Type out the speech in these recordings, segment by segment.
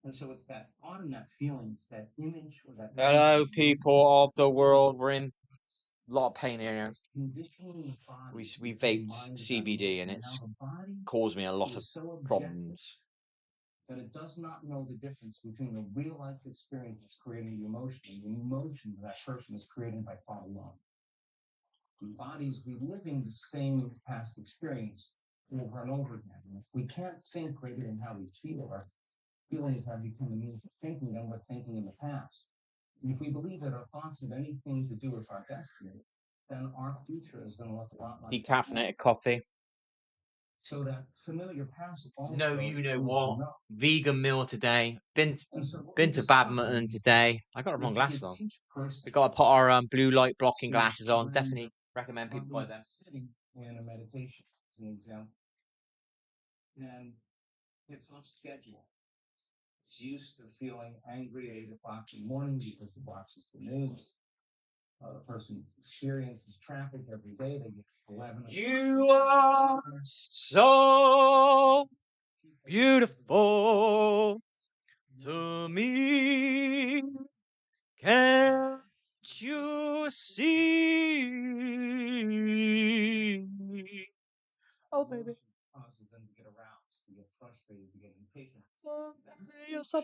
And so it's that thought and that feeling, it's that image or that Hello, people of the world. We're in a lot of pain here. conditioning the body. We vaped CBD and it's caused me a lot of problems. That it does not know the difference between the real life experience that's creating the emotion and the emotion that person is creating by thought alone. The body's reliving the same past experience over and over again. And if we can't think greater than how we feel, our feelings have become a means of thinking than we're thinking in the past. And if we believe that our thoughts have anything to do with our destiny, then our future is going to look a lot like Decaffeinated coffee. So that familiar past. No, you know what? Vegan meal today. Been to badminton today. I got the wrong glasses on. We got to put our blue light blocking glasses on. Definitely recommend people buy them. Sitting in a meditation, as an example, and it's off schedule. It's used to feeling angry at 8 o'clock in the morning because it watches the news. The person experiences traffic every day. They get 11. You are so beautiful to me. Can't you see? Oh, baby. Causes them to get aroused, to get frustrated, to get impatient. Oh, you're so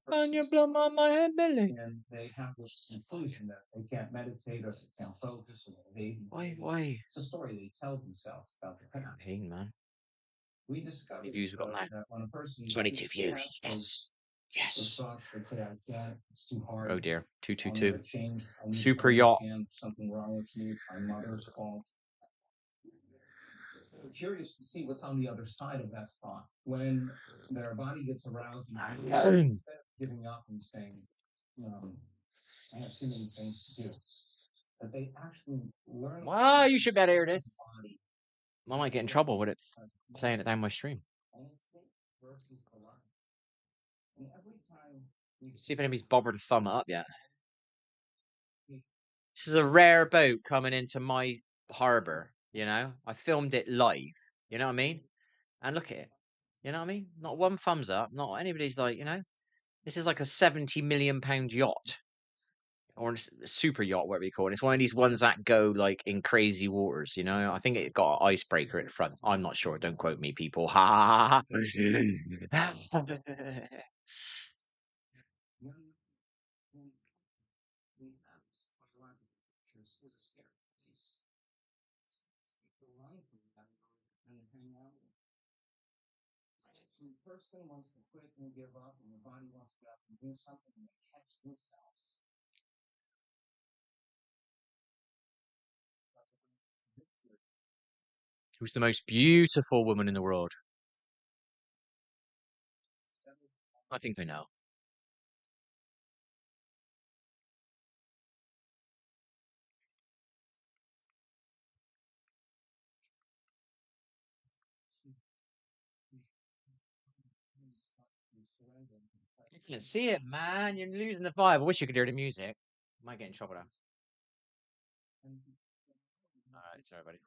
fun, you blow my head, Billy. And they have this conclusion that they can't meditate or they can't focus or they. Why? It's a story they tell themselves about the past. Pain, man. We discovered How many views we got now? that when a person 22 views. Yes. Yes. Thoughts that say, I can't, it's too hard. Oh dear. 222. Change. Super yacht. Something wrong with me. It's my mother's fault. I'm curious to see what's on the other side of that thought. When their body gets aroused, and instead of giving up and saying, I have too many things to do, that they actually learn. Wow, you should better hear this. I might get in trouble with it playing it down my stream. See if anybody's bothered to thumb it up yet. This is a rare boat coming into my harbour, you know? I filmed it live, you know what I mean? And look at it, you know what I mean? Not one thumbs up, not anybody's like, this is like a £70 million yacht. Or a super yacht, whatever you call it. It's one of these ones that go like in crazy waters, you know? I think it got an icebreaker at the front. I'm not sure, don't quote me, people. Ha ha ha. The person wants to quit and give up, and the body wants to get up and do something, and they catch themselves. Who's the most beautiful woman in the world? I think I know. You can't see it, man. You're losing the vibe. I wish you could hear the music. Might get in trouble now. Alright, sorry, buddy.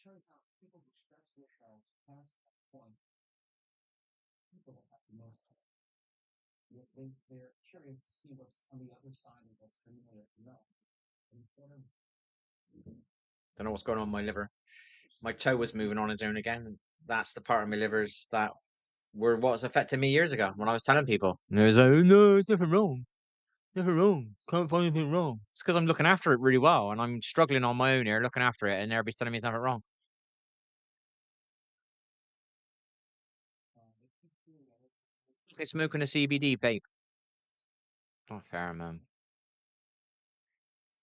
Turns out people who stretch themselves past that point, people have the most. They're curious to see what's on the other side of what's familiar to know. Don't know what's going on with my liver. My toe was moving on its own again. That's the part of my livers that were what was affecting me years ago when I was telling people. And it was like, no, it's nothing wrong. Nothing wrong. Can't find anything wrong. It's because I'm looking after it really well and I'm struggling on my own here, looking after it, and everybody's telling me there's nothing wrong. Okay, smoking a CBD vape. Not fair, man.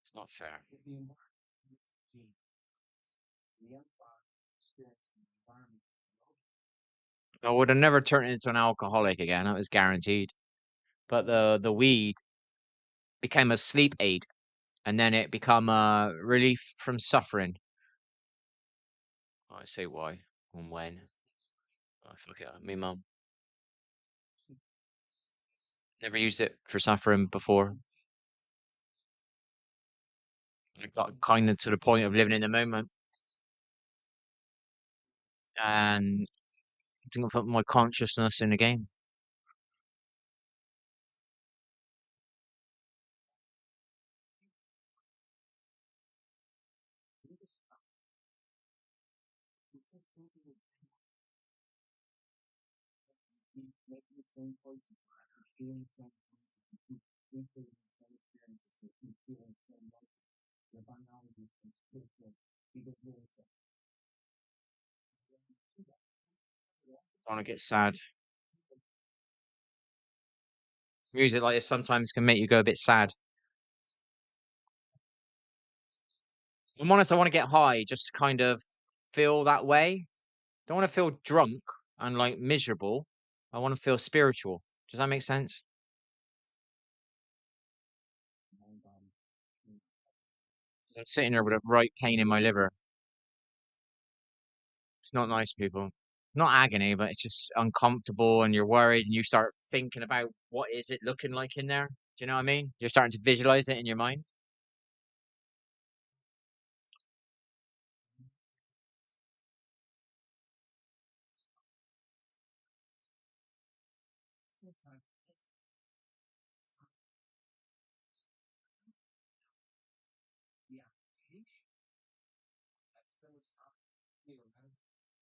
It's not fair. I would have never turned into an alcoholic again. That was guaranteed. But the weed became a sleep aid, and then it become a relief from suffering. I say why and when. Oh, fuck it. Me mum. Never used it for suffering before. I got kind of to the point of living in the moment, and I think I put my consciousness in the game. Making the same choices, doing the same things, keep thinking the same experiences, keep feeling the same emotions. Your biology is consistent because you're the I want to get sad. Music like this sometimes can make you go a bit sad. I'm honest, I want to get high just to kind of feel that way. Don't want to feel drunk and like miserable. I want to feel spiritual. Does that make sense? mind body. I'm sitting there with a right pain in my liver. It's not nice, people. Not agony, but it's just uncomfortable and you're worried and you start thinking about what is it looking like in there. Do you know what I mean? You're starting to visualize it in your mind. Sometimes the application that philosophical theory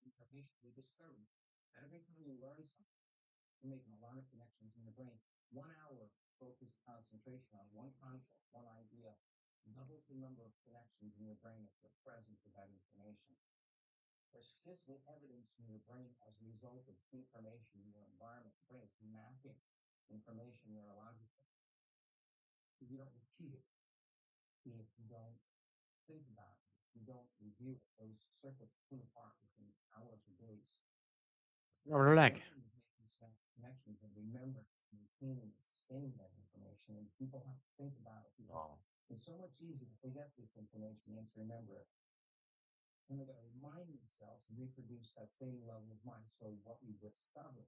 information we discovered. And every time you learn something, you're making a lot of connections in your brain. 1 hour focused concentration on one concept, one idea, doubles the number of connections in your brain if you're present with that information. There's physical evidence in your brain as a result of information in your environment. The brain is mapping information neurologically. If you don't repeat it, if you don't think about it, if you don't review it, those circuits pull apart within hours or days. Or leg. Connections and remember maintaining and sustaining that information, and people have to think about it because it's so much easier to forget this information than to remember it. And they're going to remind themselves and reproduce that same level of mind. So what we discover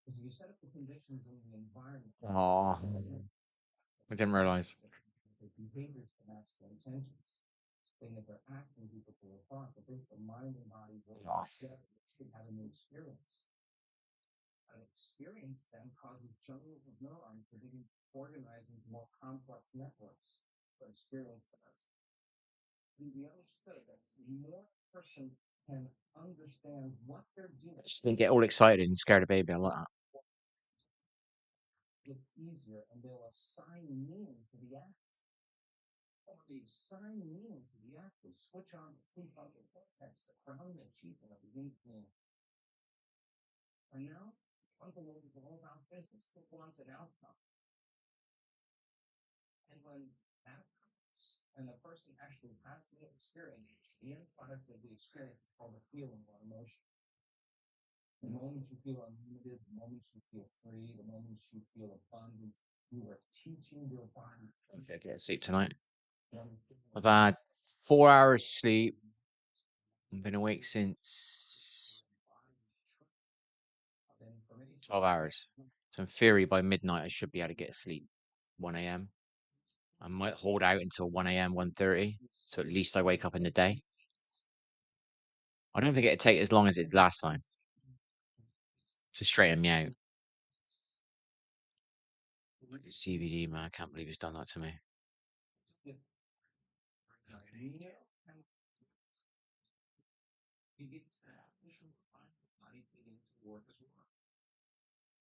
is if you set up the conditions in the environment, Oh, I didn't realize. their behaviors to match their intentions. Then if they're acting equal to their thoughts, I think the mind and body will together to have a new experience. An experience then causes jungles of neurons to begin organizing into more complex networks. So experience does. And we understood that the more a person can understand what they're doing, Just didn't get all excited and scared a baby. I like that. it's easier and they'll assign meaning to the act. When they assign meaning to the act, they switch on the prefrontal cortex, the crown and chief of the being. And now, frontal lobe is all about business. It wants an outcome. And when that comes, and the person actually has the experience, the end product of the experience is called a feeling or emotion. The moments you feel unlimited, the moments you feel free, the moments you feel abundant, you are teaching your body. Okay, get sleep tonight. I've had 4 hours sleep. I've been awake since 12 hours. So in theory, by midnight, I should be able to get to sleep. 1 a.m. I might hold out until 1 a.m., 1:30. So at least I wake up in the day. I don't think it'd take as long as it did last time to straighten me out. CBD, man. I can't believe it's done that to me.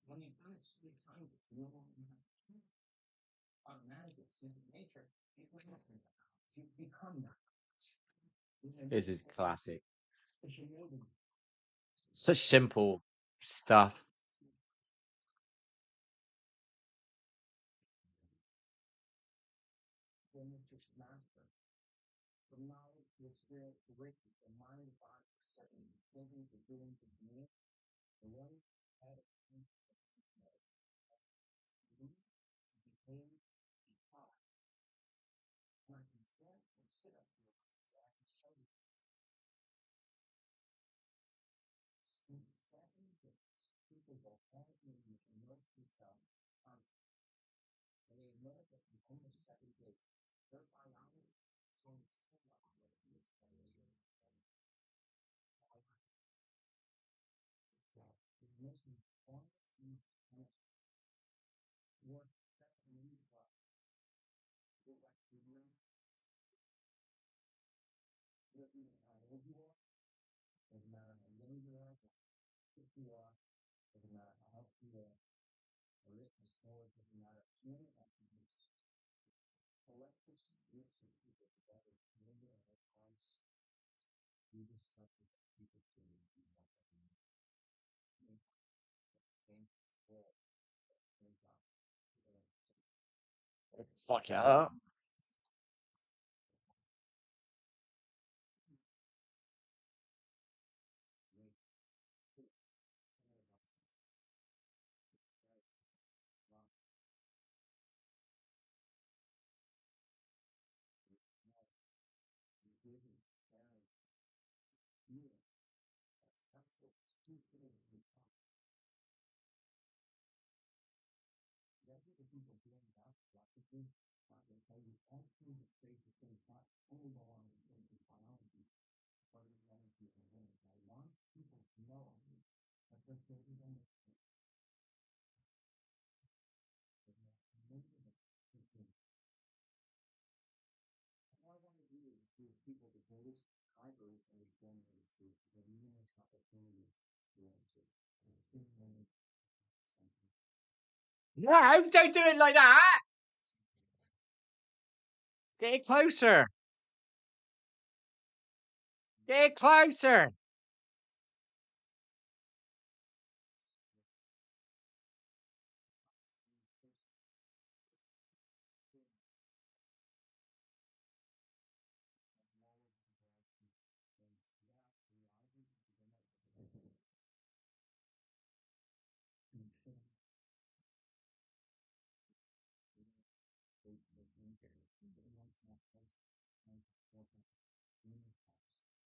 When you've done it so many times, it's no longer automatic. It's second nature. You become that. This is classic. Such simple stuff. Master. From knowledge to experience to wisdom, the mind, body, certain thinking to doing to being, the one had a to behave, be taught. And I can stand and sit up here so I can show you in 7 days, people will all in the most yourself constantly. And they know that you almost every day. Their biology is going so much what it is for you. The most important is what that means for what you learn. It doesn't matter how old you are, it doesn't matter how young you are, how sick you are, it doesn't matter how healthy you are, or it doesn't matter any of that. Collective groups of people together, remember our cause, we just suffer people to be like same world, same job. Fuck yeah. That's the two things we talk. That's what the people doing now, collectively, they tell you all kinds of crazy things, not only along the biology, but in other people's ways. I want people to know that they're children and all I want to do is give people the greatest libraries and examiners the numerous opportunities to answer. No, don't do it like that. Get it closer. Get it closer.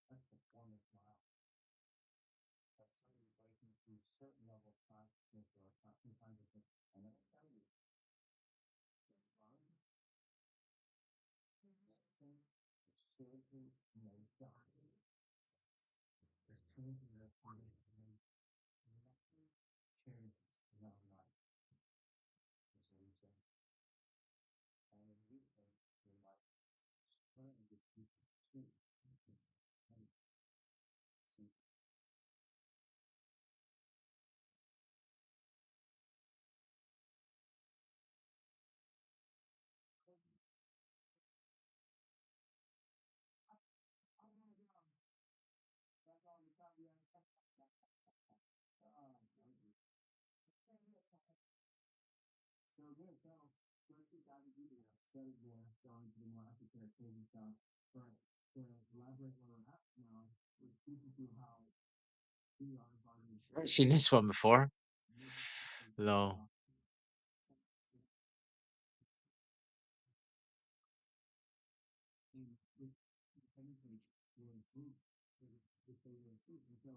That's the form of smile. That's somebody breaking through certain level of consciousness or sometimes it's and then I'll tell you, it's fine. Medicine, the surgery, no doctor. There's changing their body and nothing changes in our life. It's a reason. And in reason, your life is trying to keep it true. See, that's all the time you have. So good. So first we got to do that. Instead of going to the more esoteric crazy stuff, but to elaborate where we're at now, we're speaking to how we are bodies. I've seen this one before. No. And with technically we're in food, they say we're in food. And so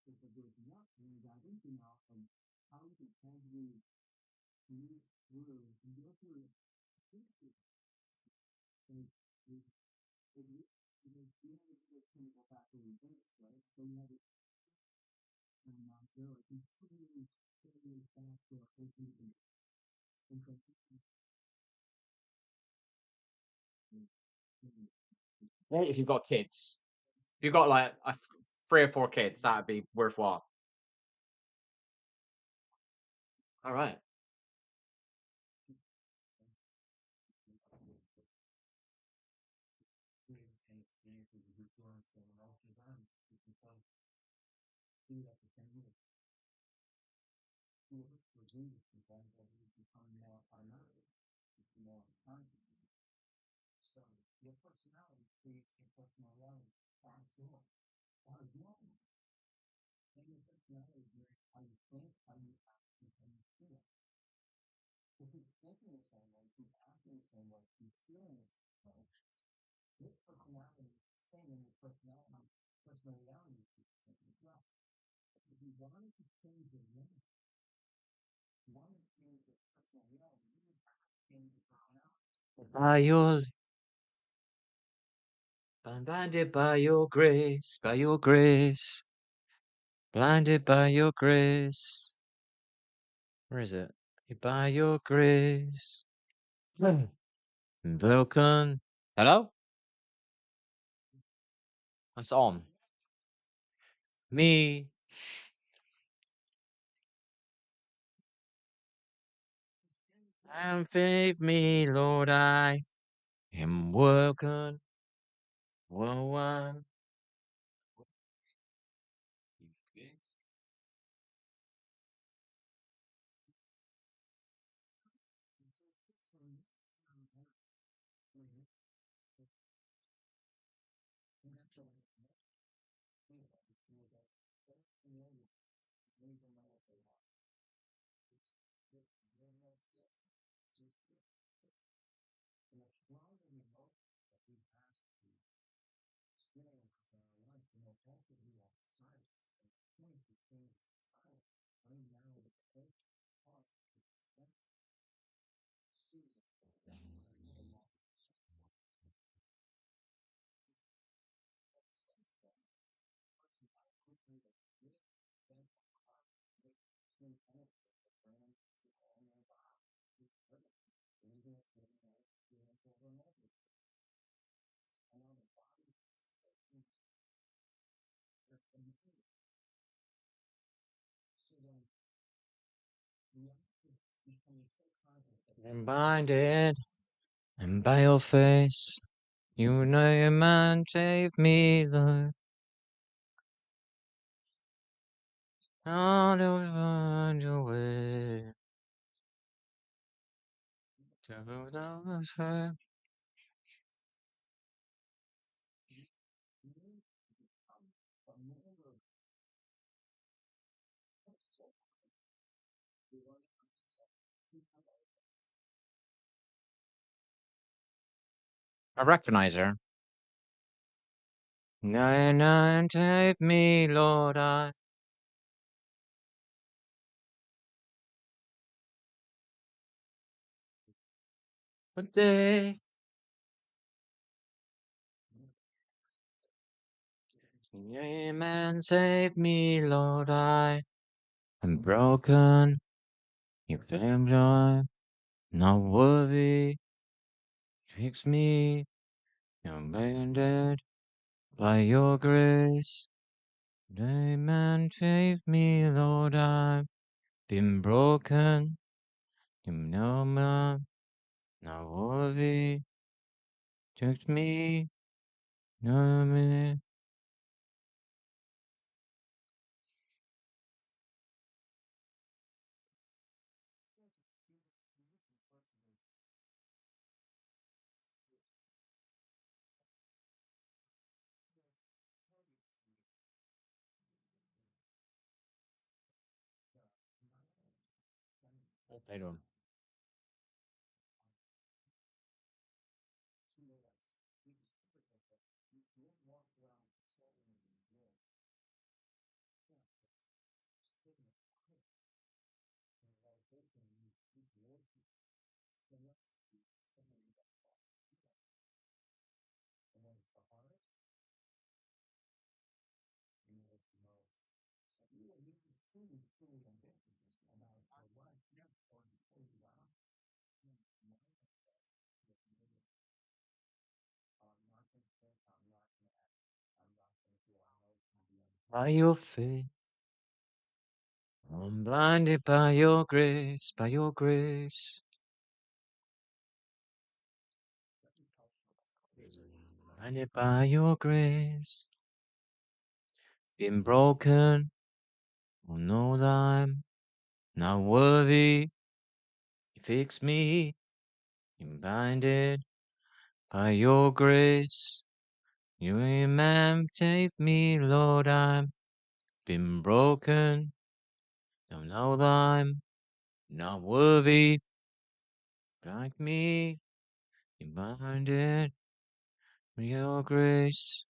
if we're breaking up, we're going to dive into now and how we can tangibly move through and go through it. And we have this chemical factor in this, right? So we have this so I can continually back to our open Hey, if you've got kids, if you've got like 3 or 4 kids, that'd be worthwhile. All right. experiences of influence and emotions on because do that for 10 years. We're doing this because we become more automatic, more conscious. So your personality creates your personal reality. That's all. That's all. And your personality is how you think, how you act, and how you feel. If you're thinking the same way, if you're acting the same way, if you're feeling the same way, your personality is the same, and your personality is the same as well. If you wanted to change your life, By your, I'm blinded by your grace, by your grace, blinded by your grace. Where is it? By your grace, broken. Hello? That's on. Me. And save me, Lord, I am broken. Whoa, I'm blinded, and by your face, you know your man save me, Lord. All those find your way. I recognize her. Nine, save me, Lord, I. But they, man, save me, Lord, I am broken. You claim I'm not worthy. Fix me, I'm abandoned by your grace. Man, save me, Lord, I've been broken. You know I'm not worthy. Fix me, no me. I don't. By your faith, I'm blinded by your grace, by your grace. Blinded by your grace. Been broken, oh no, I'm not worthy. Fix me, I'm blinded by your grace. You man, save me, Lord, I'm been broken. Don't know that I'm not worthy. Like me, you blinded by your grace.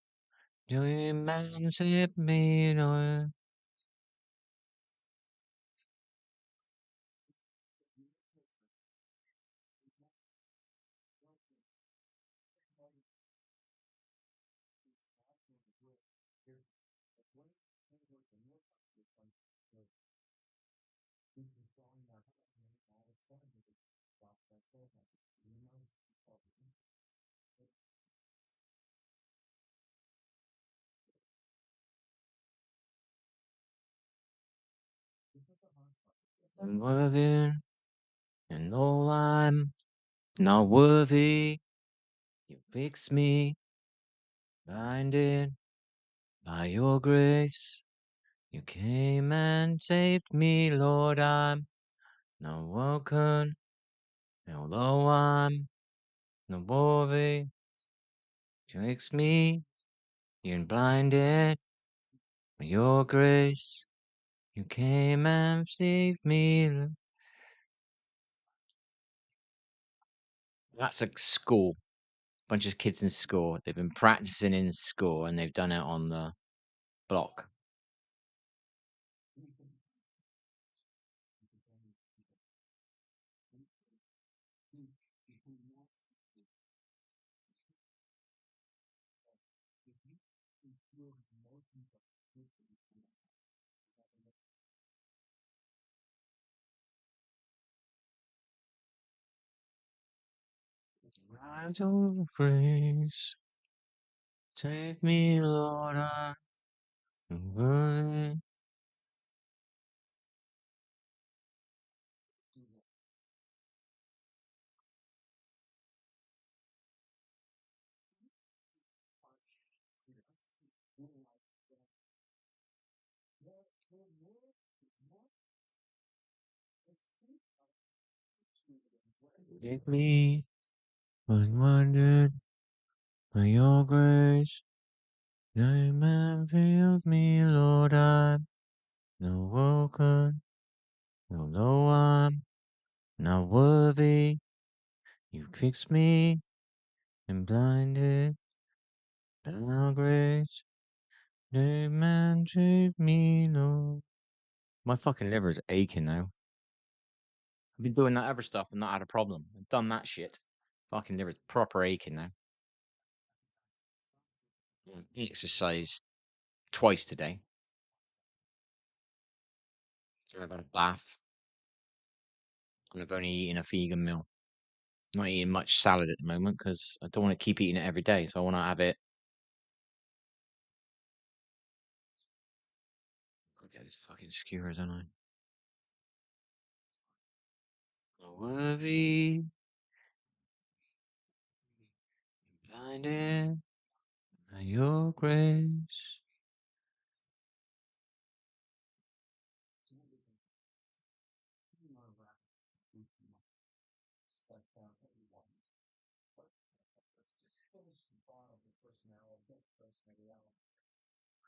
You man, save me, Lord. I'm worthy, and though I'm not worthy, you fix me, blinded by your grace. You came and saved me, Lord. I'm not welcome, although I'm not worthy. You fix me, you're blinded by your grace. You came and saved me. That's a school. Bunch of kids in school. They've been practicing in school and they've done it on the block. Rise over grace. Save me, Lord. I'm worthy. Save me, unwanted by your grace. No man failed me, Lord. I'm not welcome, although I'm not worthy. You fixed me and blinded by your grace. No man save me, Lord. My fucking liver is aching now. I've been doing that other stuff and not had a problem. I've done that shit. Fucking liver's proper aching now. Exercised twice today. I've had a bath. And I've only eaten a vegan meal. I'm not eating much salad at the moment because I don't want to keep eating it every day. So I want to have it. I'll get this fucking skewers, don't I? Worthy, blinded by your grace.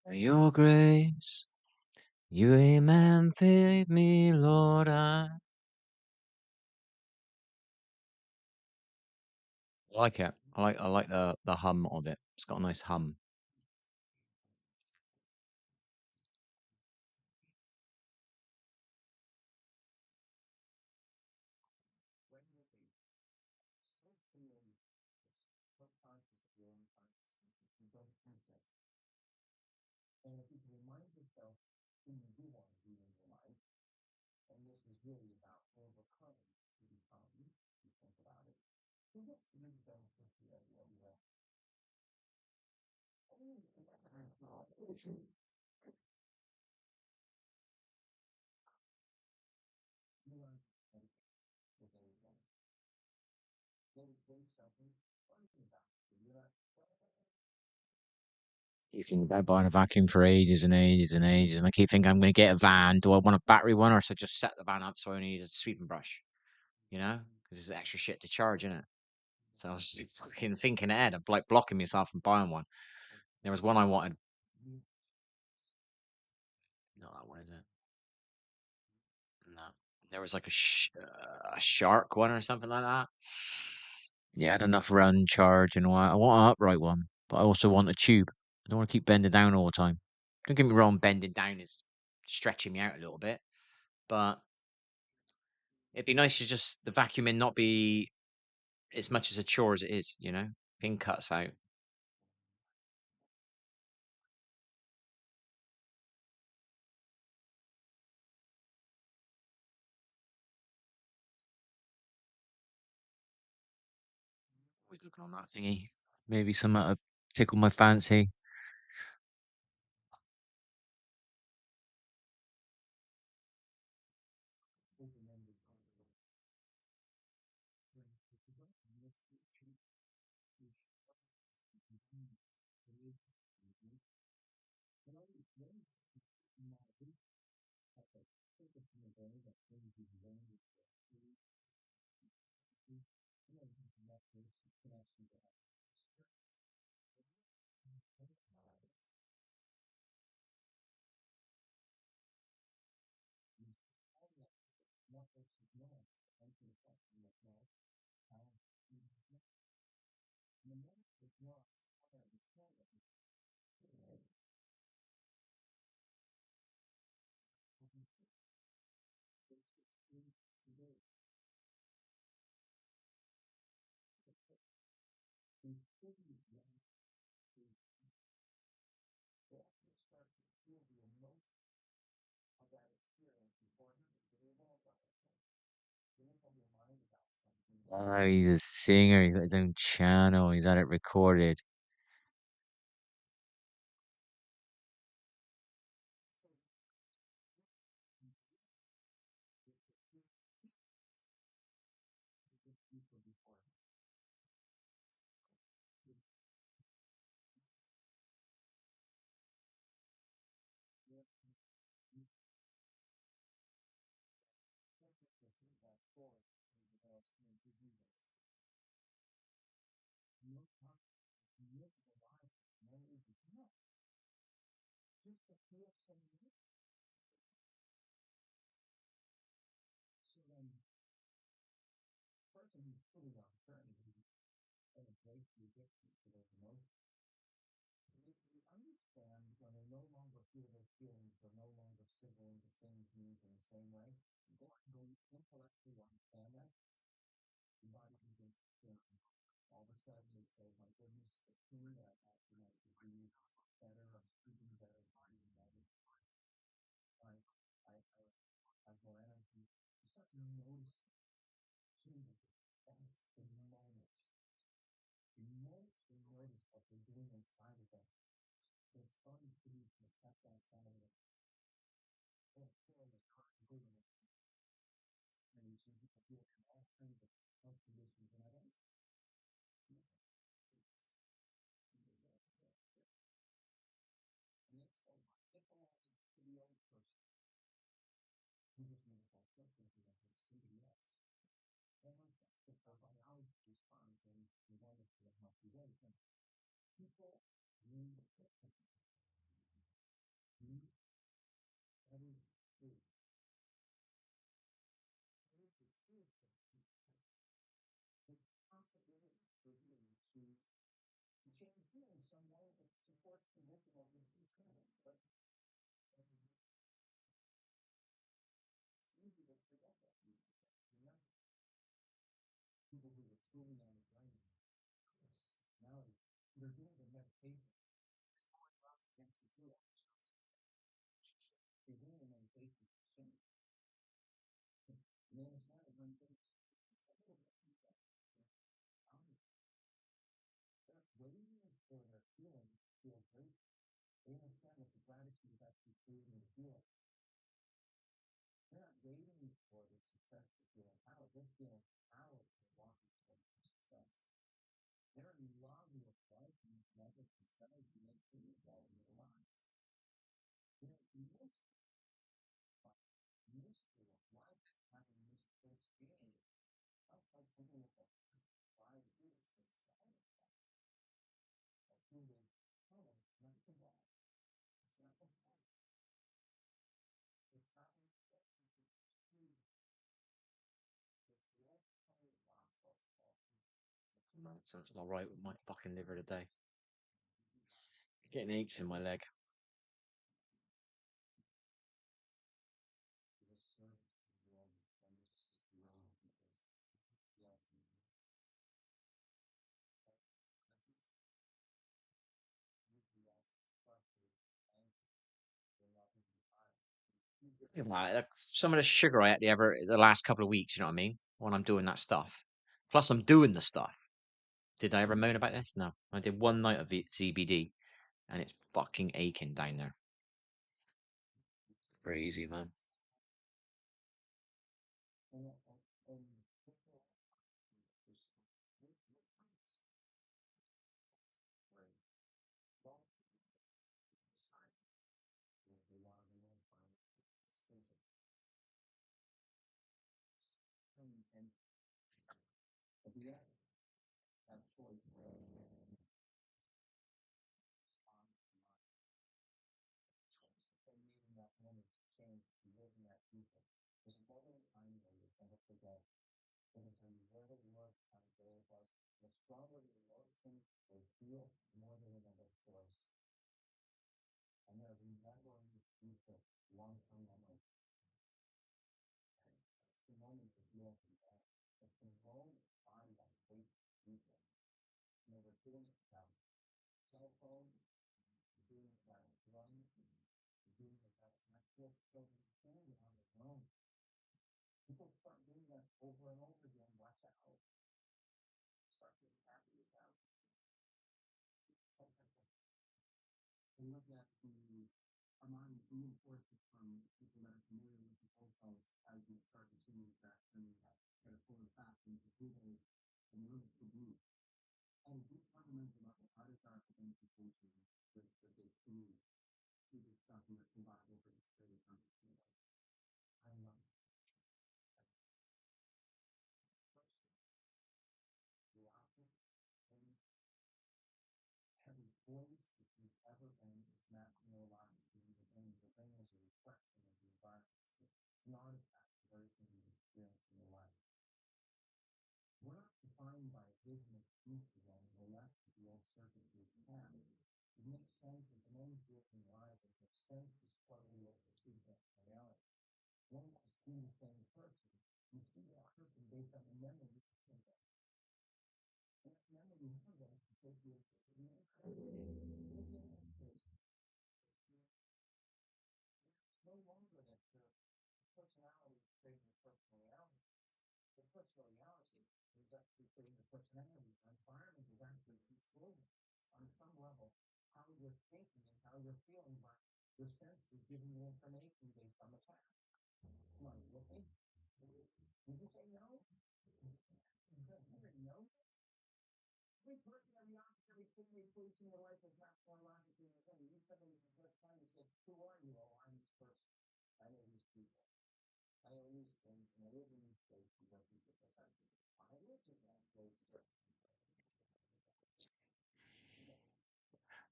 By your grace, you amen, feed me, Lord. I like it. I like the hum of it. It's got a nice hum. You think about buying a vacuum for ages and ages and ages, and I keep thinking I'm going to get a van. Do I want a battery one, or should I just set the van up so I only need a sweeping brush? You know, because there's extra shit to charge in it. So I was fucking thinking ahead. I'm like blocking myself from buying one. There was one I wanted. Not that one, is it? No. There was like a shark one or something like that. Yeah, I had enough run, charge, and all that. I want an upright one, but I also want a tube. I don't want to keep bending down all the time. Don't get me wrong, bending down is stretching me out a little bit, but it'd be nice to just the vacuuming not be as much as a chore as it is, you know? Thing cuts out. Always looking on that thingy. Maybe something to tickle my fancy. Oh, he's a singer. He's got his own channel. He's had it recorded. Man, something's not right with my fucking liver today. Getting aches in my leg. Like, some of the sugar I had the last couple of weeks, you know what I mean? When I'm doing that stuff. Plus, I'm doing the stuff. Did I ever moan about this? No. I did one night of CBD, and it's fucking aching down there. Crazy, man.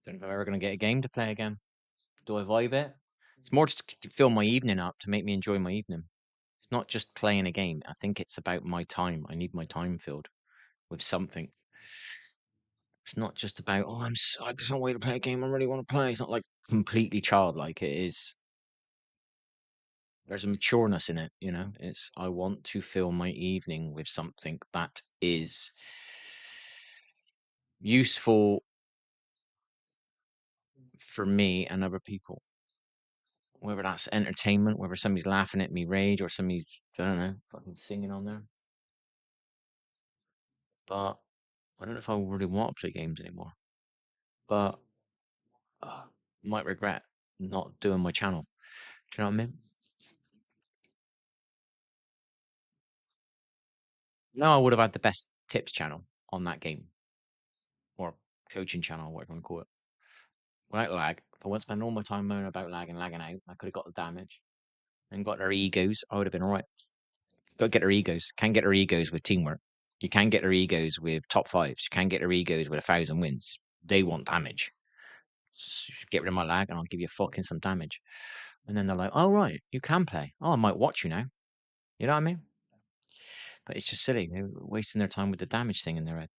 Don't know if I'm ever going to get a game to play again. Do I vibe it? It's more just to fill my evening up, to make me enjoy my evening. It's not just playing a game. I think it's about my time. I need my time filled with something. It's not just about, oh, I can't wait to play a game. I really want to play. It's not like completely childlike. It is. There's a matureness in it, you know. It's I want to fill my evening with something that is useful for me and other people. Whether that's entertainment, whether somebody's laughing at me rage or somebody's, I don't know, fucking singing on there. But I don't know if I really want to play games anymore. But might regret not doing my channel. Do you know what I mean? No, I would have had the best tips channel on that game or coaching channel, whatever you want to call it. Without lag, if I wouldn't spend all my time moaning about lagging out, I could have got the damage and got their egos. I would have been all right. Got to get their egos. Can get their egos with teamwork. You can get their egos with top fives. You can get their egos with 1,000 wins. They want damage. Get rid of my lag and I'll give you fucking some damage. And then they're like, oh, right, you can play. Oh, I might watch you now. You know what I mean? But it's just silly. They're wasting their time with the damage thing in their head.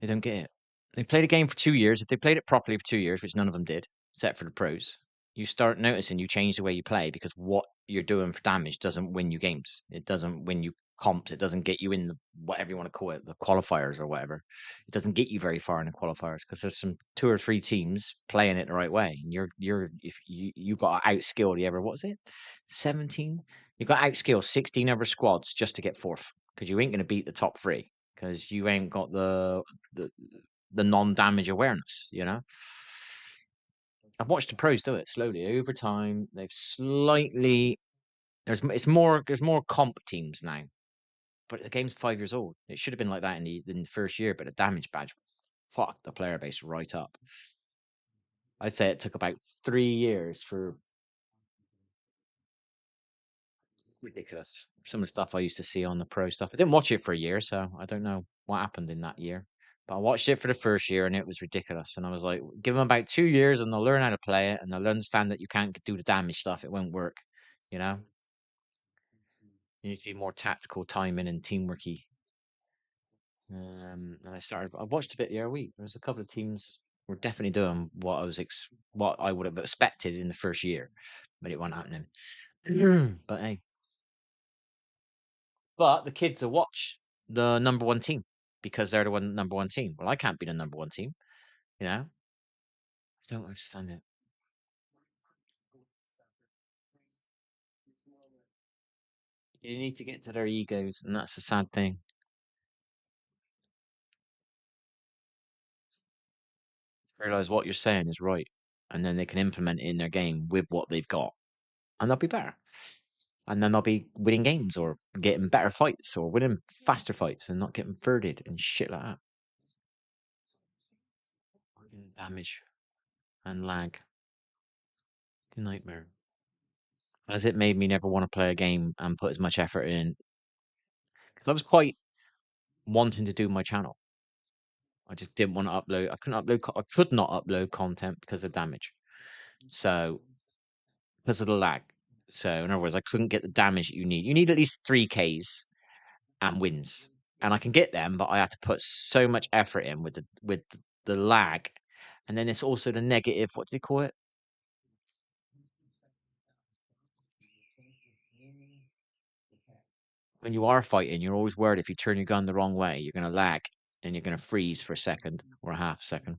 They don't get it. They played a game for 2 years. If they played it properly for 2 years, which none of them did, except for the pros, you start noticing you change the way you play because what you're doing for damage doesn't win you games. It doesn't win you comps. It doesn't get you in the, whatever you want to call it, the qualifiers or whatever. It doesn't get you very far in the qualifiers because there's some 2 or 3 teams playing it the right way. And if you got to outskill the ever, what was it? 17? You got to outskill 16 other squads just to get fourth because you ain't going to beat the top 3. because you ain't got the the non-damage awareness. You know, I've watched the pros do it slowly over time. They've slightly there's more comp teams now, but the game's 5 years old. It should have been like that in the first year, but the damage badge fucked the player base right up. I'd say it took about 3 years for ridiculous. Some of the stuff I used to see on the pro stuff. I didn't watch it for a year, so I don't know what happened in that year. But I watched it for the first year and it was ridiculous. And I was like, give them about 2 years and they'll learn how to play it and they'll understand that you can't do the damage stuff. It won't work. You know, you need to be more tactical, timing, and teamworky. I watched a bit the other week. There was a couple of teams were definitely doing what I would have expected in the first year, but it wasn't happening. But hey, but the kids will watch the number one team because they're the number one team. Well, I can't be the number one team, you know? I don't understand it. You need to get to their egos, and that's the sad thing. Realize what you're saying is right, and then they can implement it in their game with what they've got, and they'll be better. And then they'll be winning games or getting better fights or winning faster fights and not getting thirded and shit like that. Damage and lag. Nightmare. As it made me never want to play a game and put as much effort in because I was quite wanting to do my channel. I just didn't want to upload. I couldn't upload. I could not upload content because of damage. So because of the lag. So in other words, I couldn't get the damage that you need. You need at least 3Ks and wins, and I can get them, but I had to put so much effort in with the lag, and then it's also the negative. What do they call it? When you are fighting, you're always worried if you turn your gun the wrong way, you're going to lag and you're going to freeze for a second or a half second.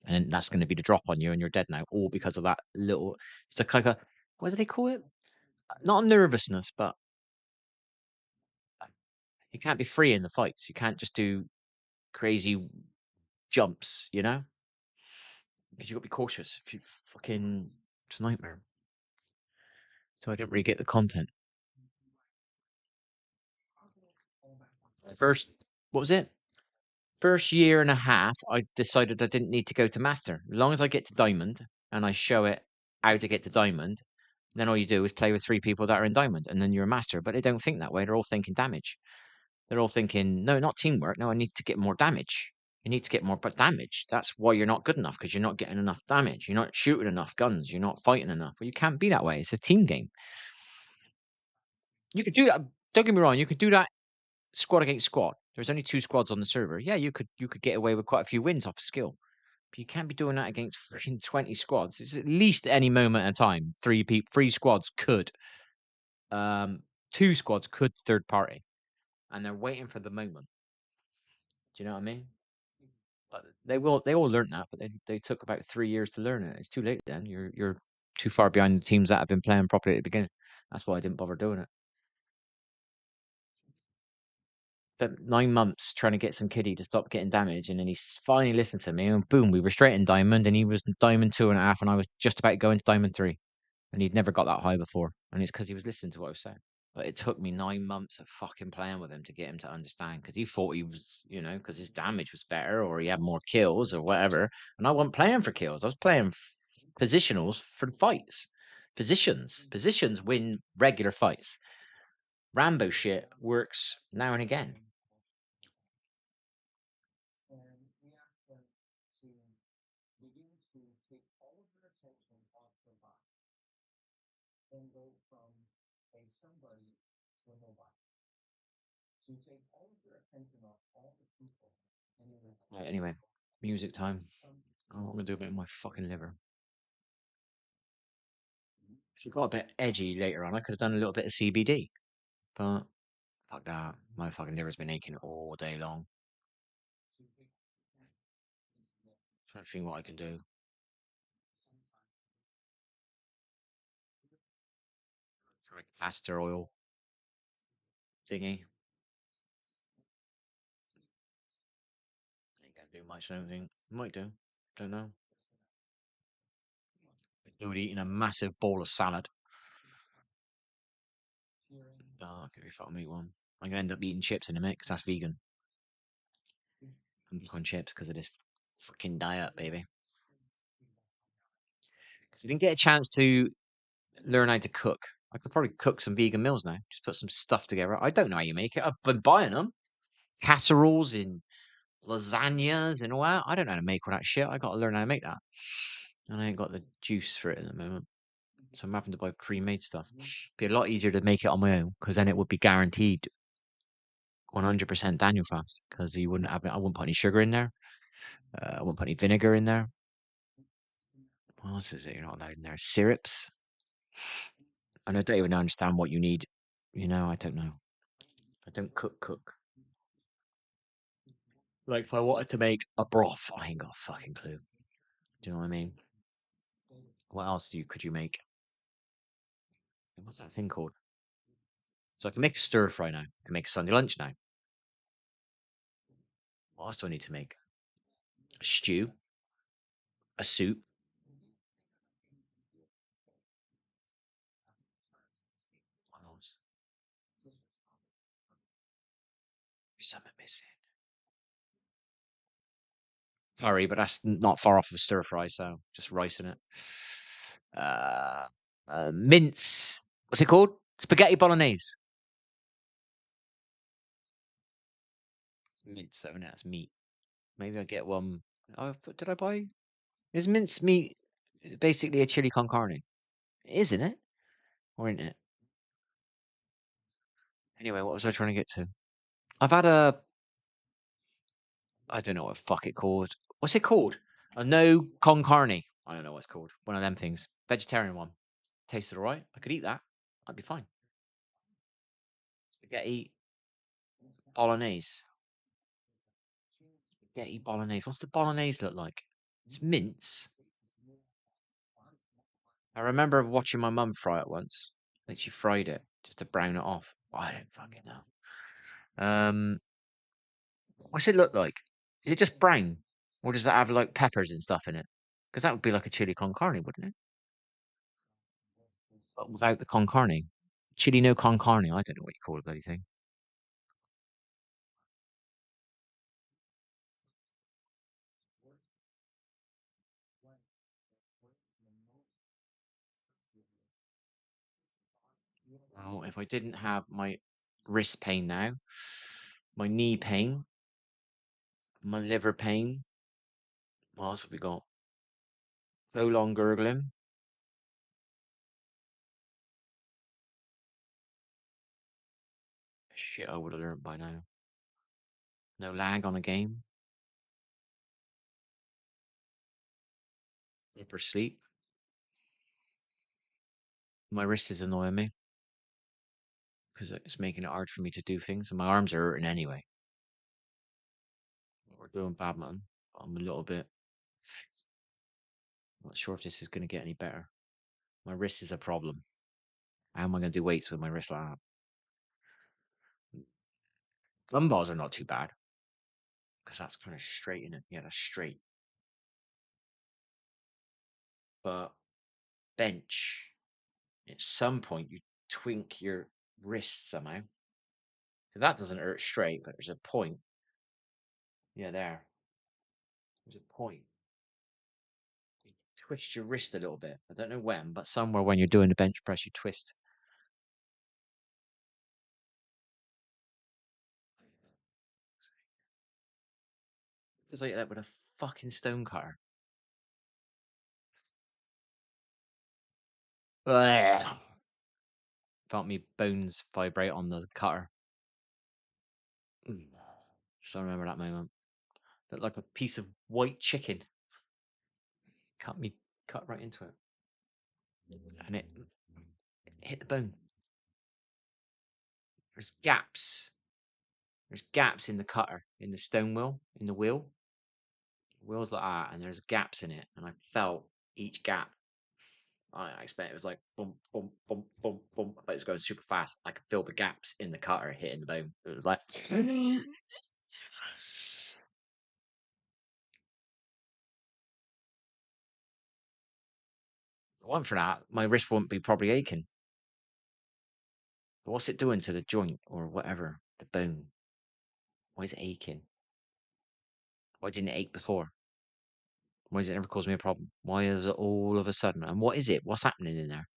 And then that's going to be the drop on you and you're dead now, all because of that little. It's like a, what do they call it? Not nervousness, but you can't be free in the fights. You can't just do crazy jumps, you know? Because you got to be cautious. If you fucking. It's a nightmare. So I didn't really get the content. First, what was it? First year and a half, I decided I didn't need to go to master. As long as I get to diamond and I show it how to get to diamond, then all you do is play with 3 people that are in diamond, and then you're a master. But they don't think that way. They're all thinking damage. They're all thinking, no, not teamwork. No, I need to get more damage. You need to get more but damage. That's why you're not good enough because you're not getting enough damage. You're not shooting enough guns. You're not fighting enough. Well, you can't be that way. It's a team game. You could do that. Don't get me wrong. You could do that squad against squad. There's only 2 squads on the server. Yeah, you could get away with quite a few wins off skill. But you can't be doing that against freaking 20 squads. It's at least any moment in time. 3 squads could. 2 squads could third party. And they're waiting for the moment. Do you know what I mean? But they all learned that, but they took about 3 years to learn it. It's too late then. You're too far behind the teams that have been playing properly at the beginning. That's why I didn't bother doing it. Spent 9 months trying to get some kiddie to stop getting damage, and then he finally listened to me, and boom, we were straight in diamond, and he was diamond 2.5, and I was just about going to diamond 3, and he'd never got that high before, and it's because he was listening to what I was saying. But it took me 9 months of fucking playing with him to get him to understand, because he thought he was, because his damage was better or he had more kills or whatever, and I wasn't playing for kills. I was playing positionals for the fights. Positions win regular fights. Rambo shit works now and again. And we ask them to begin to take all of their attention off the body and go from a somebody to a nobody. To take all of their attention off all the people. Right, anyway, music time. Oh, I'm gonna do a bit of my fucking liver. If it got a bit edgy later on, I could have done a little bit of CBD, but fuck that. My fucking liver's been aching all day long. Trying to think what I can do. Try castor oil thingy. much, I don't think. Might do. Don't know. Dude eating a massive bowl of salad. Oh, okay, if I'll make one. I'm gonna end up eating chips in a minute because that's vegan. I'm back on chips because of this freaking diet, baby. Because I didn't get a chance to learn how to cook. I could probably cook some vegan meals now. Just put some stuff together. I don't know how you make it. I've been buying them. Casseroles and lasagnas and all that. I don't know how to make all that shit. I got to learn how to make that. And I ain't got the juice for it at the moment. So I'm having to buy pre-made stuff. Be a lot easier to make it on my own because then it would be guaranteed 100% Daniel fast because you wouldn't have it. I wouldn't put any sugar in there. I wouldn't put any vinegar in there. What else is it you're not allowed in there? Syrups. And I don't even understand what you need. You know, I don't know. I don't cook. Like if I wanted to make a broth, I ain't got a fucking clue. Do you know what I mean? What else could you make? What's that thing called? So I can make a stir fry now. I can make a Sunday lunch now. What else do I need to make? A stew, a soup. What else? There's something missing. Curry, but that's not far off of a stir fry, so just rice in it. Uh, mince. What's it called? Spaghetti bolognese. It's mince, so no, it's meat. Maybe I get one. Oh, did I buy? Is mince meat basically a chili con carne? Isn't it? Or isn't it? Anyway, what was I trying to get to? I've had a. I don't know what the fuck it called. What's it called? A no con carne. I don't know what it's called. One of them things. Vegetarian one. Tasted alright. I could eat that. I'd be fine. Spaghetti bolognese. Spaghetti bolognese. What's the bolognese look like? It's mince. I remember watching my mum fry it once. I think she fried it just to brown it off. I don't fucking know. What's it look like? Is it just brown, or does that have like peppers and stuff in it? Because that would be like a chili con carne, wouldn't it? But without the con carne, chili no con carne. I don't know what you call it, bloody thing. Well, if I didn't have my wrist pain now, my knee pain, my liver pain, what else have we got? So long gurgling. Shit, I would have learned by now. No lag on a game. Proper sleep. My wrist is annoying me because it's making it hard for me to do things, and my arms are hurting anyway. We're doing badminton. I'm a little bit not sure if this is going to get any better. My wrist is a problem. How am I going to do weights with my wrist like that? Dumbbells are not too bad because that's kind of straight in it. Yeah, that's straight. But bench, at some point, you twink your wrist somehow. So that doesn't hurt straight, but there's a point. Yeah, there. There's a point. You twist your wrist a little bit. I don't know when, but somewhere when you're doing the bench press, you twist. It's like that with a fucking stone cutter. Ugh. Felt me bones vibrate on the cutter. Just don't remember that moment. Looked like a piece of white chicken. Cut right into it. And it hit the bone. There's gaps. There's gaps in the cutter, in the stone wheel, in the wheel. Wheels like that, and there's gaps in it. And I felt each gap. I expect it was like boom, boom, boom, boom, boom, but it's going super fast. I could feel the gaps in the cutter hitting the bone. It was like If it wasn't for that, my wrist wouldn't be probably aching. But what's it doing to the joint or whatever, the bone? Why is it aching? Why didn't it ache before? Why does it never cause me a problem? Why is it all of a sudden? And what is it? What's happening in there?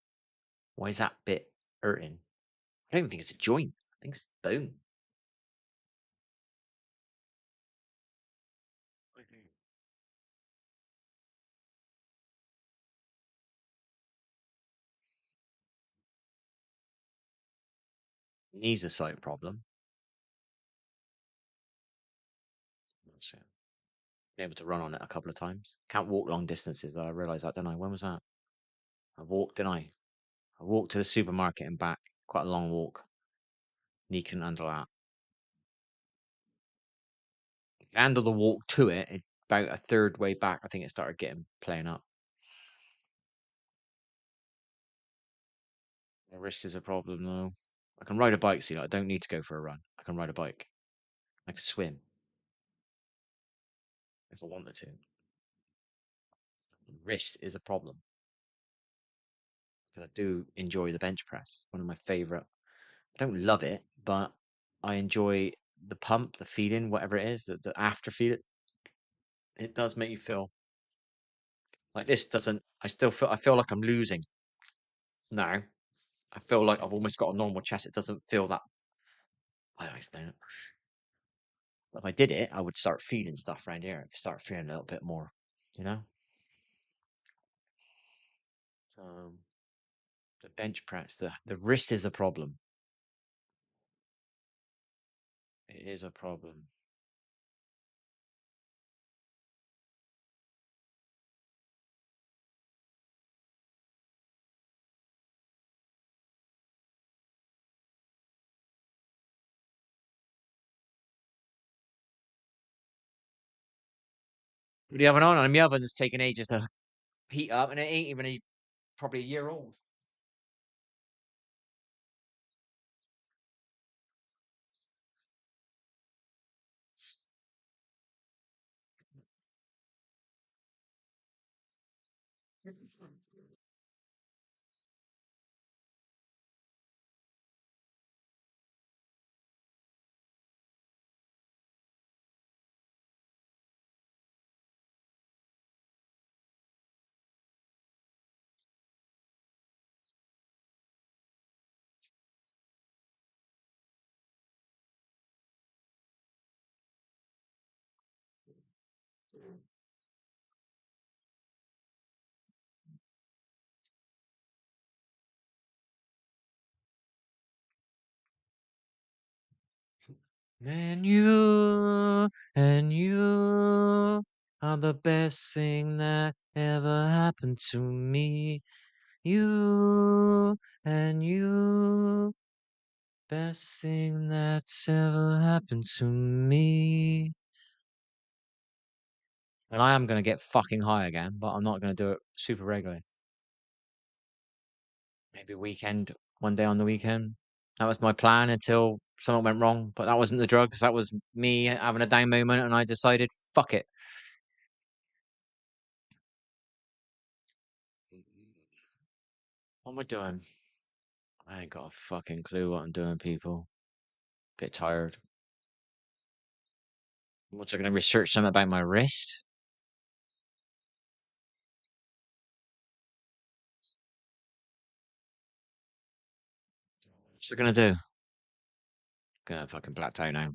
Why is that bit hurting? I don't even think it's a joint. I think it's bone. Knee's a slight problem. That's it. Been able to run on it a couple of times. Can't walk long distances though. I realise that, don't I? When was that? I walked, didn't I? I walked to the supermarket and back. Quite a long walk. Knee couldn't handle that. Handle the walk to it. About a third way back, I think it started playing up. My wrist is a problem though. I can ride a bike, see, I don't need to go for a run. I can ride a bike. I can swim if I wanted to. Wrist is a problem because I do enjoy the bench press. One of my favorite. I don't love it, but I enjoy the pump, the feeling, whatever it is, the after feel. It does make you feel like this doesn't. I feel like I'm losing now. I feel like I've almost got a normal chest. It doesn't feel that. I don't explain it. But if I did it, I would start feeling stuff around here. I'd start feeling a little bit more, you know. Um, the bench press, the wrist is a problem. It is a problem. The oven on, and the oven's taking ages to heat up, and it ain't even probably a year old. And you are the best thing that ever happened to me. You and you, best thing that's ever happened to me. And I am going to get fucking high again, but I'm not going to do it super regularly. Maybe one day on the weekend. That was my plan until something went wrong. But that wasn't the drugs. That was me having a down moment, and I decided, fuck it. What am I doing? I ain't got a fucking clue what I'm doing, people. Bit tired. What's I going to research something about my wrist? What's I going to do? Gonna fucking plateau now.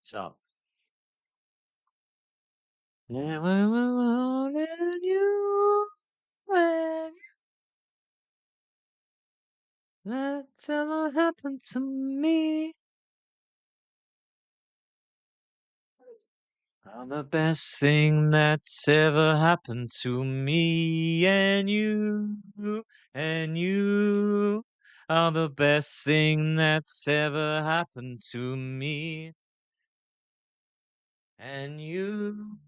So. Never wanted you when that's ever happened to me. Are the best thing that's ever happened to me, and you are the best thing that's ever happened to me, and you.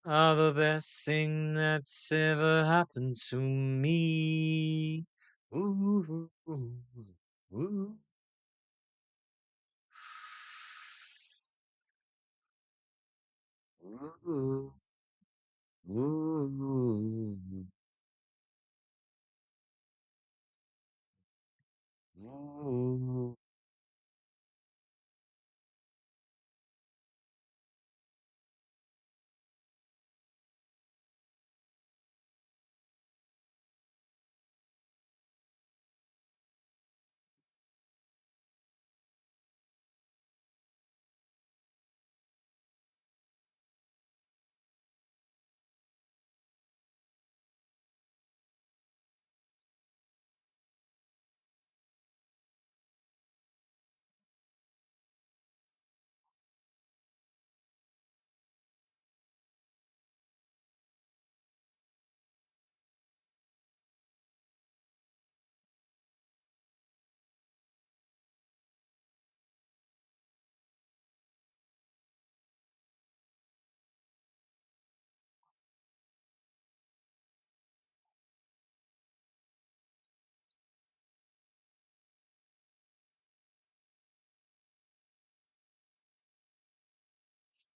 are the best thing that's ever happened to me. Ooh, ooh, ooh. Ooh, ooh, ooh.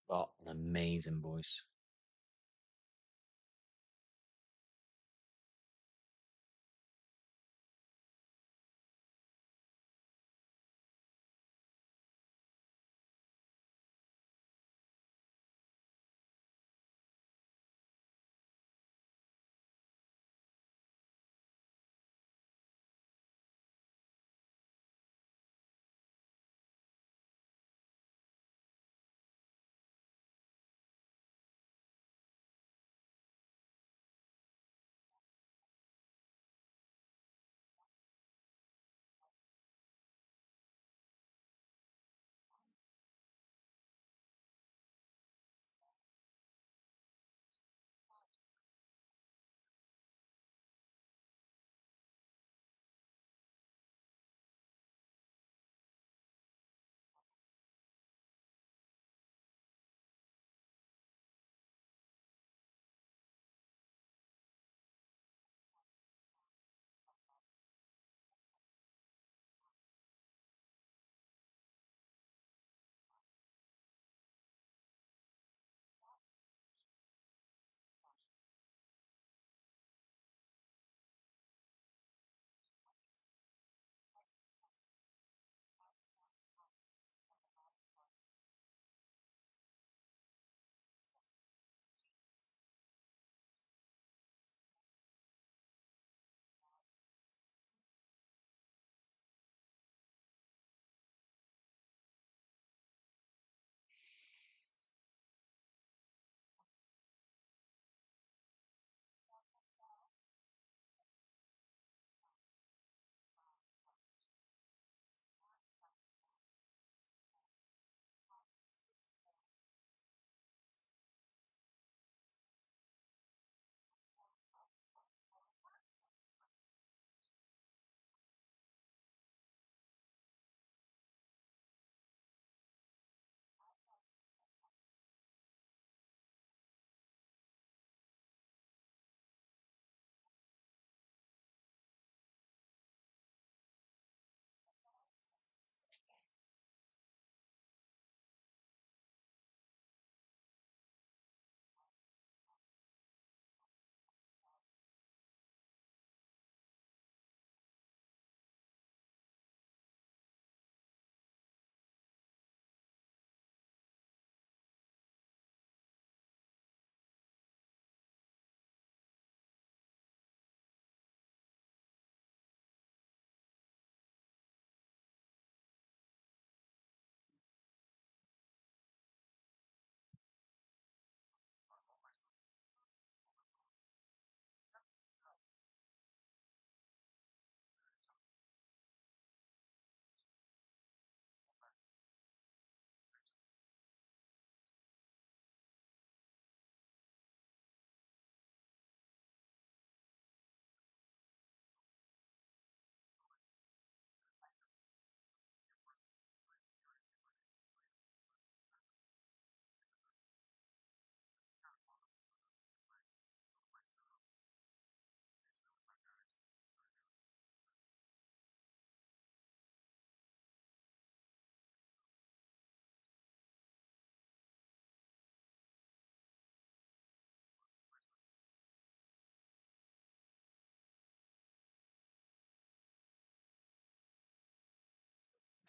What an amazing voice.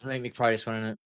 Make me cry this one, innit?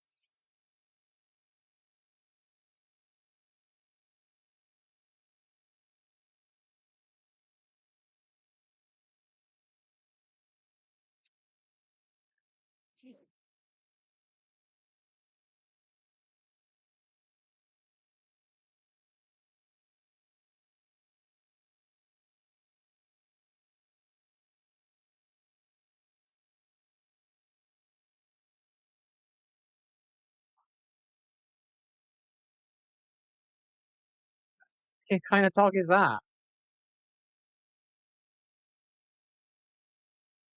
What kind of dog is that?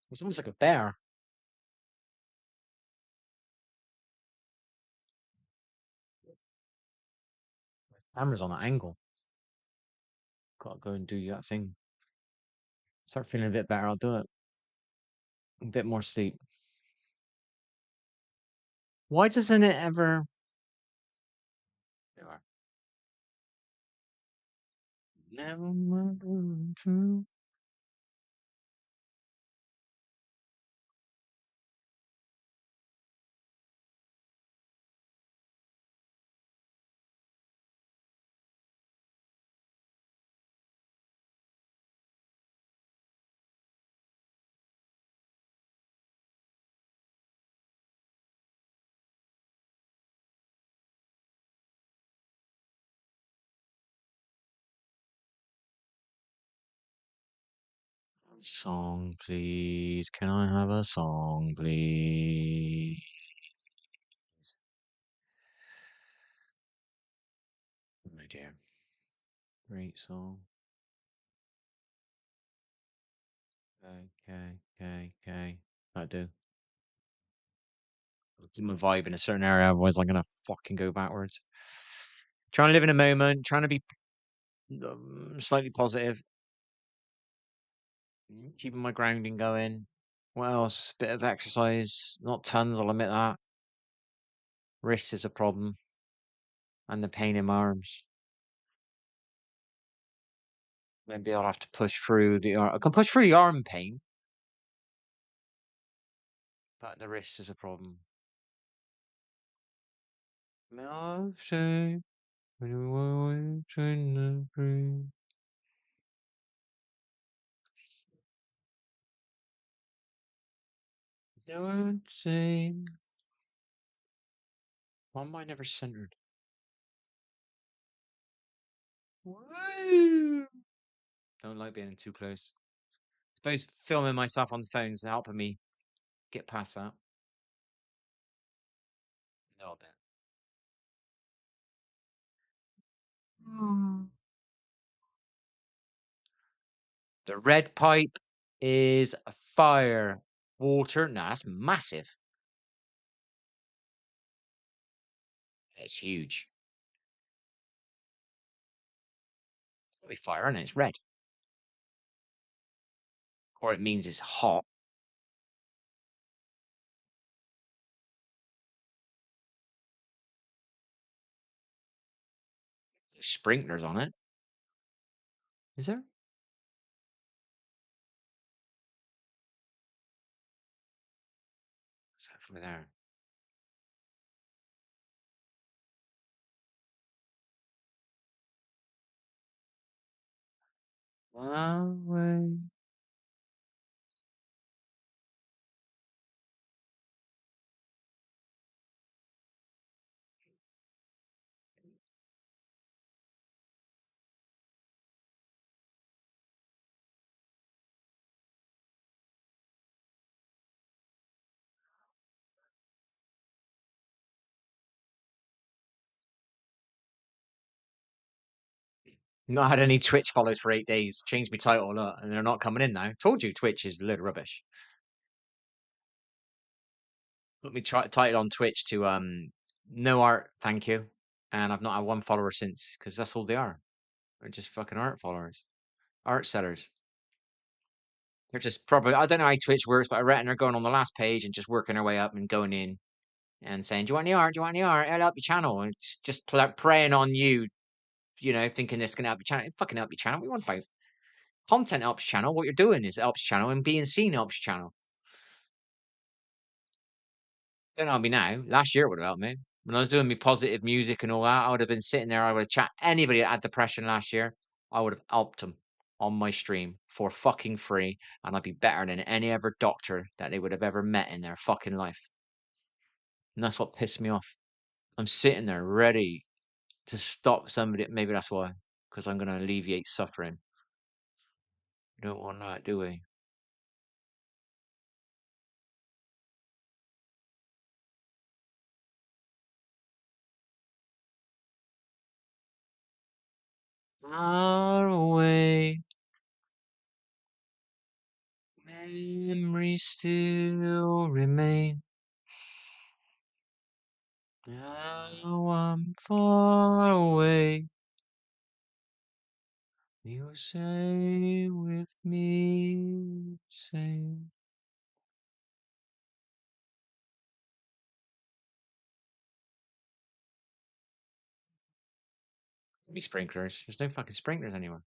It's almost like a bear. Camera's on that angle. Gotta go and do that thing. Start feeling a bit better, I'll do it. A bit more sleep. Why doesn't it ever... There we are. Never mind true. Song, please. Can I have a song, please? Oh dear. Great song. Okay. That'll do. I'll keep my vibe in a certain area, otherwise I'm gonna fucking go backwards. Trying to live in a moment, trying to be slightly positive, keeping my grounding going. What else? Bit of exercise, not tons, I'll admit that. Wrist is a problem, and the pain in my arms. Maybe I'll have to push through the arm. I can push through the arm pain, but the wrist is a problem. Milkshake, when you were in the breeze. Don't say. Why am I never centered? Woo! Don't like being too close. Suppose filming myself on the phone's helping me get past that. A little bit. The red pipe is a fire. Water. Nah, that's massive. It's huge. It's gotta be fire, isn't it? It's red. Or it means it's hot. There's sprinklers on it. Is there? What's that for there? One way. Not had any Twitch follows for 8 days. Changed my title a lot, and they're not coming in now. Told you Twitch is a load of rubbish. Put me title on Twitch to no art, thank you. And I've not had one follower since, because that's all they are. They're just fucking art followers. Art sellers. They're just probably, I don't know how Twitch works, but I reckon they're going on the last page and just working their way up and going in and saying, do you want any art? Do you want any art? It'll help your channel. And it's just preying on you, you know, thinking it's going to help your channel. It fucking help your channel. What you want about? Content helps channel. What you're doing is helps channel, and being seen helps channel. Don't help me now. Last year it would have helped me. When I was doing me positive music and all that, I would have been sitting there. I would have chat anybody that had depression last year. I would have helped them on my stream for fucking free, and I'd be better than any other doctor that they would have ever met in their fucking life. And that's what pissed me off. I'm sitting there ready to stop somebody. Maybe that's why, because I'm going to alleviate suffering. We don't want that, do we? Far away, memories still remain. Now I'm far away. You say with me, say. Maybe sprinklers. There's no fucking sprinklers anywhere.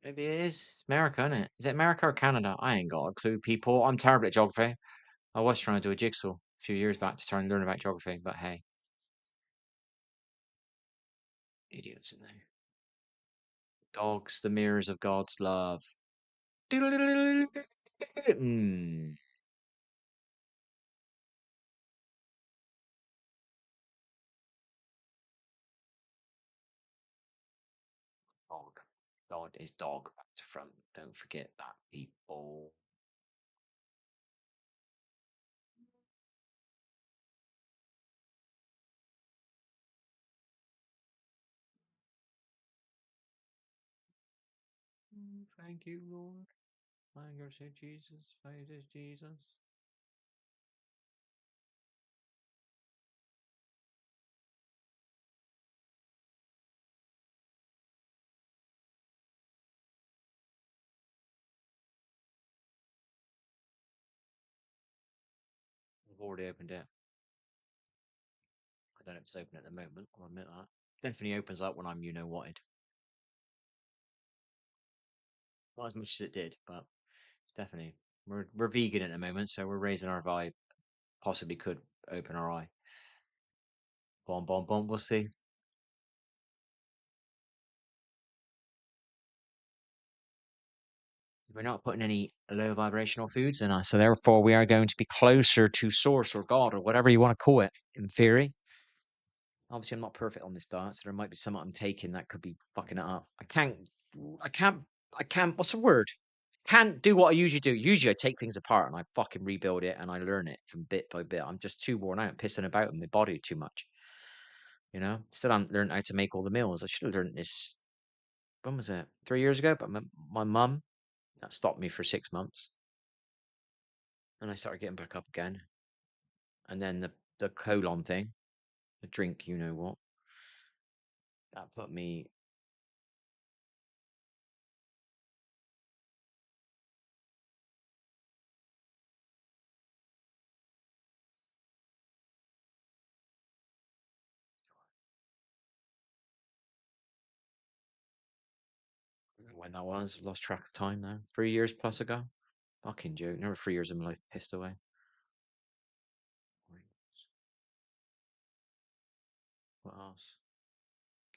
Maybe it is America, isn't it? Is it America or Canada? I ain't got a clue, people. I'm terrible at geography. I was trying to do a jigsaw a few years back to try and learn about geography, but hey, idiots in there. Dogs, the mirrors of God's love. Mm. Dog. God is dog back to front. Don't forget that, people. Thank you, Lord. Anger say Jesus. Faith is Jesus. I've already opened it. I don't know if it's open at the moment. I'll admit that. Definitely opens up when I'm you know whatted. Not as much as it did, but definitely. We're vegan at the moment, so we're raising our vibe. Possibly could open our eye. Bomb, bomb, bomb. We'll see. We're not putting any low vibrational foods in us, so therefore we are going to be closer to source or God or whatever you want to call it. In theory, obviously I'm not perfect on this diet, so there might be something I'm taking that could be fucking it up. I can't, I can't. What's the word? Can't do what I usually do. Usually I take things apart and I fucking rebuild it and I learn it from bit by bit. I'm just too worn out, pissing about in my body too much. You know, still haven't learned how to make all the meals. I should have learned this. When was it? 3 years ago. But my mum that stopped me for 6 months, and I started getting back up again. And then the colon thing, the drink, you know what? That put me when that was. Lost track of time now. 3 years plus ago. Fucking joke. Never 3 years of my life pissed away. What else?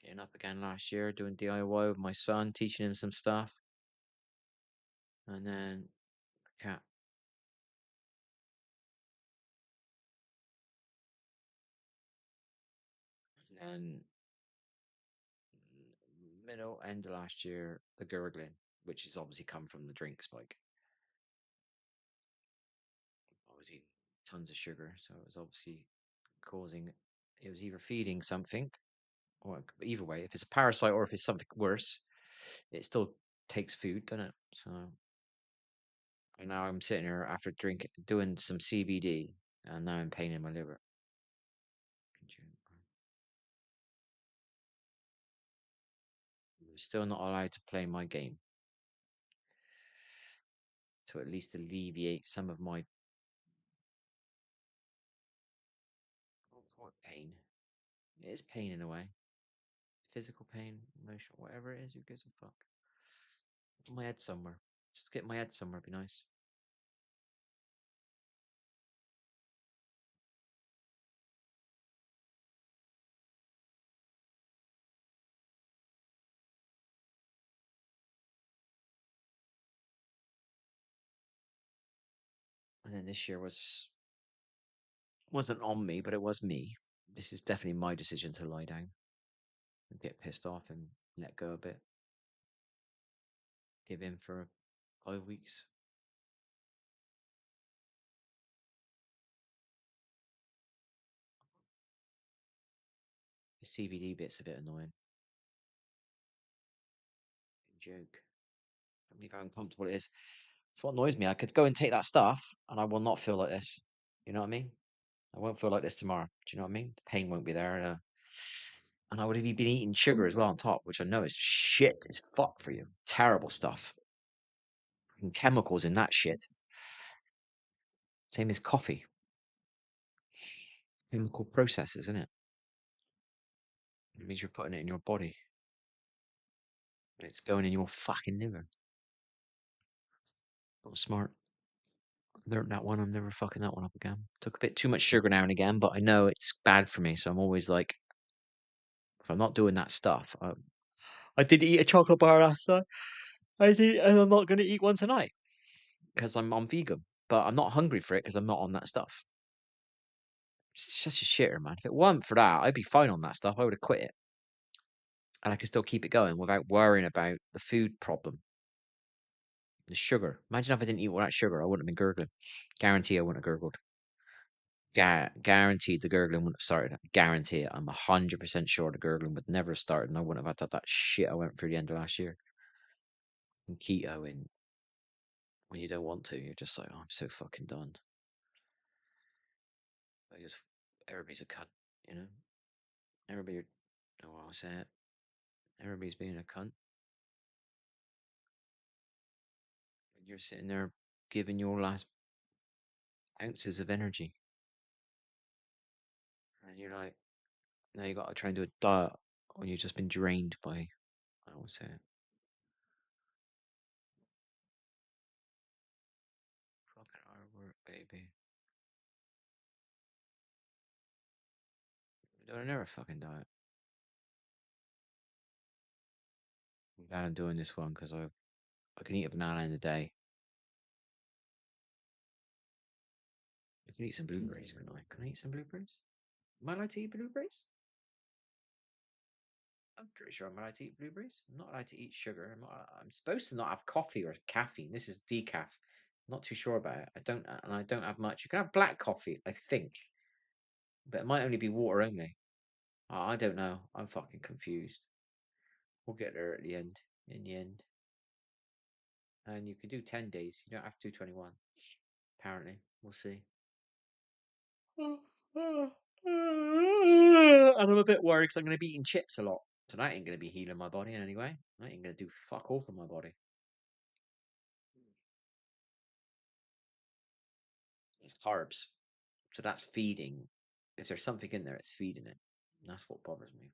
Getting up again last year, doing DIY with my son, teaching him some stuff. And then the cat. And then middle end of last year, the gurgling, which has obviously come from the drink spike. I was eating tons of sugar, so it was obviously causing. It was either feeding something, or either way, if it's a parasite or if it's something worse, it still takes food, doesn't it? So, and now I'm sitting here after drinking, doing some CBD, and now I'm pain in my liver. I'm still not allowed to play my game to at least alleviate some of my pain. It is pain in a way. Physical pain, emotional, whatever it is, who gives a fuck? Get my head somewhere. Just get my head somewhere, be nice. And then this year wasn't on me, but it was me. This is definitely my decision to lie down and get pissed off and let go a bit. Give in for 5 weeks. The CBD bit's a bit annoying. Joke. I believe how uncomfortable it is. It's what annoys me. I could go and take that stuff and I will not feel like this. You know what I mean? I won't feel like this tomorrow. Do you know what I mean? The pain won't be there. And I would have been eating sugar as well on top, which I know is shit. It's fuck for you. Terrible stuff. And chemicals in that shit. Same as coffee. Chemical processes, isn't it? It means you're putting it in your body. And it's going in your fucking liver. Not smart. Learned that one. I'm never fucking that one up again. Took a bit too much sugar now and again, but I know it's bad for me. So I'm always like, if I'm not doing that stuff, I did eat a chocolate bar last night. I did, and I'm not going to eat one tonight because I'm on vegan. But I'm not hungry for it because I'm not on that stuff. It's such a shitter, man. If it weren't for that, I'd be fine on that stuff. I would have quit it, and I could still keep it going without worrying about the food problem, the sugar. Imagine if I didn't eat all that sugar, I wouldn't have been gurgling. Guarantee I wouldn't have gurgled. Guaranteed the gurgling wouldn't have started. I guarantee it. I'm 100% sure the gurgling would never have started, and I wouldn't have had that shit I went through the end of last year. And keto, and when you don't want to, you're just like, oh, I'm so fucking done. I just everybody's a cunt, you know. Everybody, oh, I'll say it. Everybody's being a cunt. And you're sitting there giving your last ounces of energy, and you're like, now you got to try and do a diet when you've just been drained by. I always say it. Fucking hard work, baby. Doing another fucking diet. I'm glad I'm doing this one because I can eat a banana in a day. I can eat some blueberries, can I? Can I eat some blueberries? Am I allowed to eat blueberries? I'm pretty sure I'm allowed to eat blueberries. I'm not allowed to eat sugar. I'm supposed to not have coffee or caffeine. This is decaf. Not too sure about it. I don't have much. You can have black coffee, I think, but it might only be water only. I don't know. I'm fucking confused. We'll get there at the end. In the end, and you can do 10 days. You don't have to do 21. Apparently, we'll see. And I'm a bit worried because I'm going to be eating chips a lot. So that ain't going to be healing my body in any way. That ain't going to do fuck all for my body. It's carbs. So that's feeding. If there's something in there, it's feeding it. And that's what bothers me.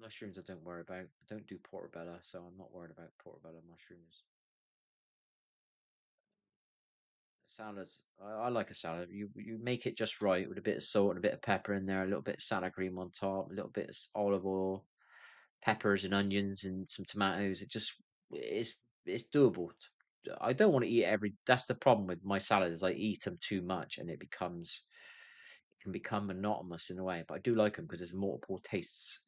Mushrooms I don't worry about. I don't do portobello, so I'm not worried about portobello mushrooms. Salads. I like a salad. You make it just right with a bit of salt and a bit of pepper in there, a little bit of salad cream on top, a little bit of olive oil, peppers and onions and some tomatoes. It's it's doable. I don't want to eat every. That's the problem with my salad is I eat them too much and it can become monotonous in a way. But I do like them because there's multiple tastes.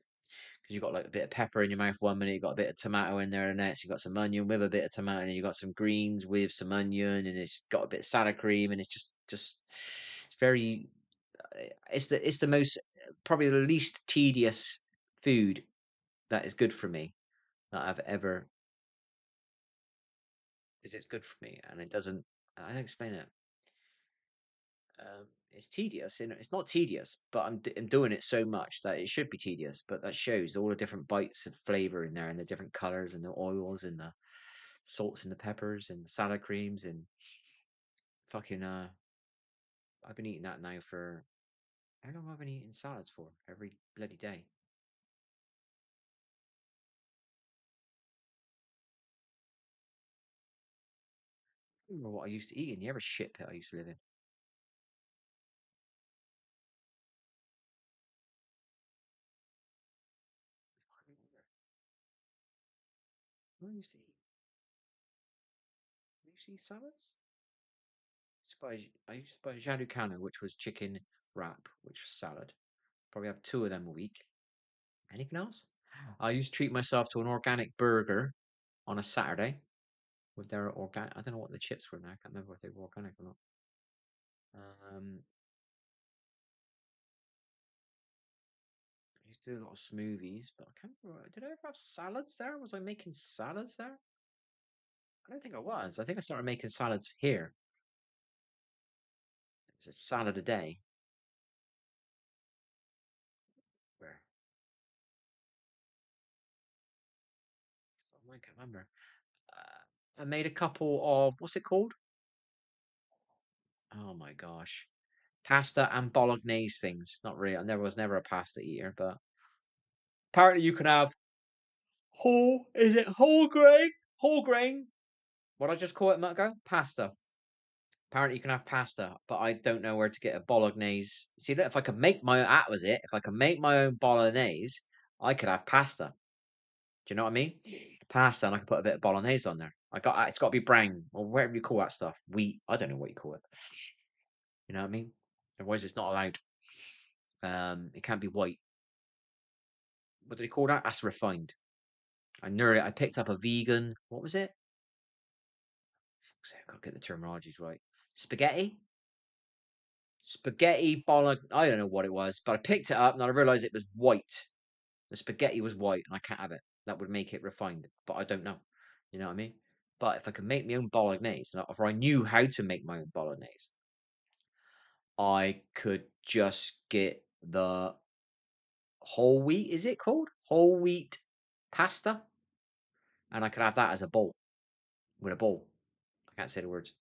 Because you've got like a bit of pepper in your mouth 1 minute, you've got a bit of tomato in there the next, you've got some onion with a bit of tomato, and you've got some greens with some onion, and it's got a bit of salad cream, and it's just it's very it's the most probably the least tedious food that is good for me that I've ever is it's good for me and it doesn't I don't explain it. It's tedious and it's not tedious, but I'm doing it so much that it should be tedious. But that shows all the different bites of flavor in there and the different colors and the oils and the salts and the peppers and salad creams and fucking. I've been eating that now for how long have I been eating salads for? Every bloody day. I remember what I used to eat in the ever shit pit I used to live in. What I used to eat. usually eat salads. I used to buy Jaducano, which was chicken wrap, which was salad. Probably have 2 of them a week. Anything else? I used to treat myself to an organic burger on a Saturday with their organic. I don't know what the chips were now. I can't remember if they were organic or not. Um, I used to do a lot of smoothies, but I can't remember. Did I ever have salads there? Was I making salads there? I don't think I was. I think I started making salads here. It's a salad a day. Where? I can't remember. I made a couple of what's it called? Oh my gosh, pasta and bolognese things. Not really. I never was never a pasta eater, but apparently you can have whole. Is it whole grain? Whole grain. What I just call it, Mutgo? Pasta. Apparently you can have pasta, but I don't know where to get a bolognese. See, if I could make my own, that was it. If I could make my own bolognese, I could have pasta. Do you know what I mean? Pasta, and I can put a bit of bolognese on there. It's got to be brown or whatever you call that stuff. Wheat. I don't know what you call it. You know what I mean? Otherwise, it's not allowed. It can't be white. What do they call that? That's refined. I picked up a vegan. What was it? Fuck's sake, I can't get the terminologies right. Spaghetti. Spaghetti bolognese. I don't know what it was, but I picked it up and I realized it was white. The spaghetti was white, and I can't have it. That would make it refined, but I don't know. You know what I mean? But if I could make my own bolognese, and if I knew how to make my own bolognese, I could just get the whole wheat. Is it called whole wheat pasta? And I could have that as a bowl with a bowl. I can't say the words.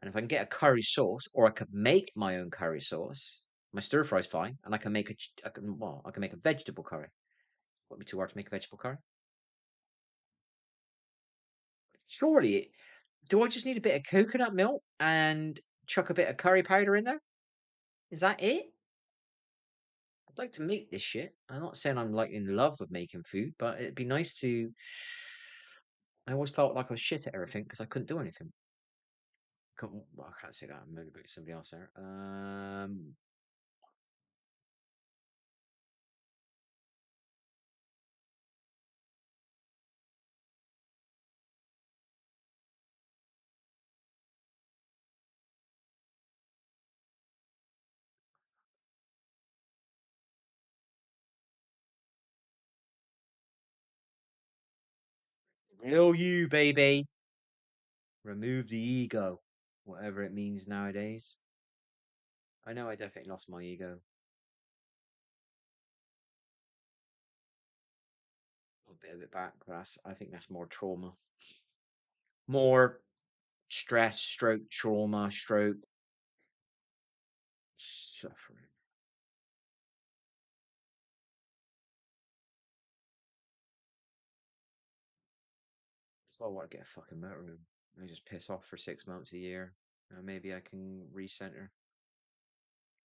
And if I can get a curry sauce, or I could make my own curry sauce, my stir fry's fine, and I can make I can make a vegetable curry. Wouldn't be too hard to make a vegetable curry. Surely, do I just need a bit of coconut milk and chuck a bit of curry powder in there? Is that it? I'd like to make this shit. I'm not saying I'm like in love with making food, but it'd be nice to. I always felt like I was shit at everything because I couldn't do anything. Well, I can't say that. I'm maybe about somebody else there. Real you, baby. Remove the ego, whatever it means nowadays. I know I definitely lost my ego. A bit of it back, but I think that's more trauma. More stress, stroke, trauma, stroke, suffering. So I want to get a fucking motorhome. I just piss off for 6 months a year. And maybe I can recenter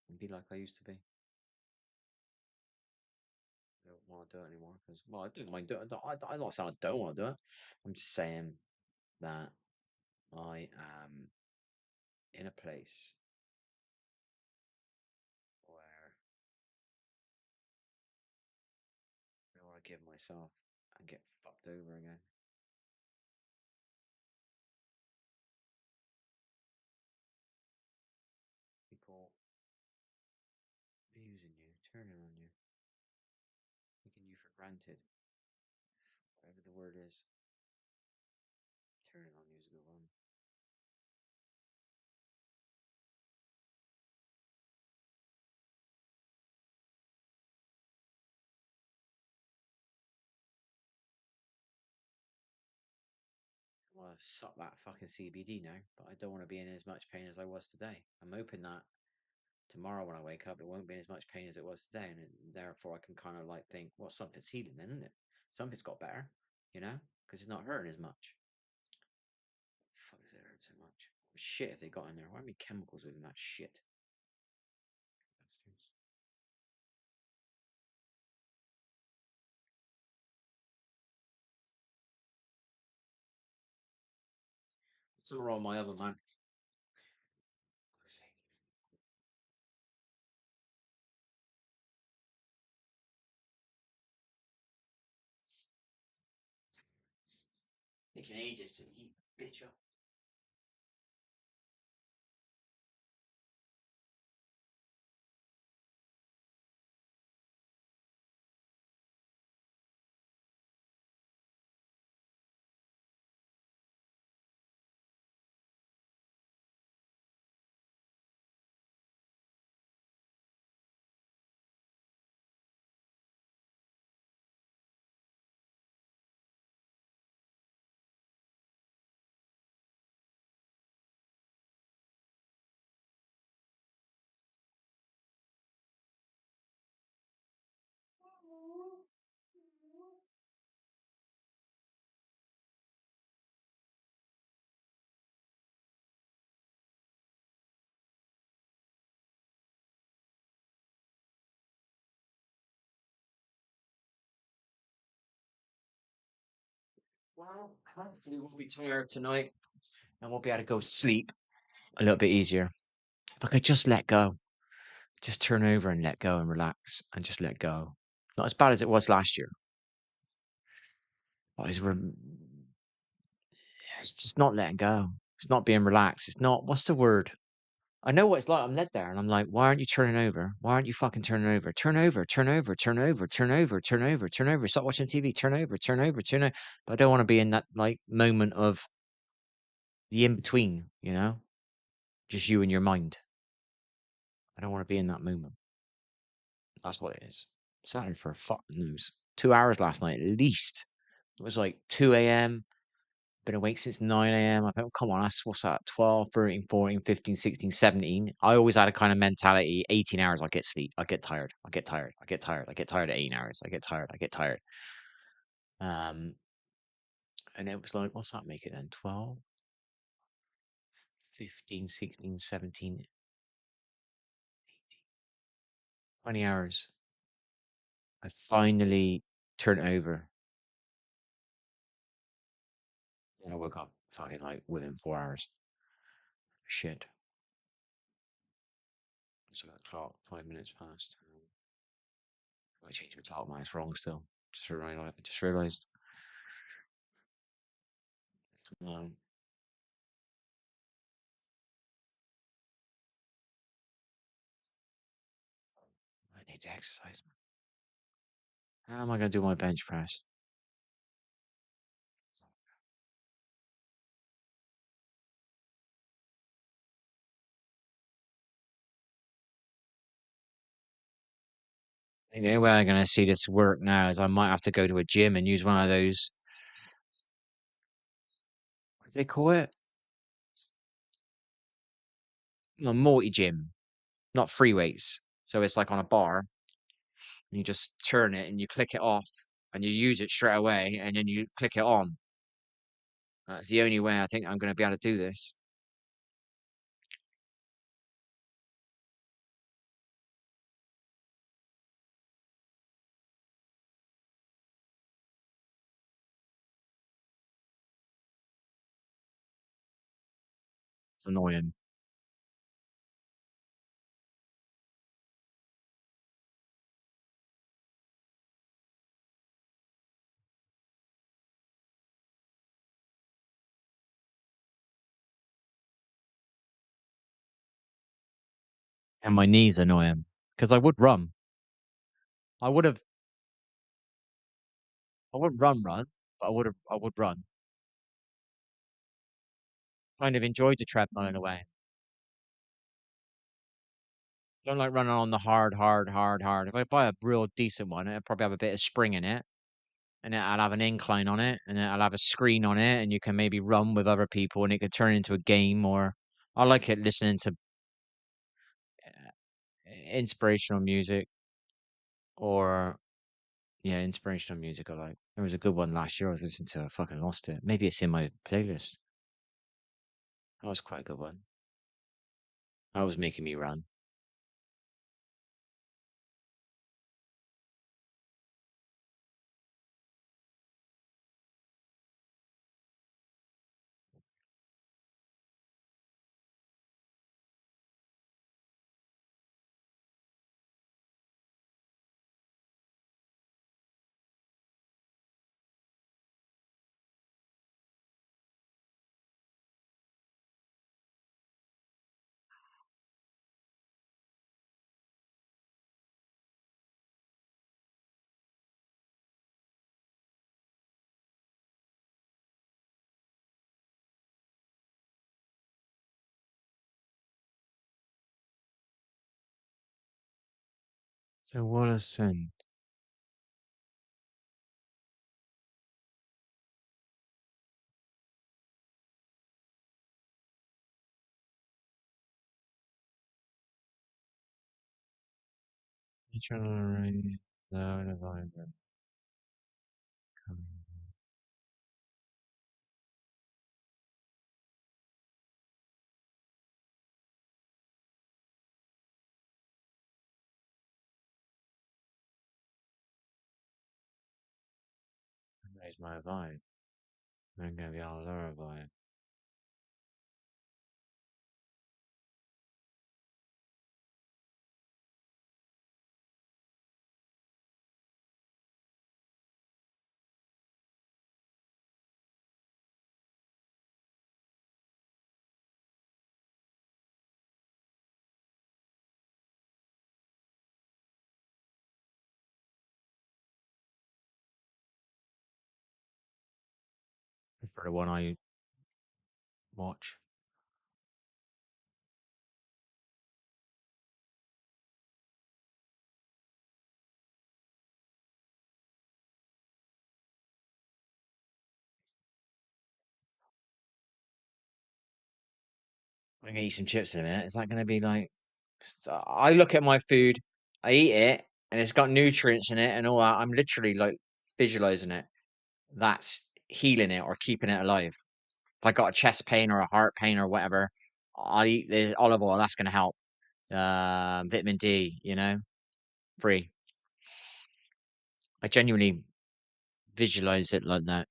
and be like I used to be. I don't want to do it anymore because, well, I don't mind doing it. I'm not saying I don't want to do it. I'm just saying that I am in a place where I want to give myself and get fucked over again. People abusing you, turning on you, taking you for granted, whatever the word is. Turning on you is a good one. I want to suck that fucking CBD now, but I don't want to be in as much pain as I was today. I'm hoping that tomorrow when I wake up, it won't be in as much pain as it was today, and therefore I can kind of like think, well, something's healing, then, isn't it? Something's got better, you know, because it's not hurting as much. Fuck does it hurt so much? What shit have they got in there? Why many chemicals within that shit? Something wrong with my oven, man. Taking ages to eat, bitch up. Well, hopefully we'll be tired tonight and we'll be able to go sleep a little bit easier. If I could just let go, just turn over and let go and relax and just let go. Not as bad as it was last year. But it's just not letting go. It's not being relaxed. It's not, what's the word? I know what it's like. I'm led there and I'm like, why aren't you turning over? Why aren't you fucking turning over? Turn over, turn over, turn over, turn over, turn over, turn over. Stop watching TV. Turn over, turn over, turn over. But I don't want to be in that like moment of the in between, you know? Just you and your mind. I don't want to be in that moment. That's what it is. Sat for a fucking lose. 2 hours last night at least. It was like 2 a.m. Been awake since 9 a.m. I thought, come on, that's what's that? 12, 13, 14, 15, 16, 17. I always had a kind of mentality 18 hours, I get sleep. I get tired. I get tired. I get tired. I get tired at 8 hours. I get tired. I get tired. Um, and it was like, what's that make it then? 12, 15, 16, 17, 20 hours. I finally turned over. And I woke up fucking like within 4 hours. Shit. So that clock, 5 minutes past. I changed my clock, man. It's wrong still. Just realized. Um, I need to exercise. How am I going to do my bench press? The only way I'm going to see this work now is I might have to go to a gym and use one of those. What do they call it? A multi gym, not free weights. So it's like on a bar, and you just turn it and you click it off, and you use it straight away, and then you click it on. That's the only way I think I'm going to be able to do this. It's annoying. And my knees annoy him because I would run. I would have. I wouldn't run, but I would run. Kind of enjoyed the treadmill in a way. Don't like running on the hard. If I buy a real decent one, it'll probably have a bit of spring in it, and I'll have an incline on it, and I'll have a screen on it, and you can maybe run with other people, and it could turn into a game. Or I like it listening to inspirational music, or yeah, inspirational music. I like. There was a good one last year I was listening to. I fucking lost it. Maybe it's in my playlist. That was quite a good one. That was making me run. So what a sin. Eternal rain, loud and vibrant. Raise my vibe. I'm gonna be all lower vibe. For the one I watch. I'm gonna eat some chips in a minute. Is that gonna be like? I look at my food, I eat it, and it's got nutrients in it and all that. I'm literally like visualizing it. That's healing it or keeping it alive. If I got a chest pain or a heart pain or whatever, I eat the olive oil. That's gonna help. Vitamin D, free. I genuinely visualize it like that.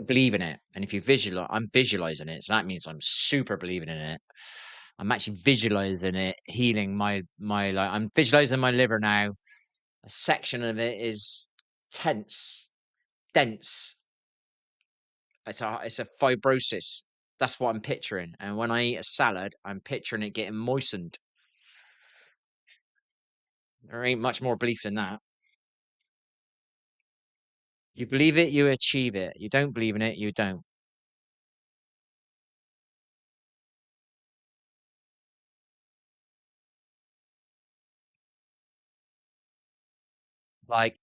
Believe in it. And if you visualize, I'm visualizing it. So that means I'm super believing in it. I'm actually visualizing it healing my like I'm visualizing my liver now. A section of it is tense, dense. It's a fibrosis. That's what I'm picturing. And when I eat a salad, I'm picturing it getting moistened. There ain't much more belief than that. You believe it, you achieve it. You don't believe in it, you don't. Like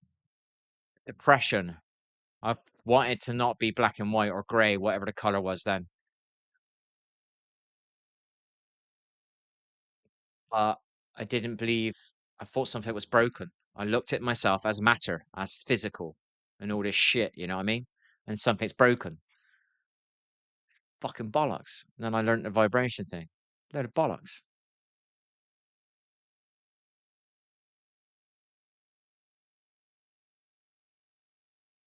depression. I've wanted to not be black and white or grey, whatever the color was then. But I didn't believe, I thought something was broken. I looked at myself as matter, as physical, and all this shit, you know what I mean? And something's broken. Fucking bollocks. And then I learned the vibration thing. Load of bollocks.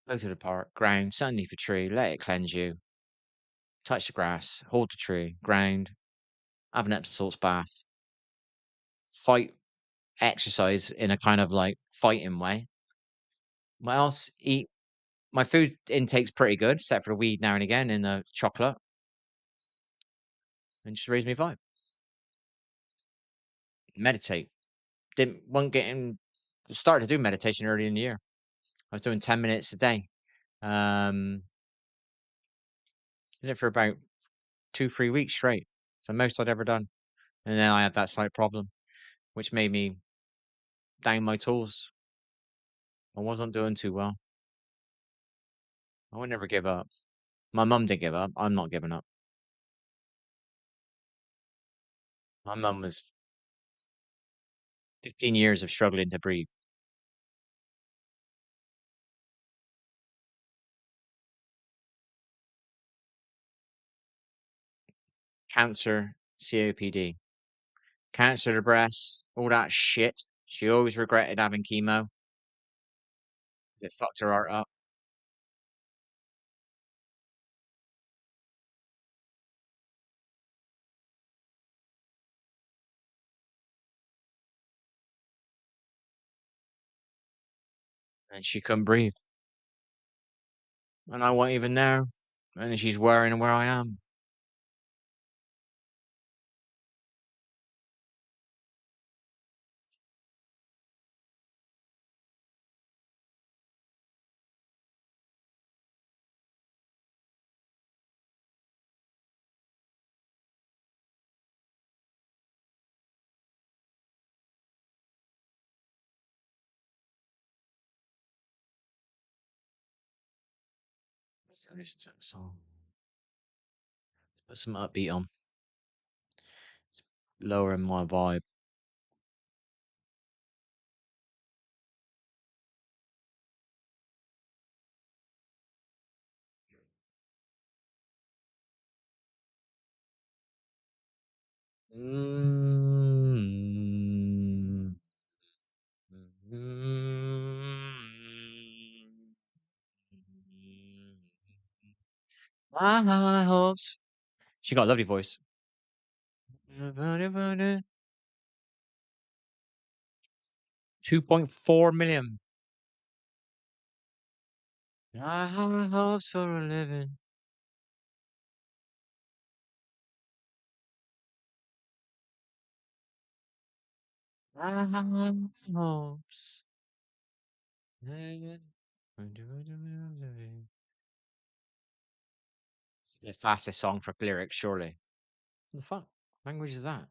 Go to the park, ground, sit underneath a tree, let it cleanse you. Touch the grass, hold the tree, ground, have an Epsom salts bath, fight, exercise in a kind of like fighting way. What else? Eat. My food intake's pretty good, except for the weed now and again and the chocolate, and just raise me vibe. Meditate. Didn't wasn't getting started to do meditation early in the year. I was doing 10 minutes a day. Um, did it for about 2, 3 weeks straight. So most I'd ever done. And then I had that slight problem, which made me down my tools. I wasn't doing too well. I would never give up. My mum didn't give up. I'm not giving up. My mum was 15 years of struggling to breathe. Cancer, COPD, cancer of the breast, all that shit. She always regretted having chemo. It fucked her heart up. And she couldn't breathe. And I wasn't even there. And she's worrying where I am. Listen to the song. Put some upbeat on. Lowering my vibe. Mm. My high hopes. She got a lovely voice. 2.4 million. My high hopes for a living. My high hopes. It's the fastest song for lyrics, surely. What the fuck language is that?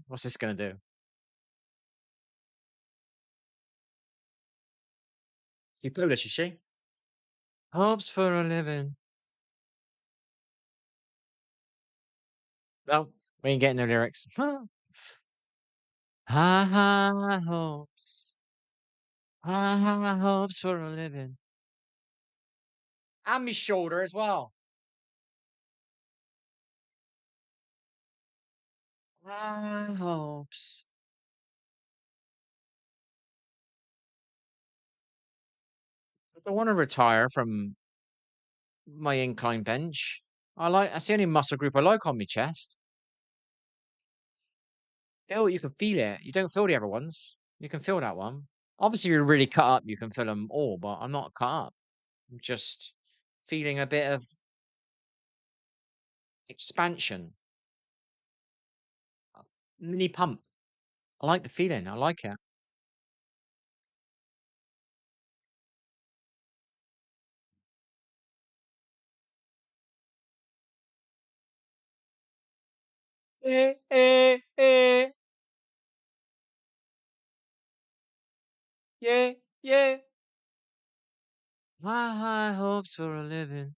What's this gonna do? You Polish, is she? Hopes for a living. No, we ain't getting no lyrics. High hopes. High hopes for a living. And me shoulder as well. High hopes. I don't want to retire from my incline bench. That's the only muscle group I like on my chest. Oh, you can feel it. You don't feel the other ones. You can feel that one. Obviously, you're really cut up. You can feel them all, but I'm not cut up. I'm just feeling a bit of expansion. Mini pump. I like the feeling. I like it. Eh, eh, eh. Yeah, yeah. My high hopes for a living.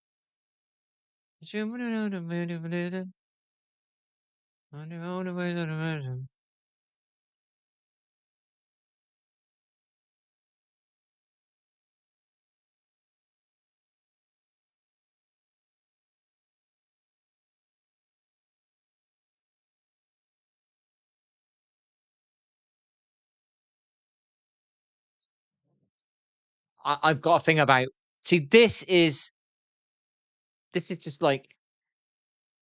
I've got a thing about. See, this is just like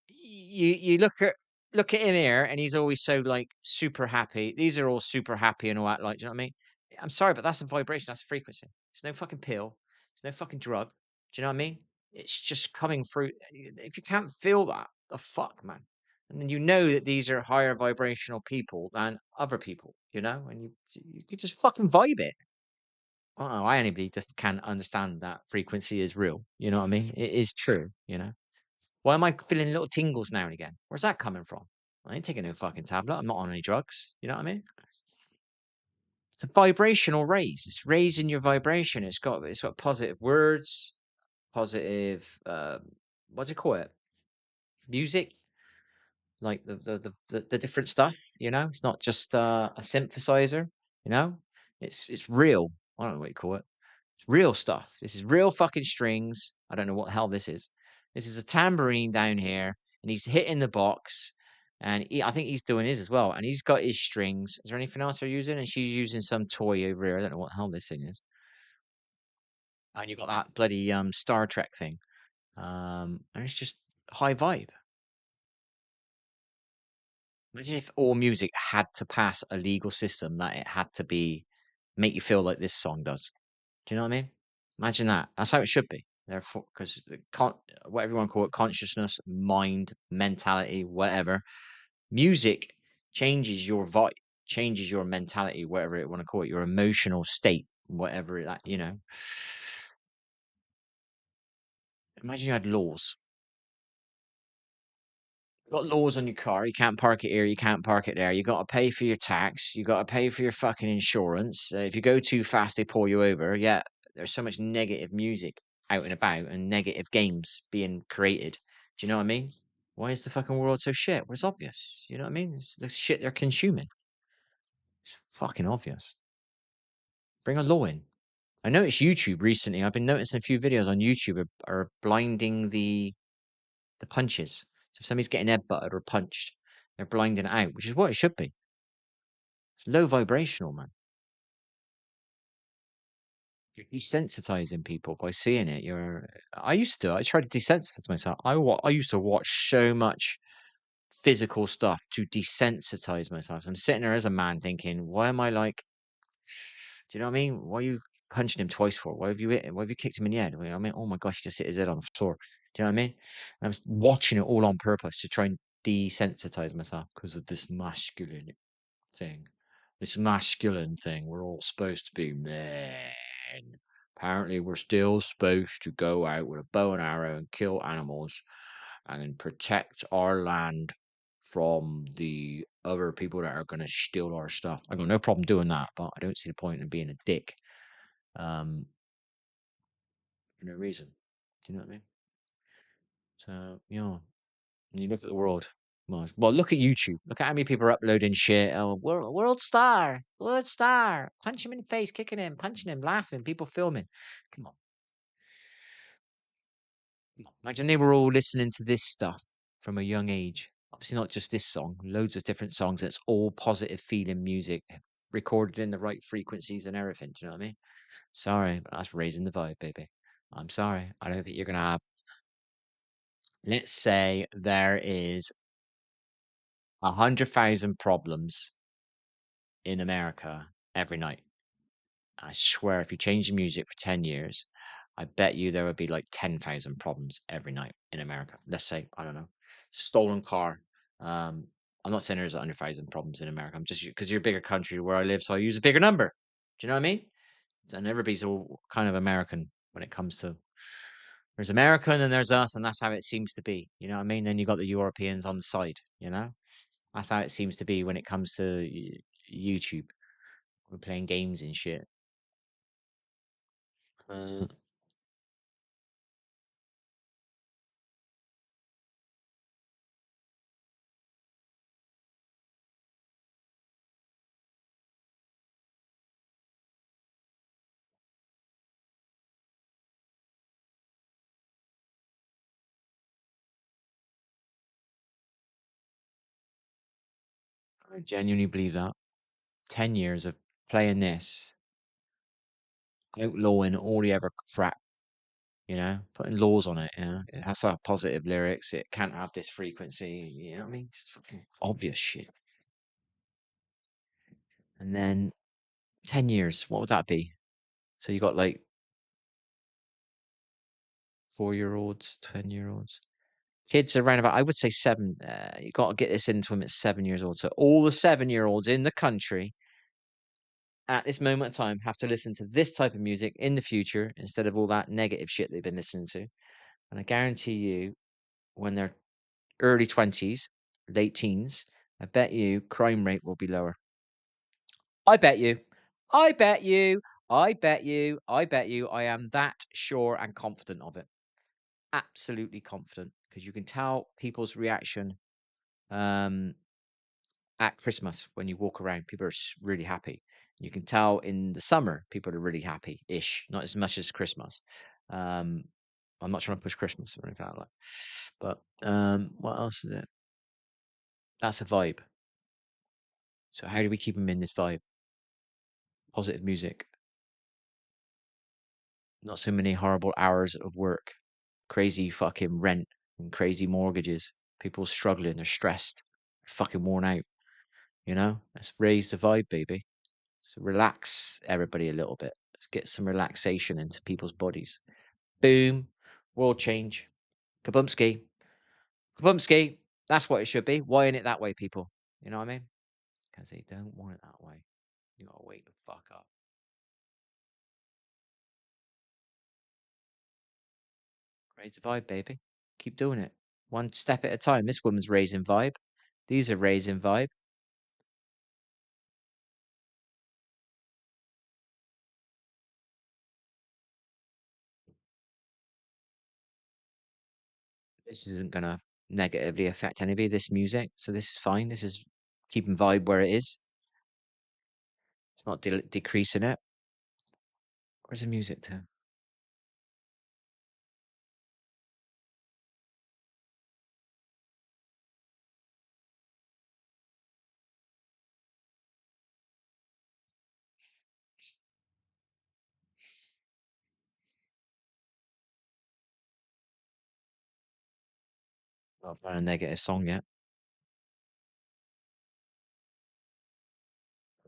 you look at him here, and he's always so like super happy. These are all super happy and all that. Like, do you know what I mean? I'm sorry, but that's a vibration. That's a frequency. It's no fucking pill. It's no fucking drug. Do you know what I mean? It's just coming through. If you can't feel that, the fuck, man. And then you know that these are higher vibrational people than other people. You know, and you could just fucking vibe it. Oh, I only just can't understand that frequency is real. You know what I mean? It is true. You know. Why am I feeling little tingles now and again? Where's that coming from? I ain't taking no fucking tablet. I'm not on any drugs. You know what I mean? It's a vibrational raise. It's raising your vibration. It's got positive words, positive what do you call it? Music, like the different stuff. You know, it's not just a synthesizer. You know, it's real. I don't know what you call it. It's real stuff. This is real fucking strings. I don't know what the hell this is. This is a tambourine down here, and he's hitting the box. And I think he's doing his as well. And he's got his strings. Is there anything else they're using? And she's using some toy over here. I don't know what the hell this thing is. And you got that bloody Star Trek thing. And it's just high vibe. Imagine if all music had to pass a legal system that it had to be make you feel like this song does. Do you know what I mean? Imagine that. That's how it should be. Therefore, because what everyone call it, consciousness, mind, mentality, whatever. Music changes your vibe. changes your mentality, whatever you want to call it, your emotional state, whatever that, you know. Imagine you had laws. You've got laws on your car. You can't park it here. You can't park it there. You got to pay for your tax. You got to pay for your fucking insurance. If you go too fast, they pull you over. Yeah, there's so much negative music out and about and negative games being created. Do you know what I mean? Why is the fucking world so shit? Well, it's obvious. You know what I mean? It's the shit they're consuming. It's fucking obvious. Bring a law in. I noticed YouTube recently. I've been noticing a few videos on YouTube are blinding the punches. So if somebody's getting headbutted or punched, they're blinding it out, which is what it should be. It's low vibrational, man. You're desensitizing people by seeing it. I try to desensitize myself. I used to watch so much physical stuff to desensitize myself. I'm sitting there as a man thinking, why am I like, do you know what I mean? Why are you punching him twice for? Why have you hit him? Why have you kicked him in the head? I mean, oh my gosh, he just hit his head on the floor. Do you know what I mean? And I was watching it all on purpose to try and desensitize myself because of this masculine thing. This masculine thing. We're all supposed to be men. Apparently, we're still supposed to go out with a bow and arrow and kill animals and protect our land from the other people that are going to steal our stuff. I got no problem doing that, but I don't see the point in being a dick for no reason. Do you know what I mean? So, you know, when you look at the world, well, look at YouTube. Look at how many people are uploading shit. Oh, world star, world star. Punch him in the face, kicking him, punching him, laughing, people filming. Come on. Imagine they were all listening to this stuff from a young age. Obviously, not just this song, loads of different songs. It's all positive feeling music, recorded in the right frequencies and everything. Do you know what I mean? Sorry, but that's raising the vibe, baby. I'm sorry. I don't think you're going to have. Let's say there is 100,000 problems in America every night. I swear, if you change the music for 10 years, I bet you there would be like 10,000 problems every night in America. Let's say, I don't know, stolen car. Um, I'm not saying there's 100,000 problems in America. I'm just because you're a bigger country where I live, so I use a bigger number. Do you know what I mean? And everybody's all kind of American when it comes to there's America and then there's us, and that's how it seems to be. You know what I mean? Then you got the Europeans on the side. You know, that's how it seems to be when it comes to YouTube. We're playing games and shit. Uh, I genuinely believe that. 10 years of playing this, outlawing all the other crap, you know, putting laws on it, you know. It has to have positive lyrics. It can't have this frequency, you know what I mean? Just fucking obvious shit. And then 10 years, what would that be? So you got like 4-year-olds, 10-year-olds. Kids around about, I would say seven. You got to get this into them at 7 years old. So all the 7-year-olds in the country at this moment in time have to listen to this type of music in the future instead of all that negative shit they've been listening to. And I guarantee you, when they're early 20s, late teens, I bet you crime rate will be lower. I bet you. I bet you. I bet you. I bet you. I am that sure and confident of it. Absolutely confident because you can tell people's reaction um, at Christmas when you walk around. People are really happy. You can tell in the summer people are really happy-ish, not as much as Christmas. Um, I'm not trying to push Christmas or anything like that. But what else is it? That's a vibe. So how do we keep them in this vibe? Positive music, not so many horrible hours of work, crazy fucking rent and crazy mortgages. People struggling, they're stressed, they're fucking worn out. You know, let's raise the vibe, baby. So relax everybody a little bit. Let's get some relaxation into people's bodies. Boom, world change. Kabumski, kabumski. That's what it should be. Why ain't it that way, people? You know what I mean? because they don't want it that way. You gotta wake the fuck up. Raise the vibe, baby. Keep doing it. One step at a time. This woman's raising vibe. These are raising vibe. This isn't gonna negatively affect anybody, this music. So this is fine. This is keeping vibe where it is. It's not decreasing it. Where's the music to? Not found a negative song yet.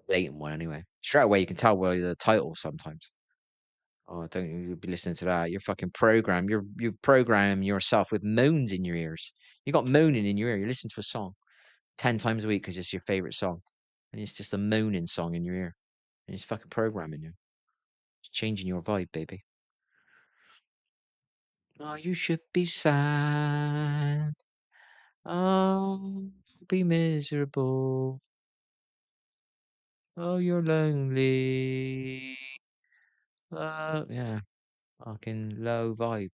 Blatant one anyway. Straight away you can tell by the title sometimes. Oh, don't you be listening to that. You're fucking programmed. You program yourself with moans in your ears. You got moaning in your ear. You listen to a song 10 times a week because it's your favorite song. And it's just a moaning song in your ear. And it's fucking programming you. It's changing your vibe, baby. Oh, you should be sad. Oh, be miserable. Oh, you're lonely. Yeah, fucking low vibe.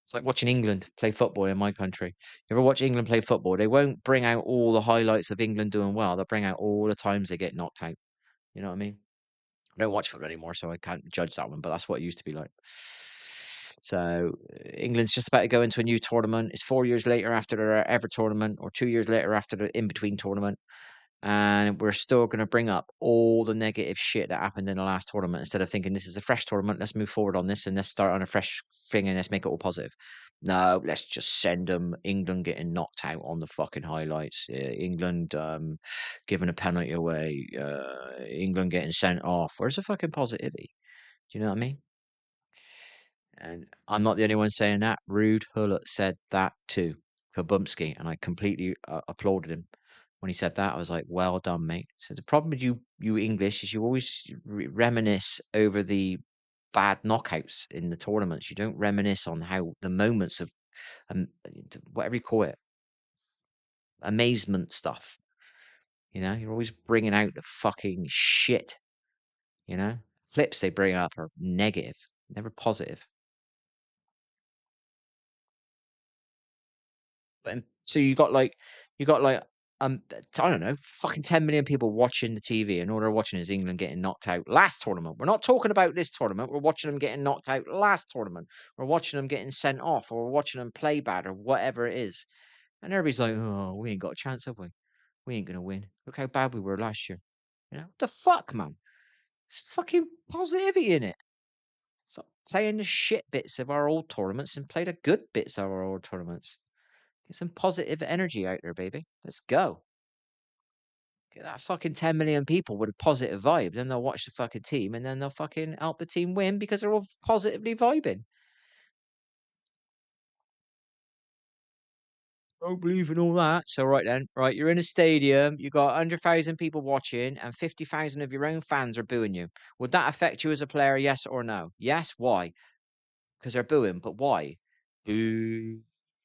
It's like watching England play football in my country. You ever watch England play football? They won't bring out all the highlights of England doing well. They'll bring out all the times they get knocked out. You know what I mean? I don't watch football anymore, so I can't judge that one, but that's what it used to be like. So England's just about to go into a new tournament. It's 4 years later after their ever tournament, or 2 years later after the in between tournament. And we're still going to bring up all the negative shit that happened in the last tournament instead of thinking this is a fresh tournament. Let's move forward on this and let's start on a fresh thing and let's make it all positive. No, let's just send them England getting knocked out on the fucking highlights. England giving a penalty away. England getting sent off. Where's the fucking positivity? Do you know what I mean? And I'm not the only one saying that. Rude Hullet said that too, Kabumski, and I completely applauded him when he said that. I was like, "Well done, mate." So the problem with you English, is you always reminisce over the bad knockouts in the tournaments. You don't reminisce on how the moments of um, whatever you call it, amazement stuff. You know, you're always bringing out the fucking shit. You know, clips they bring up are negative, never positive. And so you got like I don't know, fucking 10 million people watching the TV, and all they're watching is England getting knocked out last tournament. We're not talking about this tournament. We're watching them getting knocked out last tournament. We're watching them getting sent off, or we're watching them play bad, or whatever it is. And everybody's like, "Oh, we ain't got a chance, have we? We ain't gonna win. Look how bad we were last year." You know what the fuck, man? It's fucking positivity in it. Stop playing the shit bits of our old tournaments and play the good bits of our old tournaments. Get some positive energy out there, baby. Let's go. Get that fucking 10 million people with a positive vibe. Then they'll watch the fucking team and then they'll fucking help the team win because they're all positively vibing. Don't believe in all that. So, right then, right, you're in a stadium, you got 100,000 people watching, and 50,000 of your own fans are booing you. Would that affect you as a player, yes or no? Yes. Why? Because they're booing, but why? Boo,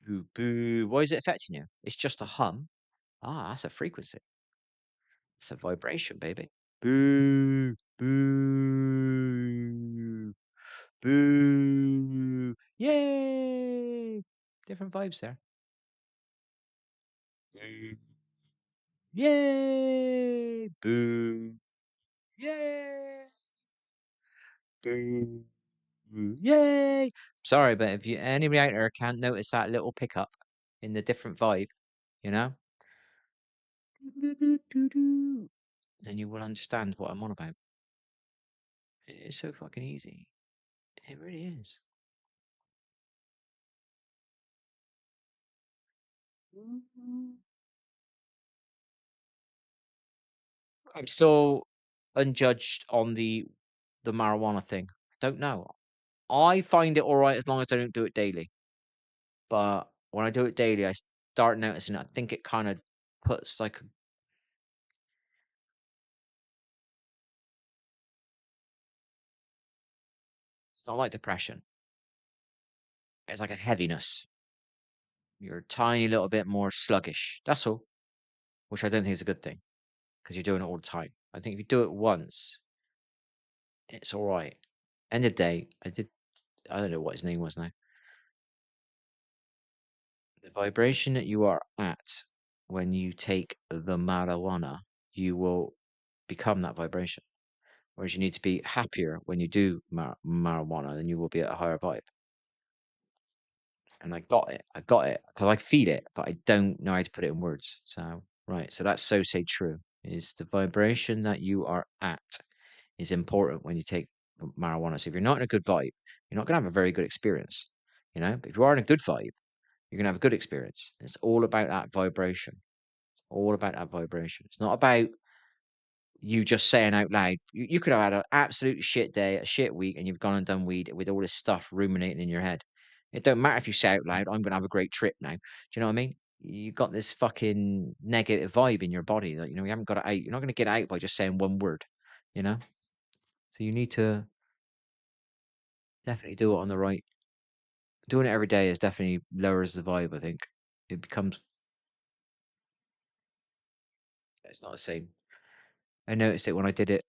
boo, boo. Why is it affecting you? It's just a hum. Ah, that's a frequency. It's a vibration, baby. Boo, boo, boo. Yay! Different vibes there. Boo. Yay! Boo. Yay! Boo. Yay! Sorry, but if you anybody out there can't notice that little pickup in the different vibe, you know, then you will understand what I'm on about. It's so fucking easy. It really is. I'm still unjudged on the marijuana thing. Don't know. I find it all right as long as I don't do it daily. But when I do it daily, I start noticing. I think it kind of puts like It's not like depression. It's like a heaviness. You're a tiny little bit more sluggish. That's all. Which I don't think is a good thing because you're doing it all the time. I think if you do it once, it's all right. End of the day, I don't know what his name was now. The vibration that you are at when you take the marijuana, you will become that vibration. Whereas you need to be happier when you do marijuana than you will be at a higher vibe. And I got it. I got it because I feel it, but I don't know how to put it in words. So, right. So that's so say true is the vibration that you are at is important when you take marijuana. So if you're not in a good vibe, you're not going to have a very good experience, you know, but if you are in a good vibe, you're going to have a good experience. It's all about that vibration. It's all about that vibration. It's not about you just saying out loud. You could have had an absolute shit day, a shit week, and you've gone and done weed with all this stuff ruminating in your head. It don't matter if you say out loud, I'm going to have a great trip now. Do you know what I mean? You got this fucking negative vibe in your body that, you know, you haven't got it out. You're not going to get it out by just saying one word, you know? So you need to definitely do it on the right. Doing it every day is definitely lowers the vibe, I think. It becomes, it's not the same. I noticed it when I did it.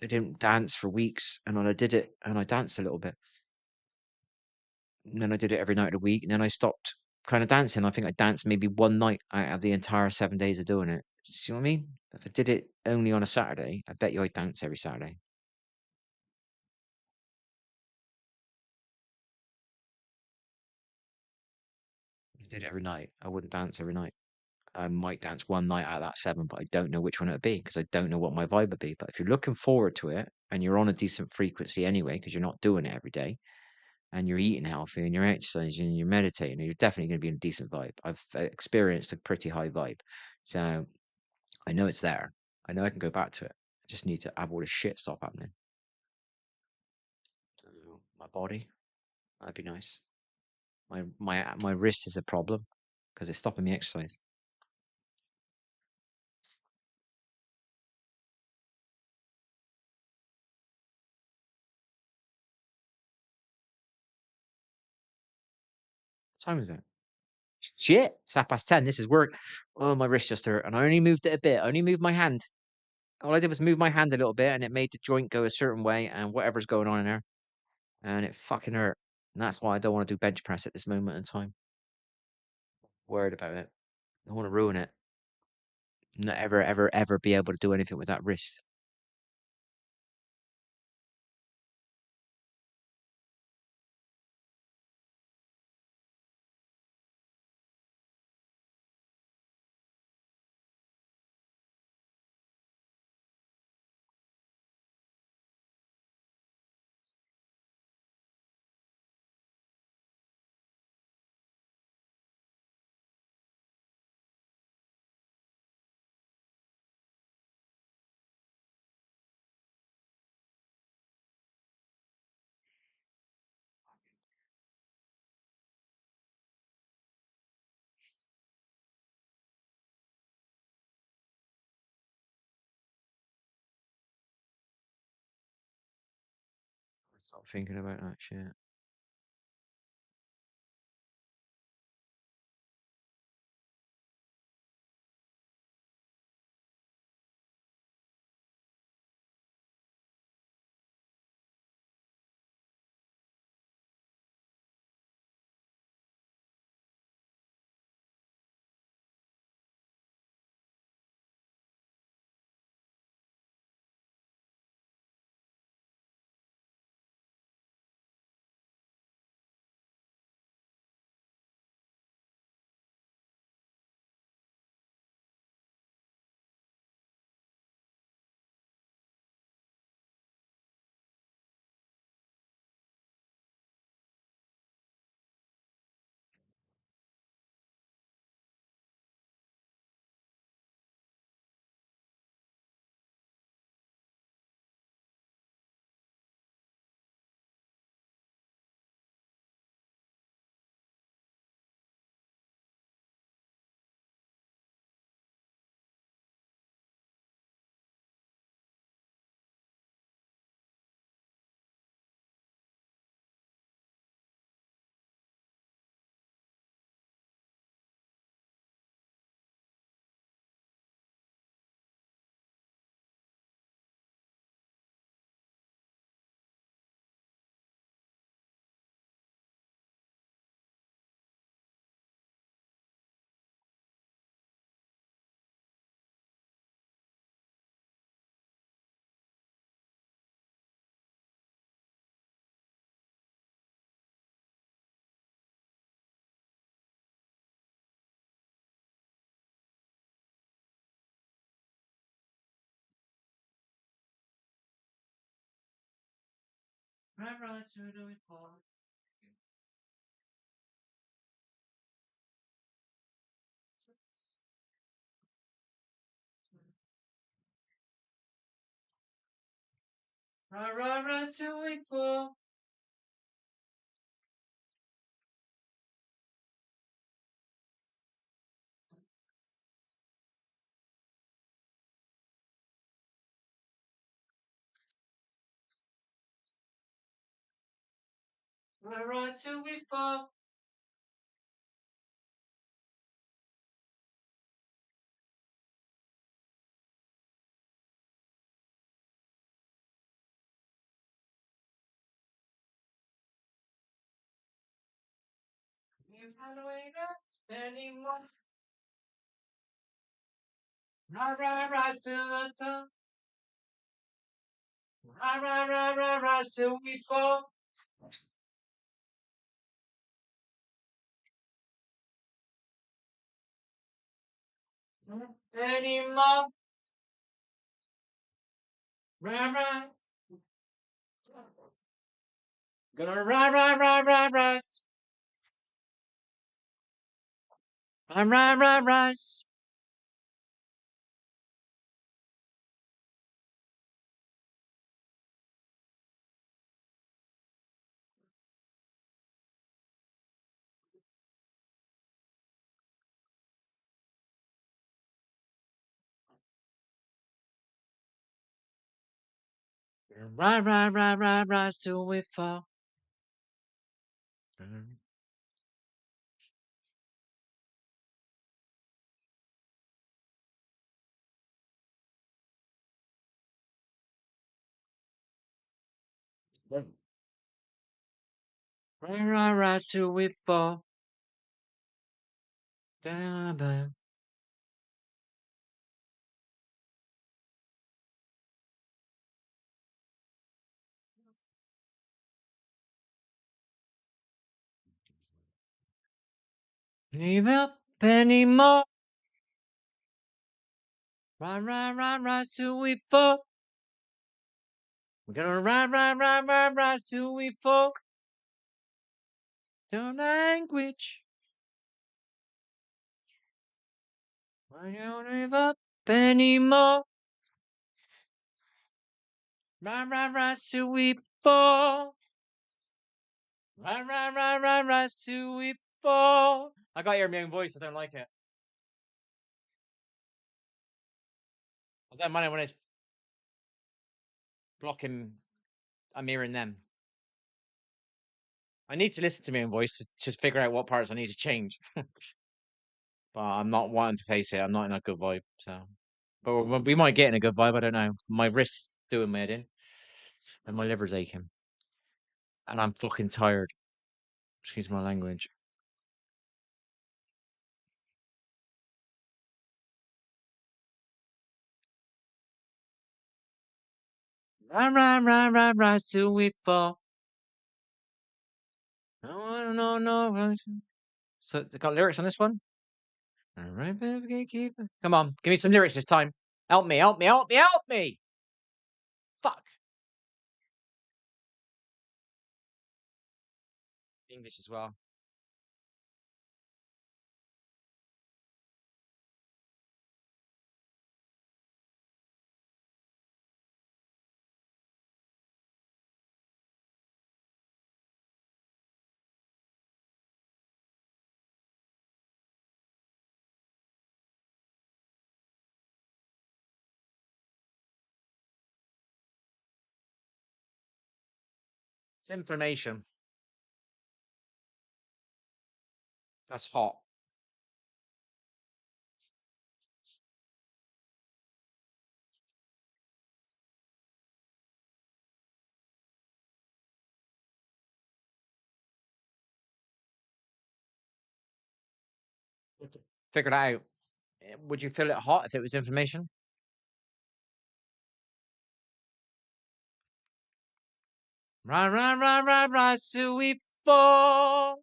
I didn't dance for weeks, and then I did it, and I danced a little bit. And then I did it every night of the week, and then I stopped kind of dancing. I think I danced maybe one night out of the entire 7 days of doing it. See what I mean? If I did it only on a Saturday, I bet you I'd dance every Saturday. If I did it every night, I wouldn't dance every night. I might dance one night out of that seven, but I don't know which one it'd be because I don't know what my vibe would be. But if you're looking forward to it and you're on a decent frequency anyway, because you're not doing it every day, and you're eating healthy and you're exercising and you're meditating, you're definitely going to be in a decent vibe. I've experienced a pretty high vibe. So I know it's there. I know I can go back to it. I just need to have all this shit stop happening. So my body, that'd be nice. My wrist is a problem because it's stopping me exercise. What time is it? Shit, it's 10:30. This is work. Oh, my wrist just hurt, and I only moved it a bit. I only moved my hand. All I did was move my hand a little bit, and it made the joint go a certain way, and whatever's going on in there, and it fucking hurt. And that's why I don't want to do bench press at this moment in time. Worried about it. I want to ruin it. Not ever, ever, ever be able to do anything with that wrist. Stop thinking about that shit. Rise till we fall. Rise till we fall. Rise till we fall. We've had to wait up anymore. Rise to the top. Rise till we fall. Anymore. Rise. Gonna rise. Rise. Rise till we fall. Rise till we fall. Down. Leave up anymore. Rise till we fall. We're gonna rise till we fall. The language. I don't give up anymore. Rise till we fall. Rise till we fall. I got your main voice. I don't like it. I don't mind it when it's blocking Amir and them. I need to listen to my own voice to figure out what parts I need to change. But I'm not wanting to face it. I'm not in a good vibe. So, but we might get in a good vibe. I don't know. My wrist's doing my head in, and my liver's aching, and I'm fucking tired. Excuse my language. Rise till we fall. No. So, they got lyrics on this one? All right, baby, gatekeeper. Come on, give me some lyrics this time. Help me. Fuck. English as well. It's information. That's hot. Figured out. Would you feel it hot if it was information? Rise till we fall.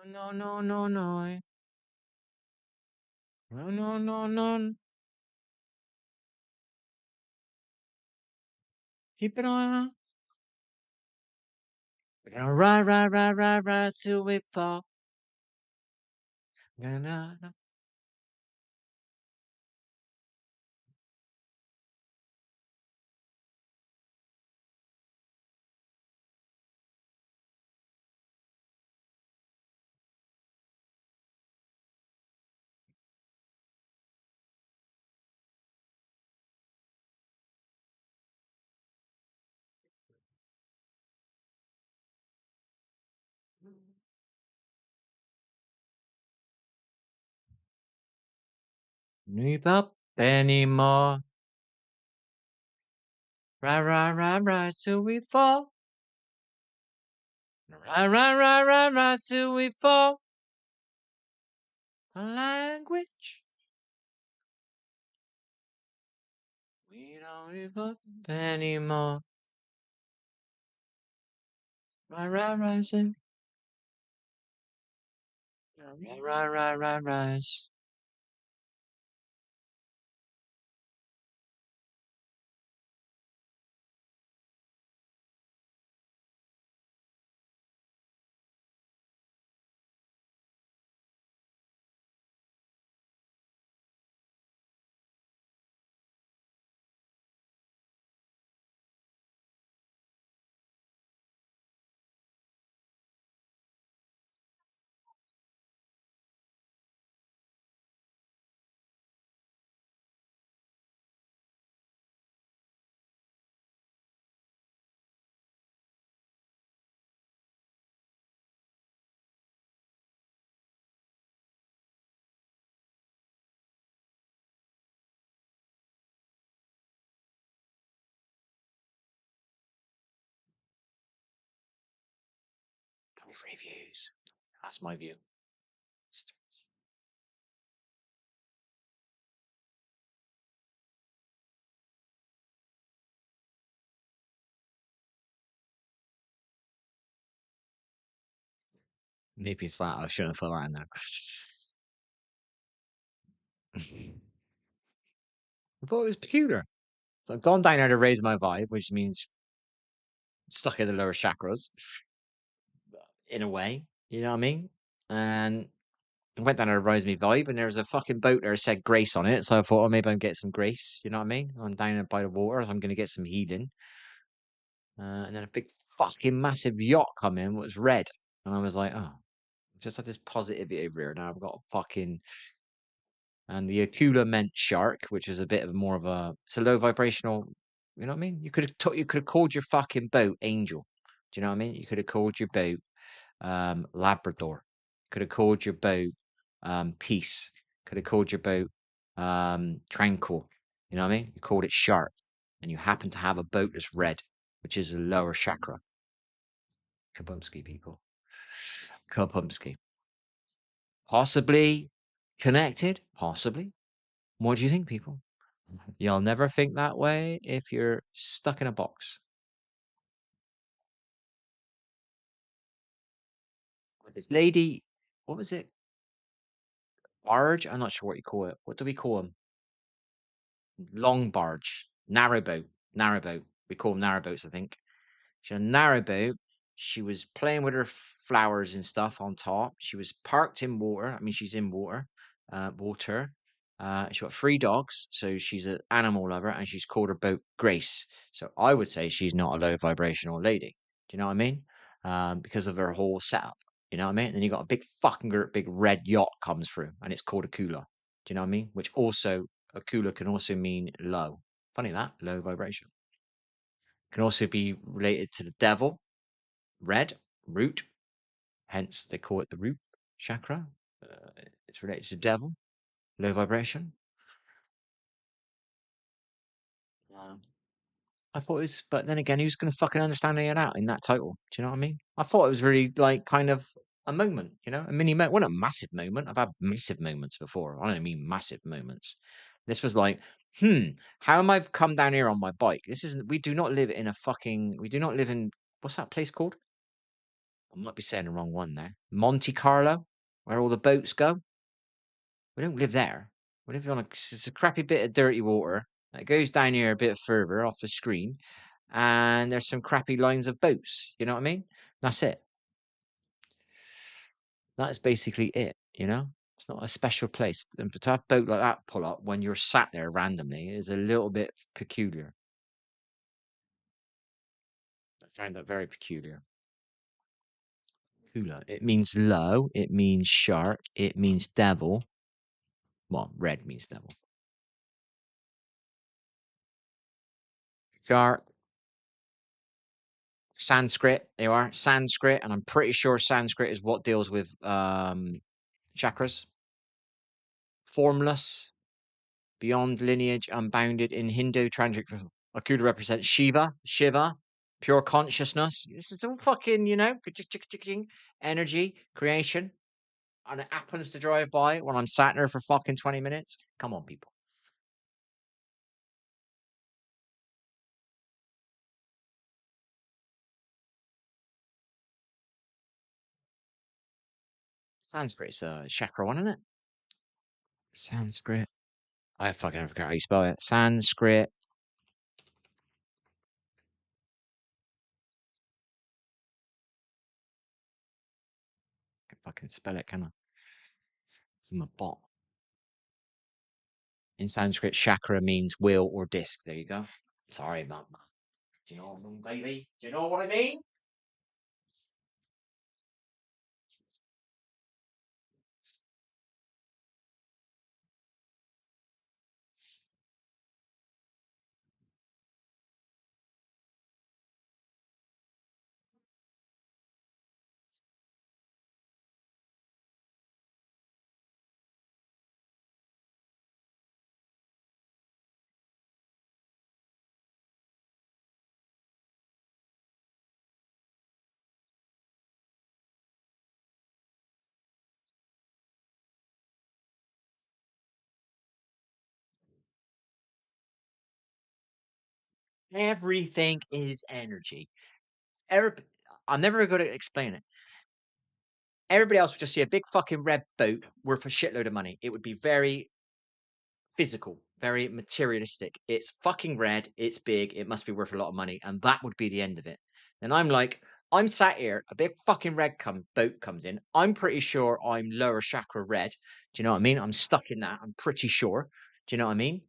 No, no, no, no. No, no, no, no. Keep it on. We're gonna ride till we fall. Gonna... Leap up anymore. Ride till we fall. Ride till we fall. A language. We don't give up anymore. Ride, sing. Rise. Free views. That's my view. Maybe it's that I shouldn't have put that in there. I thought it was peculiar. So I've gone down there to raise my vibe, which means stuck in the lower chakras, in a way. You know what I mean? And I went down there to raise my vibe, and there was a fucking boat there that said grace on it. So I thought, oh, maybe I can get some grace. You know what I mean? I'm down there by the water, so I'm going to get some healing. And then a big fucking massive yacht come in, was red. And I was like, oh, just had this positivity over here. Now I've got a fucking... And the Akula meant shark, which is a bit of more of a... It's a low vibrational... You know what I mean? You could have called your fucking boat Angel. Do you know what I mean? You could have called your boat Labrador. Could have called your boat Peace. Could have called your boat Tranquil. You know what I mean? You called it Shark. And you happen to have a boat that's red, which is a lower chakra. Kabumski, people. Kabumski. Possibly connected. Possibly. What do you think, people? You'll never think that way if you're stuck in a box. This lady, what was it? Barge? I'm not sure what you call it. What do we call them? Long barge. Narrowboat. Narrowboat. We call them narrowboats, I think. She had a narrowboat. She was playing with her flowers and stuff on top. She was parked in water. I mean, she's in water. Water. She's got 3 dogs, so she's an animal lover, and she's called her boat Grace. So I would say she's not a low vibrational lady. Do you know what I mean? Because of her whole setup. You know what I mean? And then you got a big fucking big red yacht comes through, and it's called a cooler. Do you know what I mean? Which also, a cooler can also mean low. Funny that, low vibration. Can also be related to the devil, red, root, hence they call it the root chakra. It's related to the devil, low vibration. Um, I thought it was, but then again, who's going to fucking understand any of that in that title? Do you know what I mean? I thought it was really like kind of a moment, you know, a mini moment, well, a massive moment. I've had massive moments before. I don't mean massive moments. This was like, how am I come down here on my bike? This isn't, we do not live in, what's that place called? I might be saying the wrong one there. Monte Carlo, where all the boats go. We don't live there. We live on it's a crappy bit of dirty water that goes down here a bit further off the screen, and there's some crappy lines of boats. You know what I mean? That's it. That is basically it. You know, it's not a special place. And to have a boat like that pull up when you're sat there randomly is a little bit peculiar. I find that very peculiar. Kula. It means low. It means shark. It means devil. Well, red means devil. Shark. Sanskrit. They are Sanskrit, and I'm pretty sure Sanskrit is what deals with chakras. Formless, beyond lineage, unbounded in Hindu transit. Akula represents Shiva, pure consciousness. This is all fucking, energy, creation. And it happens to drive by when I'm sat there for fucking 20 minutes. Come on, people. Sanskrit's a chakra one, isn't it? Sanskrit. I fucking forgot how you spell it. Sanskrit. I can fucking spell it, can I? It's in my bot. In Sanskrit, chakra means wheel or disc. There you go. Sorry about that. Do you know what I mean, baby? Do you know what I mean? Everything is energy. I'm never going to explain it. Everybody else would just see a big fucking red boat worth a shitload of money. It would be very physical, very materialistic. It's fucking red. It's big. It must be worth a lot of money. And that would be the end of it. And I'm like, I'm sat here, a big fucking red boat comes in. I'm pretty sure I'm lower chakra red. Do you know what I mean? I'm stuck in that. I'm pretty sure. Do you know what I mean?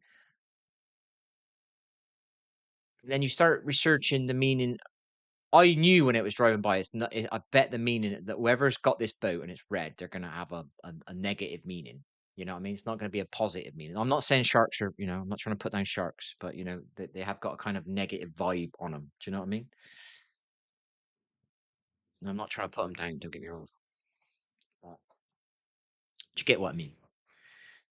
Then you start researching the meaning. I knew when it was driving by, it's not, I bet the meaning that whoever's got this boat and it's red, they're going to have a negative meaning. You know what I mean? It's not going to be a positive meaning. I'm not saying sharks are, I'm not trying to put down sharks, but, they have got a kind of negative vibe on them. Do you know what I mean? And I'm not trying to put them down, don't get me wrong. But do you get what I mean?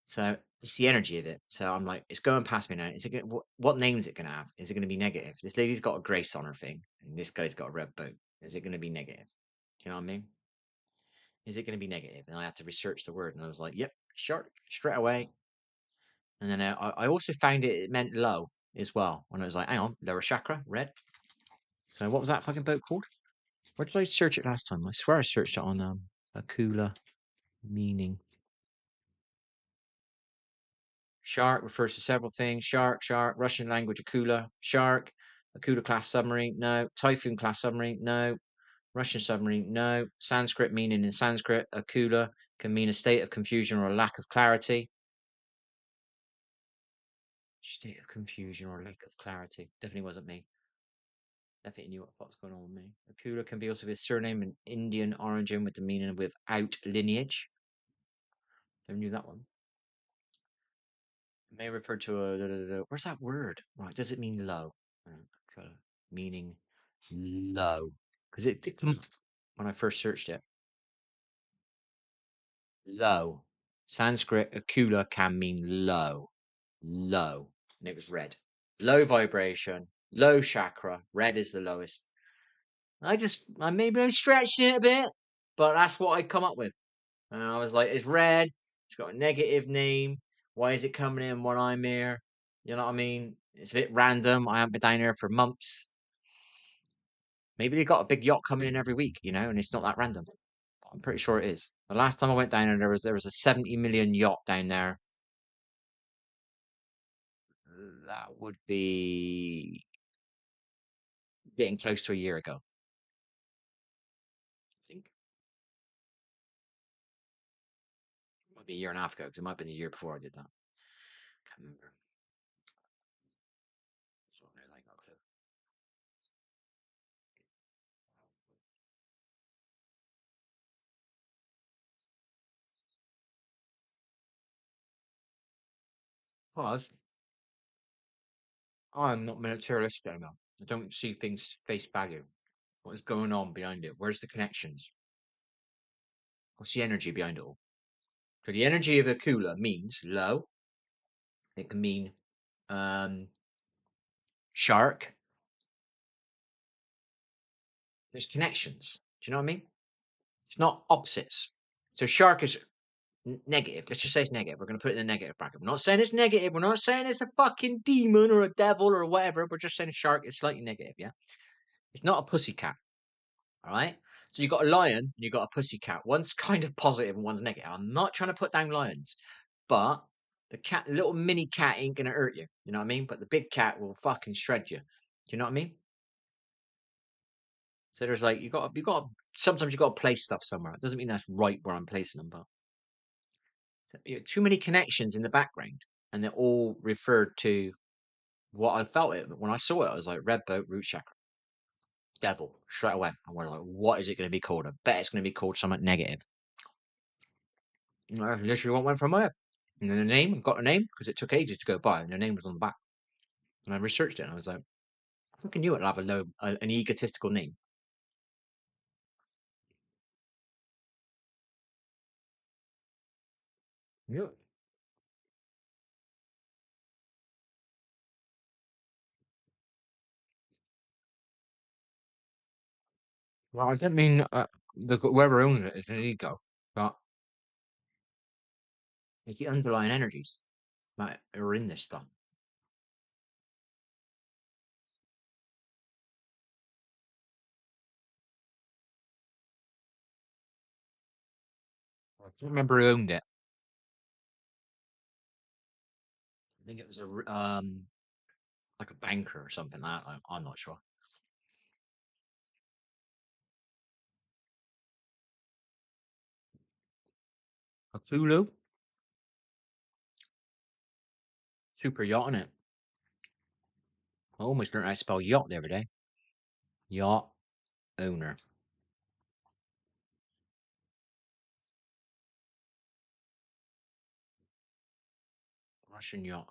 So it's the energy of it. So I'm like, it's going past me now. Is it gonna, what name is it going to have? Is it going to be negative? This lady's got a grace on her thing, and this guy's got a red boat. Is it going to be negative? Do you know what I mean? Is it going to be negative? And I had to research the word, and I was like, yep, shark, straight away. And then I also found it meant low as well. When I was like, hang on, lower chakra, red. So what was that fucking boat called? Where did I search it last time? I swear I searched it on Akula meaning. Shark refers to several things. Shark, Russian language, Akula, shark, Akula class submarine, no. Typhoon class submarine, no. Russian submarine, no. Sanskrit meaning in Sanskrit, Akula can mean a state of confusion or a lack of clarity. State of confusion or lack of clarity. Definitely wasn't me. Definitely knew what the fuck's going on with me. Akula can be also be a surname in Indian origin with the meaning without lineage. Never knew that one. It may refer to where's that word? Right, does it mean low? Meaning low. Because it did come up when I first searched it. Low. Sanskrit Akula can mean low. Low. And it was red. Low vibration, low chakra. Red is the lowest. Maybe I'm stretching it a bit, but that's what I come up with. And I was like, it's red. It's got a negative name. Why is it coming in when I'm here? You know what I mean? It's a bit random. I haven't been down here for months. Maybe they got a big yacht coming in every week, you know, and it's not that random. But I'm pretty sure it is. The last time I went down there, there was a 70 million yacht down there. That would be getting close to a year ago, I think. It might be a year and a half ago because it might have been the year before I did that. Can't remember. So I got a clue. Because I'm not materialistic enough. I don't see things face value. What is going on behind it? Where's the connections? What's the energy behind it all? So the energy of a cooler means low. It can mean um, shark. There's connections. Do you know what I mean? It's not opposites. So shark is negative. Let's just say it's negative. We're going to put it in the negative bracket. We're not saying it's negative. We're not saying it's a fucking demon or a devil or whatever. We're just saying shark is slightly negative. Yeah. It's not a pussycat. All right. So you've got a lion and you've got a pussycat. One's kind of positive and one's negative. I'm not trying to put down lions, but the cat, little mini cat ain't going to hurt you. You know what I mean? But the big cat will fucking shred you. Do you know what I mean? So there's like, sometimes you got to place stuff somewhere. It doesn't mean that's right where I'm placing them, but too many connections in the background, and they're all referred to what I felt it when I saw it. I was like, red boat, root chakra, devil, straight away. And we're like, what is it going to be called? I bet it's going to be called something negative. I literally want one from my head. And then the name, I got a name because it took ages to go by, and the name was on the back. And I researched it, and I was like, I fucking knew it'd have an egotistical name. Yeah. Well, I didn't mean whoever owns it is an ego, but it's the underlying energies that are in this stuff. I don't remember who owned it. I think it was like a banker or something like that. I'm not sure. A Cthulhu super yacht in it. I almost learned how to spell yacht the other day. Yacht owner, Russian yacht.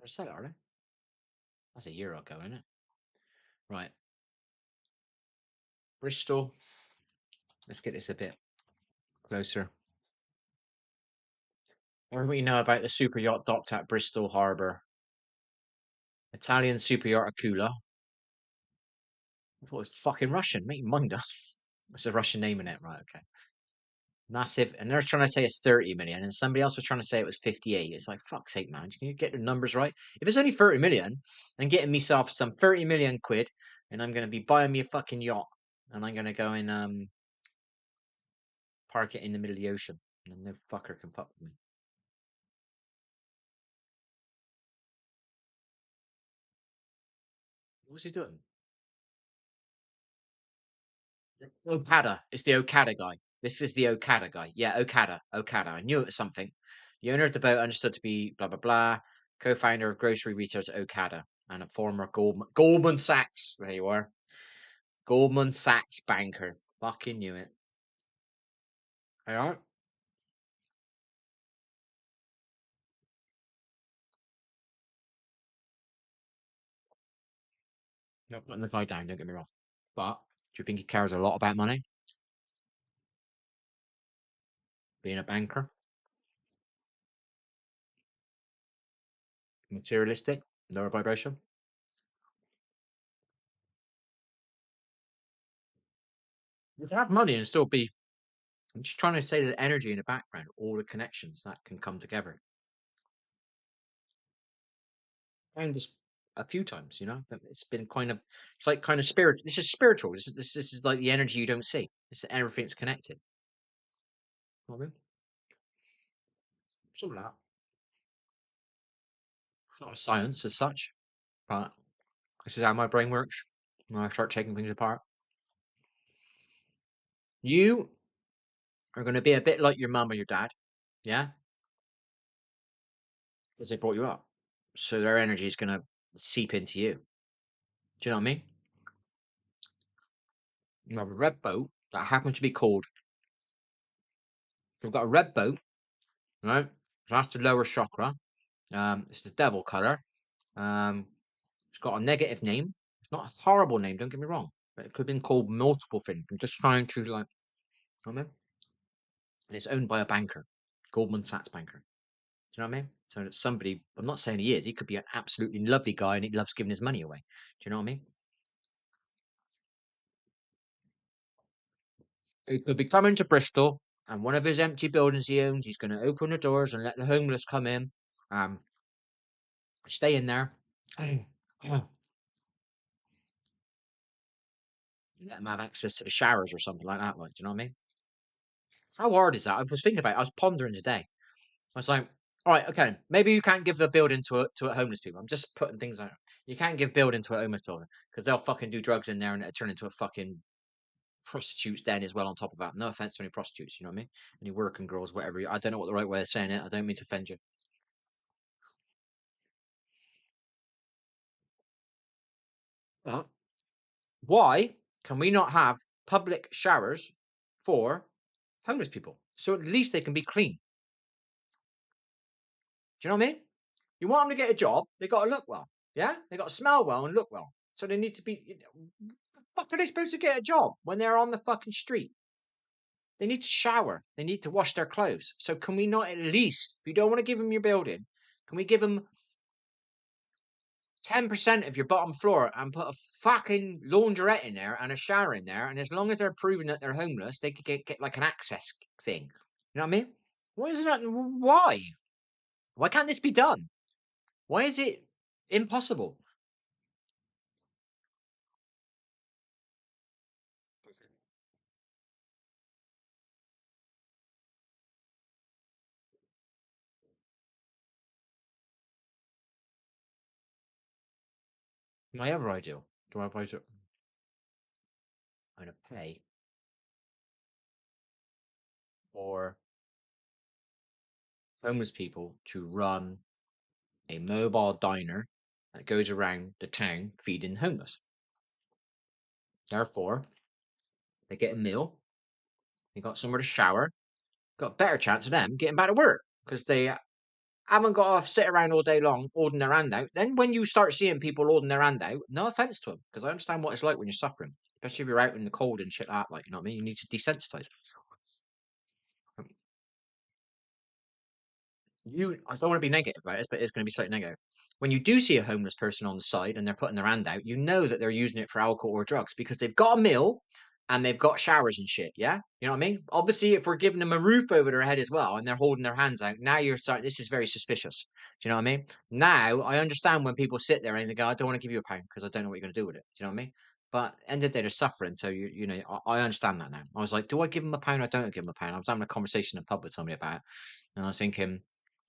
I said it, are they? That's a year ago, isn't it? Right, Bristol. Let's get this a bit closer. Everybody know about the super yacht docked at Bristol Harbour. Italian super yacht Aquila. I thought it was fucking Russian. Make your mind up. It's a Russian name in it, right? Okay. Massive, and they're trying to say it's 30 million, and somebody else was trying to say it was 58. It's like, fuck's sake, man. Can you get the numbers right? If it's only 30 million, I'm getting myself some 30 million quid, and I'm going to be buying me a fucking yacht, and I'm going to go and park it in the middle of the ocean, and no fucker can fuck with me. What's he doing? Okada. It's the Okada guy. This is the Okada guy. Yeah, Okada. Okada. I knew it was something. The owner of the boat understood to be blah blah blah. Co-founder of grocery retailers Okada and a former Goldman Sachs. There you are. Goldman Sachs banker. Fucking knew it. Alright. Not putting the guy down, don't get me wrong. But do you think he cares a lot about money? Being a banker? Materialistic? Lower vibration? You can have money and still be. I'm just trying to say the energy in the background, all the connections that can come together. And this a few times, it's been it's like kind of spirit. This is spiritual. This is like the energy you don't see. Everything's connected. You know what I mean? Something like that. It's not a science as such, but this is how my brain works when I start taking things apart. You are going to be a bit like your mum or your dad, yeah? Because they brought you up. So their energy is going to seep into you. Do you know what I mean? You have a red boat that happens to be called. You've got a red boat, right? So that's the lower chakra. It's the devil color. It's got a negative name. It's not a horrible name, don't get me wrong. But it could have been called multiple things. I'm just trying to I mean? And it's owned by a banker, Goldman Sachs banker. Do you know what I mean? So it's somebody, I'm not saying he is, he could be an absolutely lovely guy and he loves giving his money away. Do you know what I mean? He could be coming to Bristol and one of his empty buildings he owns, he's going to open the doors and let the homeless come in, stay in there. Let them have access to the showers or something like that. Like, do you know what I mean? How hard is that? I was thinking about it. I was pondering today. I was like, all right, okay, maybe you can't give the building to a homeless people. I'm just putting things out. You can't give building to a homeless building because they'll fucking do drugs in there and it'll turn into a fucking prostitutes den as well on top of that. No offense to any prostitutes, you know what I mean? Any working girls, whatever. I don't know what the right way of saying it. I don't mean to offend you. But why can we not have public showers for homeless people? So at least they can be clean. Do you know what I mean? You want them to get a job, they got to look well. Yeah? They got to smell well and look well. So they need to be. The fuck are they supposed to get a job when they're on the fucking street? They need to shower. They need to wash their clothes. So can we not at least, if you don't want to give them your building, can we give them 10% of your bottom floor and put a fucking laundrette in there and a shower in there? And as long as they're proving that they're homeless, they could get like an access thing. You know what I mean? Why isn't that? Why? Why can't this be done? Why is it impossible? My other ideal. Do I have ideal? I'm going to pay for homeless people to run a mobile diner that goes around the town feeding homeless. Therefore, they get a meal, they got somewhere to shower, got a better chance of them getting back to work because they haven't got to sit around all day long holding their hand out. Then when you start seeing people holding their hand out, no offense to them, because I understand what it's like when you're suffering, especially if you're out in the cold and shit like that. Like, you know what I mean? You need to desensitize. I don't want to be negative about it, but it's going to be slightly negative. When you do see a homeless person on the side and they're putting their hand out, you know that they're using it for alcohol or drugs because they've got a meal and they've got showers and shit. Yeah, you know what I mean. Obviously, if we're giving them a roof over their head as well and they're holding their hands out, now you're starting. This is very suspicious. Do you know what I mean? Now I understand when people sit there and they go, "I don't want to give you a pound because I don't know what you're going to do with it." Do you know what I mean? But end of the day, they're suffering. So you know, I understand that now. I was like, do I give them a pound? I don't give them a pound. I was having a conversation in the pub with somebody about it, and I was thinking,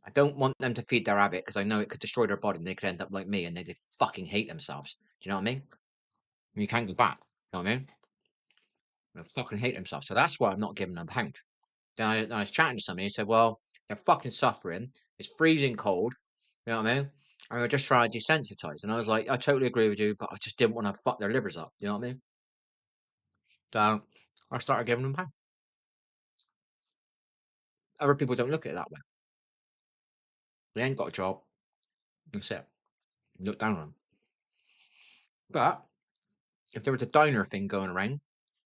I don't want them to feed their rabbit because I know it could destroy their body and they could end up like me and they fucking hate themselves. Do you know what I mean? You can't go back. You know what I mean? They fucking hate themselves. So that's why I'm not giving them a pound. Then I was chatting to somebody and he said, well, they're fucking suffering. It's freezing cold. You know what I mean? And we're just trying to desensitize. And I was like, I totally agree with you, but I just didn't want to fuck their livers up. You know what I mean? So I started giving them a pound. Other people don't look at it that way. They ain't got a job. That's it. Look down on them. But if there was a diner thing going around,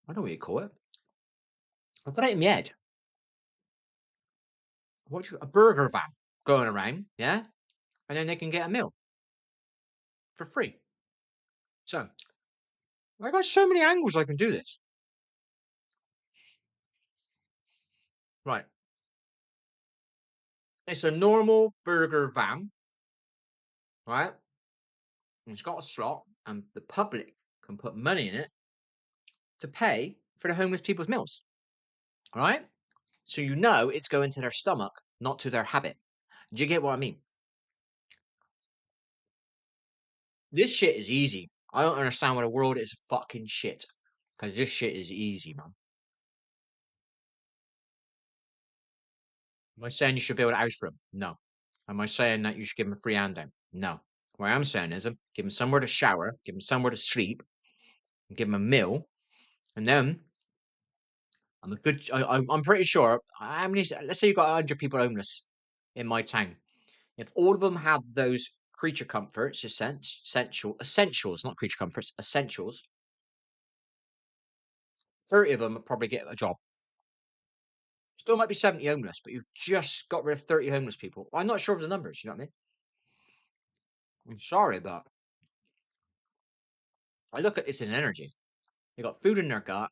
I don't know what you call it. I've got it in my head. A burger van going around, yeah? And then they can get a meal for free. So I got so many angles I can do this. Right. It's a normal burger van, right? And it's got a slot, and the public can put money in it to pay for the homeless people's meals. All right? So you know it's going to their stomach, not to their habit. Do you get what I mean? This shit is easy. I don't understand why the world is fucking shit. Because this shit is easy, man. Am I saying you should build a house for them? No. Am I saying that you should give them a free hand down? No. What I am saying is give them somewhere to shower, give them somewhere to sleep, give them a meal, and then I'm pretty sure. How many? Let's say you've got 100 people homeless in my town. If all of them have those creature comforts, essentials, not creature comforts, essentials, 30 of them would probably get a job. Still might be 70 homeless, but you've just got rid of 30 homeless people. I'm not sure of the numbers, you know what I mean? I'm sorry, but I look at this in energy. They got food in their gut.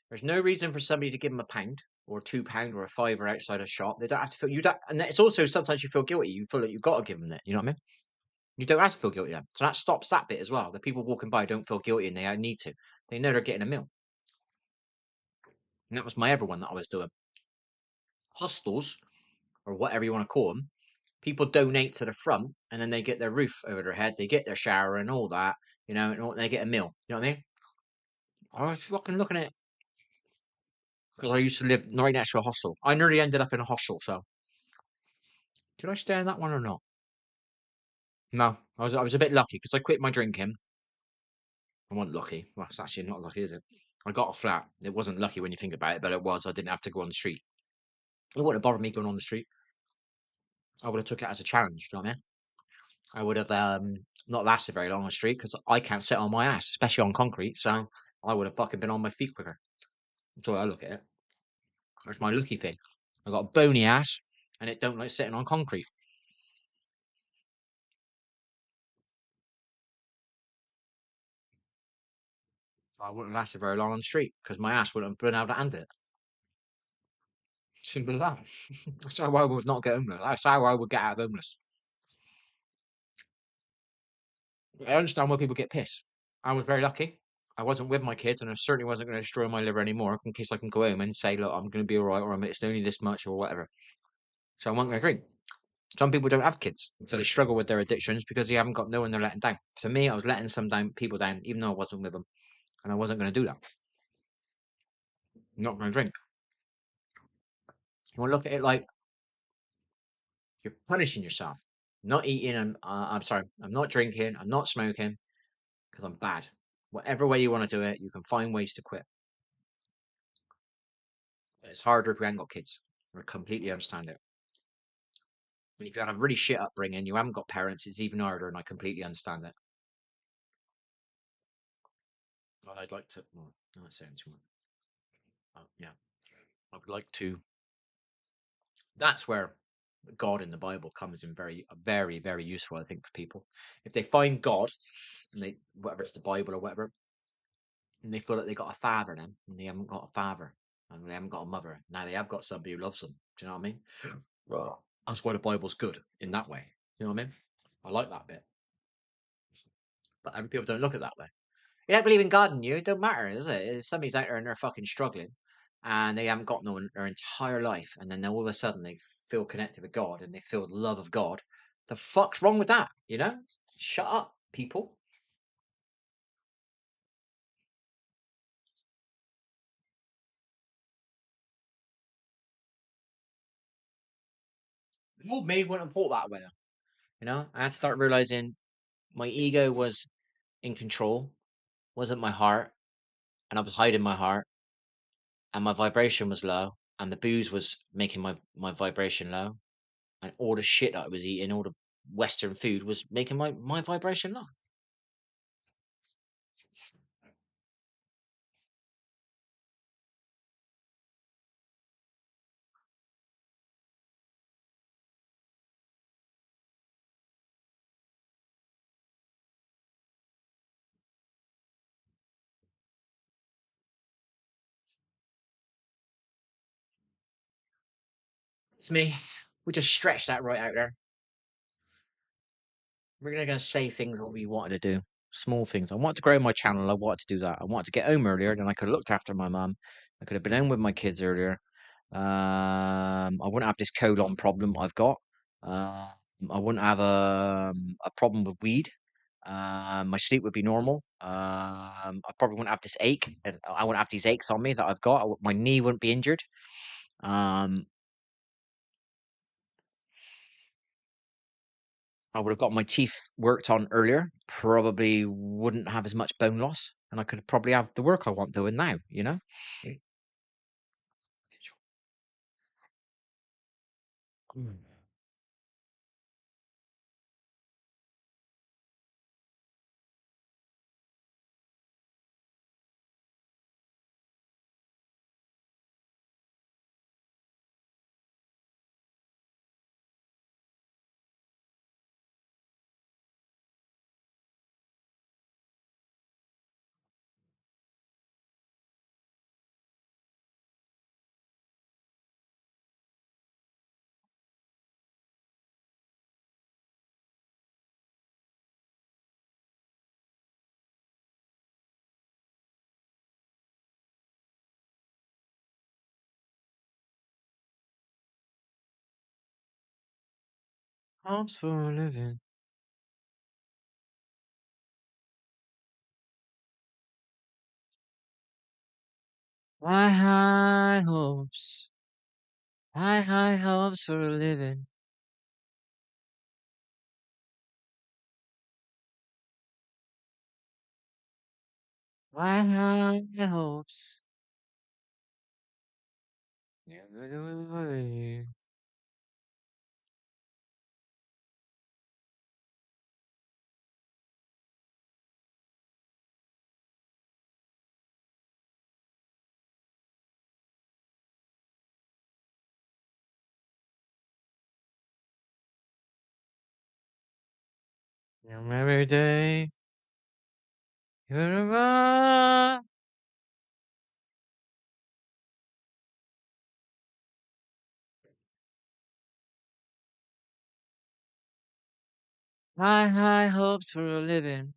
There's no reason for somebody to give them a pound or £2 or a fiver outside a shop. They don't have to feel you don't, and it's also sometimes you feel guilty. You feel like you've got to give them it. You know what I mean? You don't have to feel guilty then. So that stops that bit as well. The people walking by don't feel guilty and they need to. They know they're getting a meal. And that was my other one that I was doing. Hostels, or whatever you want to call them, people donate to the front and then they get their roof over their head. They get their shower and all that, you know, and they get a meal. You know what I mean? I was fucking looking at it because I used to live right next to a hostel. I nearly ended up in a hostel, so did I stay in that one or not? No, I was a bit lucky because I quit my drinking. I wasn't lucky. Well, it's actually not lucky, is it? I got a flat. It wasn't lucky when you think about it, but it was. I didn't have to go on the street. It wouldn't have bothered me going on the street. I would have took it as a challenge. Do you know what I mean? I would have not lasted very long on the street because I can't sit on my ass, especially on concrete. So I would have fucking been on my feet quicker. That's the way I look at it. That's my lucky thing. I got a bony ass, and it don't like sitting on concrete. So I wouldn't have lasted very long on the street because my ass wouldn't have been able to handle it. Simple as that. That's how I would not get homeless. That's how I would get out of homeless. I understand why people get pissed. I was very lucky. I wasn't with my kids, and I certainly wasn't going to destroy my liver anymore in case I can go home and say, look, I'm going to be all right, or it's only this much, or whatever. So I wasn't going to drink. Some people don't have kids, so they struggle with their addictions because they haven't got no one they're letting down. For me, I was letting people down, even though I wasn't with them, and I wasn't going to do that. I'm not going to drink. You want to look at it like you're punishing yourself. Not eating, and I'm sorry, I'm not drinking, I'm not smoking because I'm bad. Whatever way you want to do it, you can find ways to quit. It's harder if you haven't got kids. I completely understand it. And if you have a really shit upbringing, you haven't got parents, it's even harder, and I completely understand it. But I'd like to. Well, I'm not saying too much. Yeah, I would like to. That's where God in the Bible comes in very, very useful, I think, for people. If they find God, and they whatever it's the Bible or whatever, and they feel like they got a father then, and they haven't got a father, and they haven't got a mother. Now they have got somebody who loves them. Do you know what I mean? Well, that's why the Bible's good in that way. Do you know what I mean? I like that bit. But other people don't look at it that way. You don't believe in God in you, it don't matter, does it? If somebody's out there and they're fucking struggling and they haven't got no one their entire life, and then all of a sudden they feel connected with God and they feel the love of God, the fuck's wrong with that? You know? Shut up, people. Old me wouldn't have thought that way. You know, I had to start realizing my ego was in control, wasn't my heart, and I was hiding my heart, and my vibration was low, and the booze was making my vibration low, and all the shit that I was eating, all the Western food was making my vibration low. It's me. We just stretched that right out there. We're gonna say things what we wanted to do. Small things. I want to grow my channel. I wanted to do that. I wanted to get home earlier. Then I could have looked after my mum. I could have been home with my kids earlier. I wouldn't have this colon problem I've got. I wouldn't have a problem with weed. My sleep would be normal. I probably wouldn't have this ache. I wouldn't have these aches on me that I've got. My knee wouldn't be injured. Um, I would have got my teeth worked on earlier. Probably wouldn't have as much bone loss, and I could probably have the work I want doing now. You know. Mm. Hopes for a living. My high hopes. High hopes for a living. My high hopes. Every day. You're a high hopes for a living.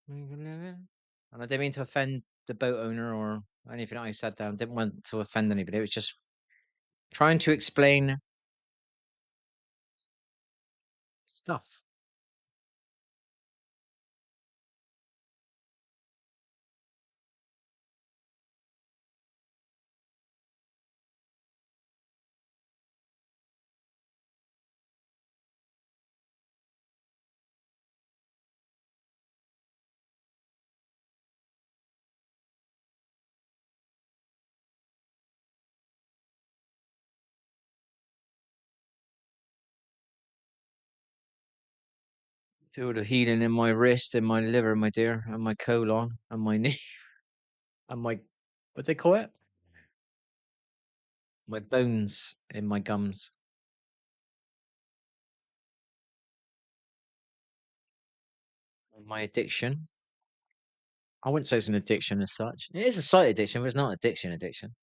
Make a living. And I didn't mean to offend the boat owner or anything I said there. I didn't want to offend anybody. It was just trying to explain stuff. Feel the healing in my wrist, in my liver, my dear, and my colon, and my knee, and my, what they call it? My bones in my gums. And my addiction. I wouldn't say it's an addiction as such. It is a slight addiction, but it's not addiction.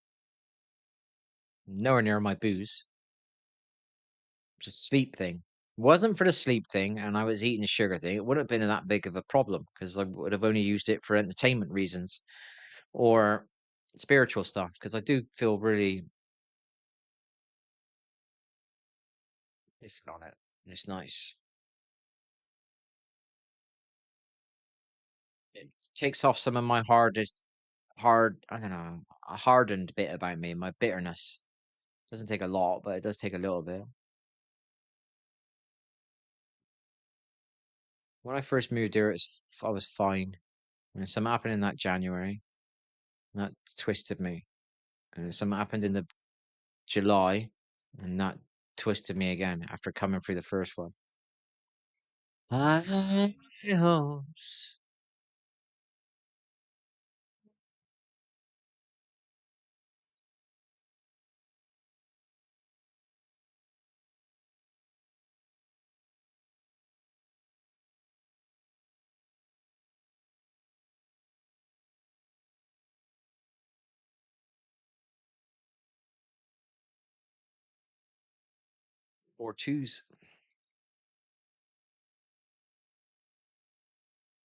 Nowhere near my booze. It's a sleep thing. Wasn't for the sleep thing, and I was eating the sugar thing, it wouldn't have been that big of a problem because I would have only used it for entertainment reasons or spiritual stuff. Because I do feel really different on it, and it's nice. It takes off some of my I don't know, a hardened bit about me, my bitterness. Doesn't take a lot, but it does take a little bit. When I first moved here, I was fine. And then something happened in that January, and that twisted me. And then something happened in the July, and that twisted me again after coming through the first one. I hopes. Four twos.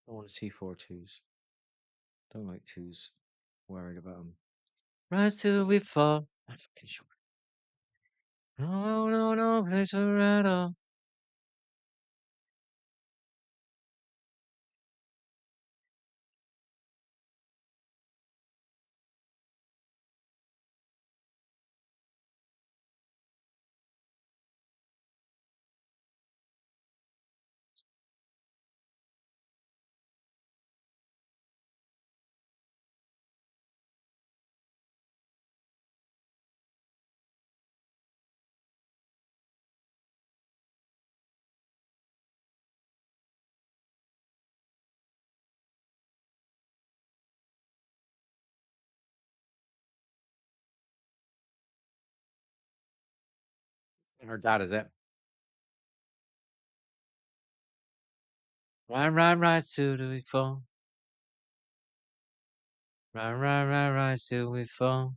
I want to see four twos. Don't like twos. Worried about them. Rise till we fall. I'm fucking sure. No, no, no, place at all. Her dad is it. Rise till we fall. Rise till we fall.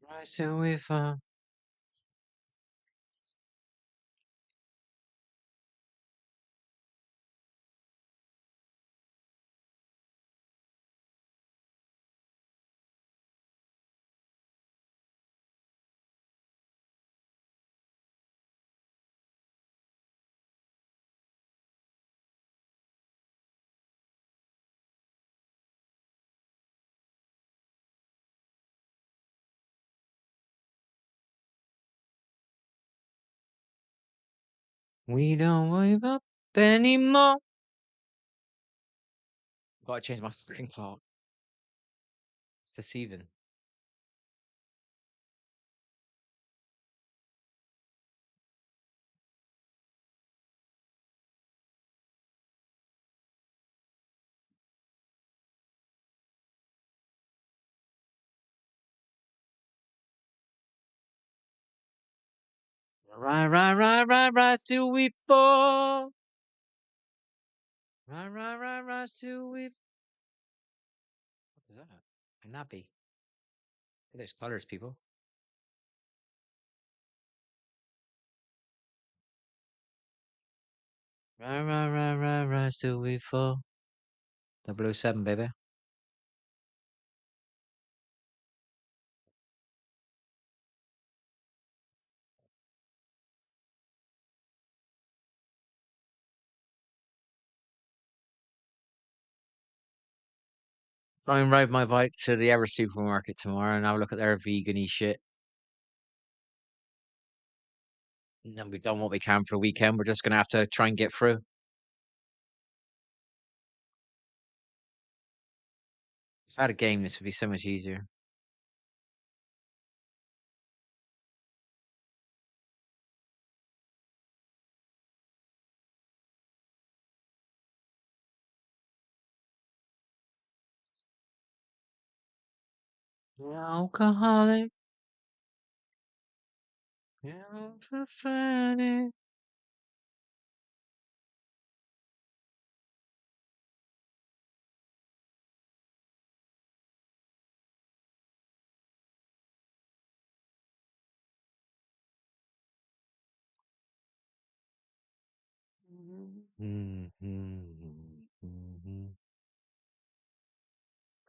Rise till we fall. We don't wake up anymore. Gotta change my fucking clock. It's deceiving. Rise till we fall. Rise till we. What is that? A nappy. There's colors, people. Rise till we fall. 007, baby. Try and ride my bike to the Ever supermarket tomorrow and have a look at their vegan-y shit. And then we've done what we can for the weekend. We're just gonna have to try and get through. If I had a game, this would be so much easier. Alcoholic. Yeah, funny.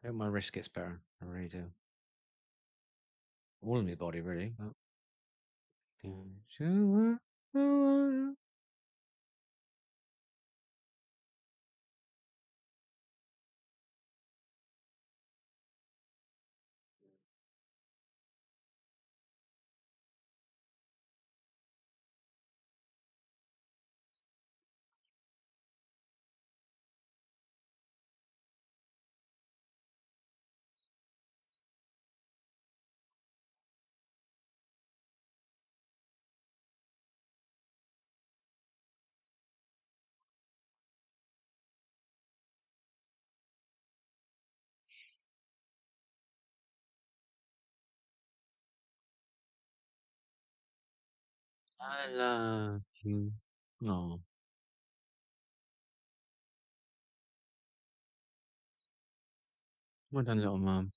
I hope my wrist gets better. I really do. All in my body, really. But... I love you. No. Well done, little mum.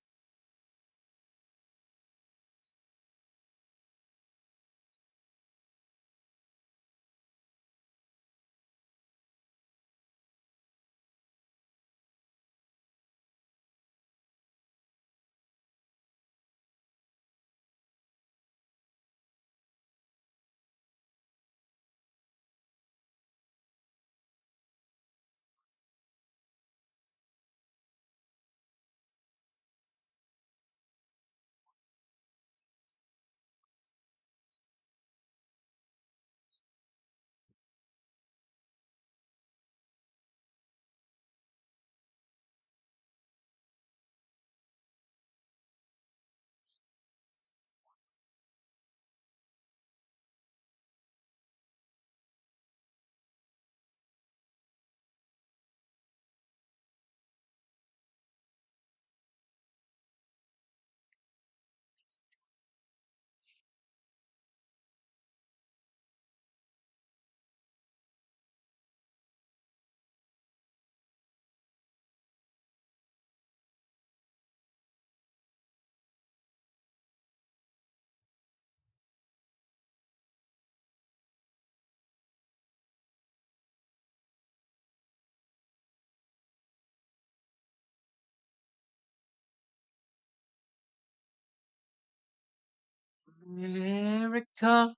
America,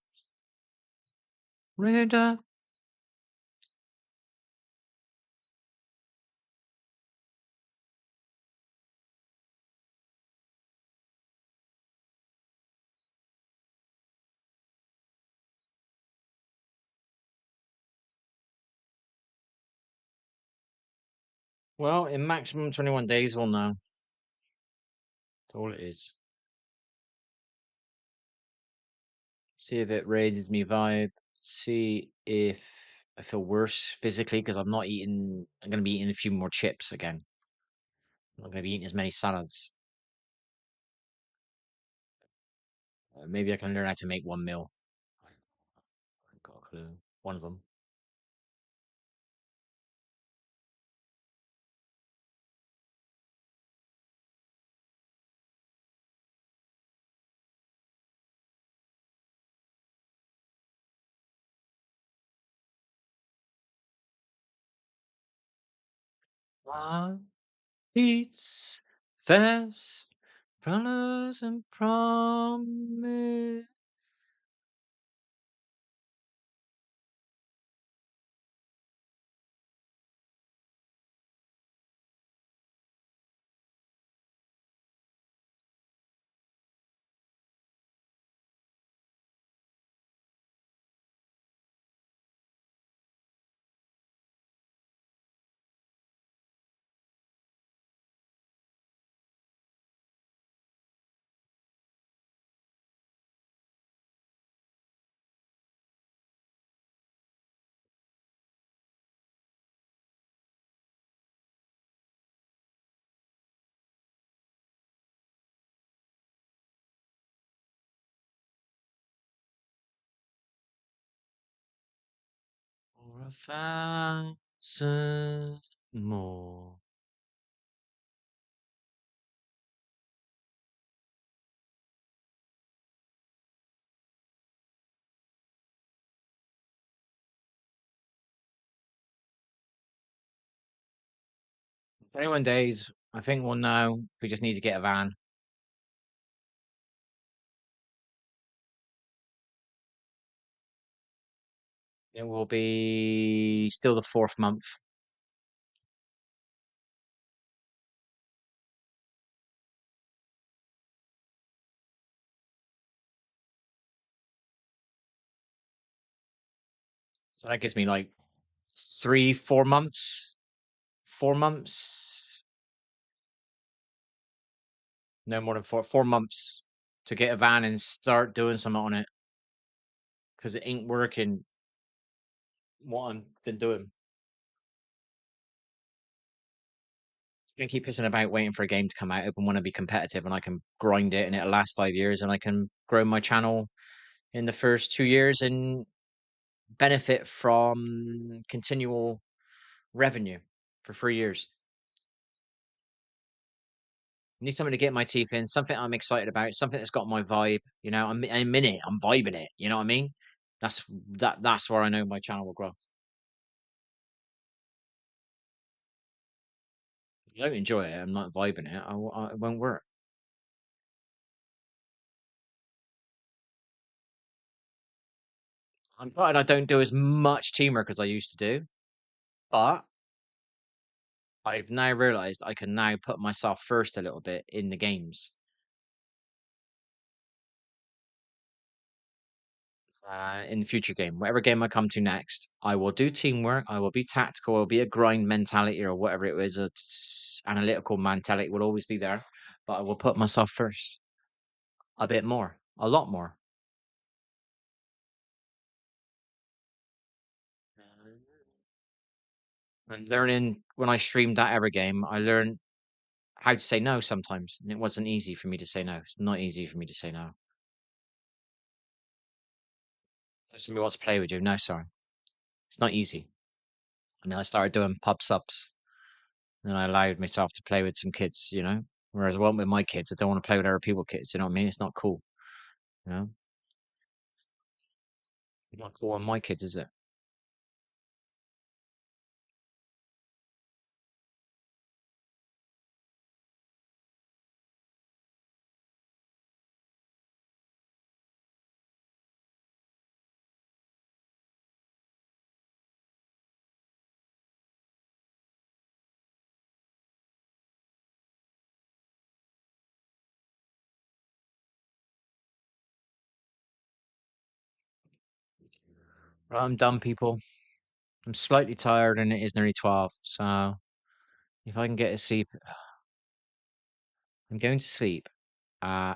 Rita. Well, in maximum 21 days, we'll know. That's all it is. See if it raises me vibe. See if I feel worse physically because I'm not eating. I'm going to be eating a few more chips again. I'm not going to be eating as many salads. Maybe I can learn how to make one meal. I got a clue. One of them. One beats fast, promise and promise. 1,000 more. If anyone days, I think we'll know. We just need to get a van. It will be still the 4th month. So that gives me like 3, 4 months. 4 months. No more than 4 months to get a van and start doing something on it. Because it ain't working what I'm been doing. I keep pissing about waiting for a game to come out. I want to be competitive and I can grind it and it'll last 5 years and I can grow my channel in the first 2 years and benefit from continual revenue for 3 years. Need something to get my teeth in, something I'm excited about, something that's got my vibe. You know, I'm in it, I'm vibing it. You know what I mean? That's where I know my channel will grow. If I don't enjoy it, I'm not vibing it. It won't work. I'm glad I don't do as much teamwork as I used to do, but I've now realized I can now put myself first a little bit in the games. In the future game, whatever game I come to next, I will do teamwork. I will be tactical. I will be a grind mentality or whatever it is. Analytical mentality will always be there, but I will put myself first a bit more, a lot more. And learning when I streamed that ever game, I learned how to say no sometimes, and it wasn't easy for me to say no. It's not easy for me to say no. If somebody wants to play with you, no, sorry, it's not easy. And then I started doing pub subs. And I allowed myself to play with some kids, you know. Whereas I won't with my kids. I don't want to play with other people's kids. You know what I mean? It's not cool. You know, it's not cool on my kids, is it? Right, I'm done, people. I'm slightly tired, and it is nearly 12. So if I can get to sleep, I'm going to sleep at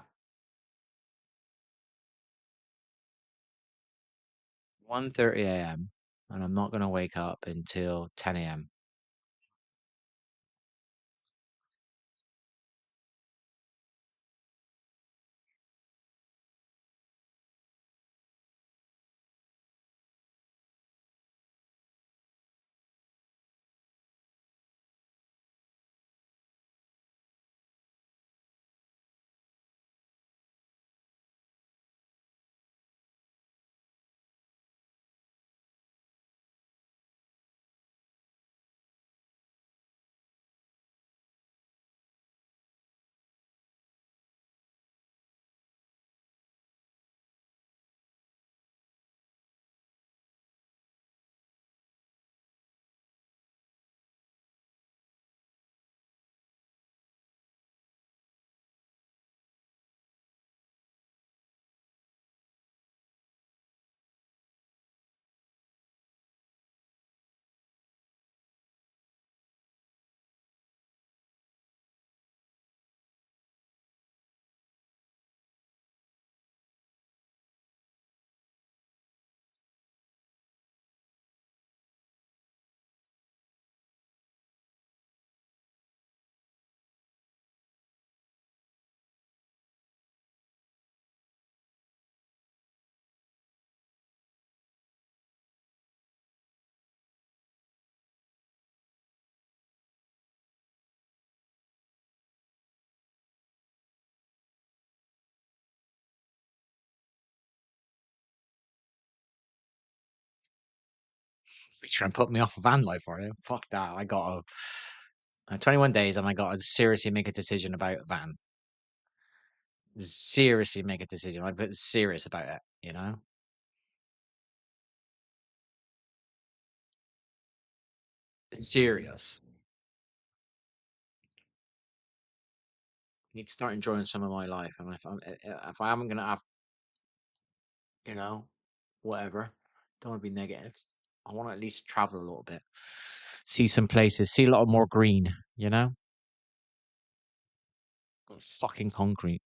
1:30 a.m. and I'm not going to wake up until 10 a.m. You try and put me off of van life, are you? Fuck that. I got 21 days and I got to seriously make a decision about van. Seriously make a decision. I'm serious about it, you know? It's serious. Need to start enjoying some of my life. And if I am gonna have, you know, whatever, don't want to be negative. I want to at least travel a little bit, see some places, see a lot more green. You know, fucking concrete.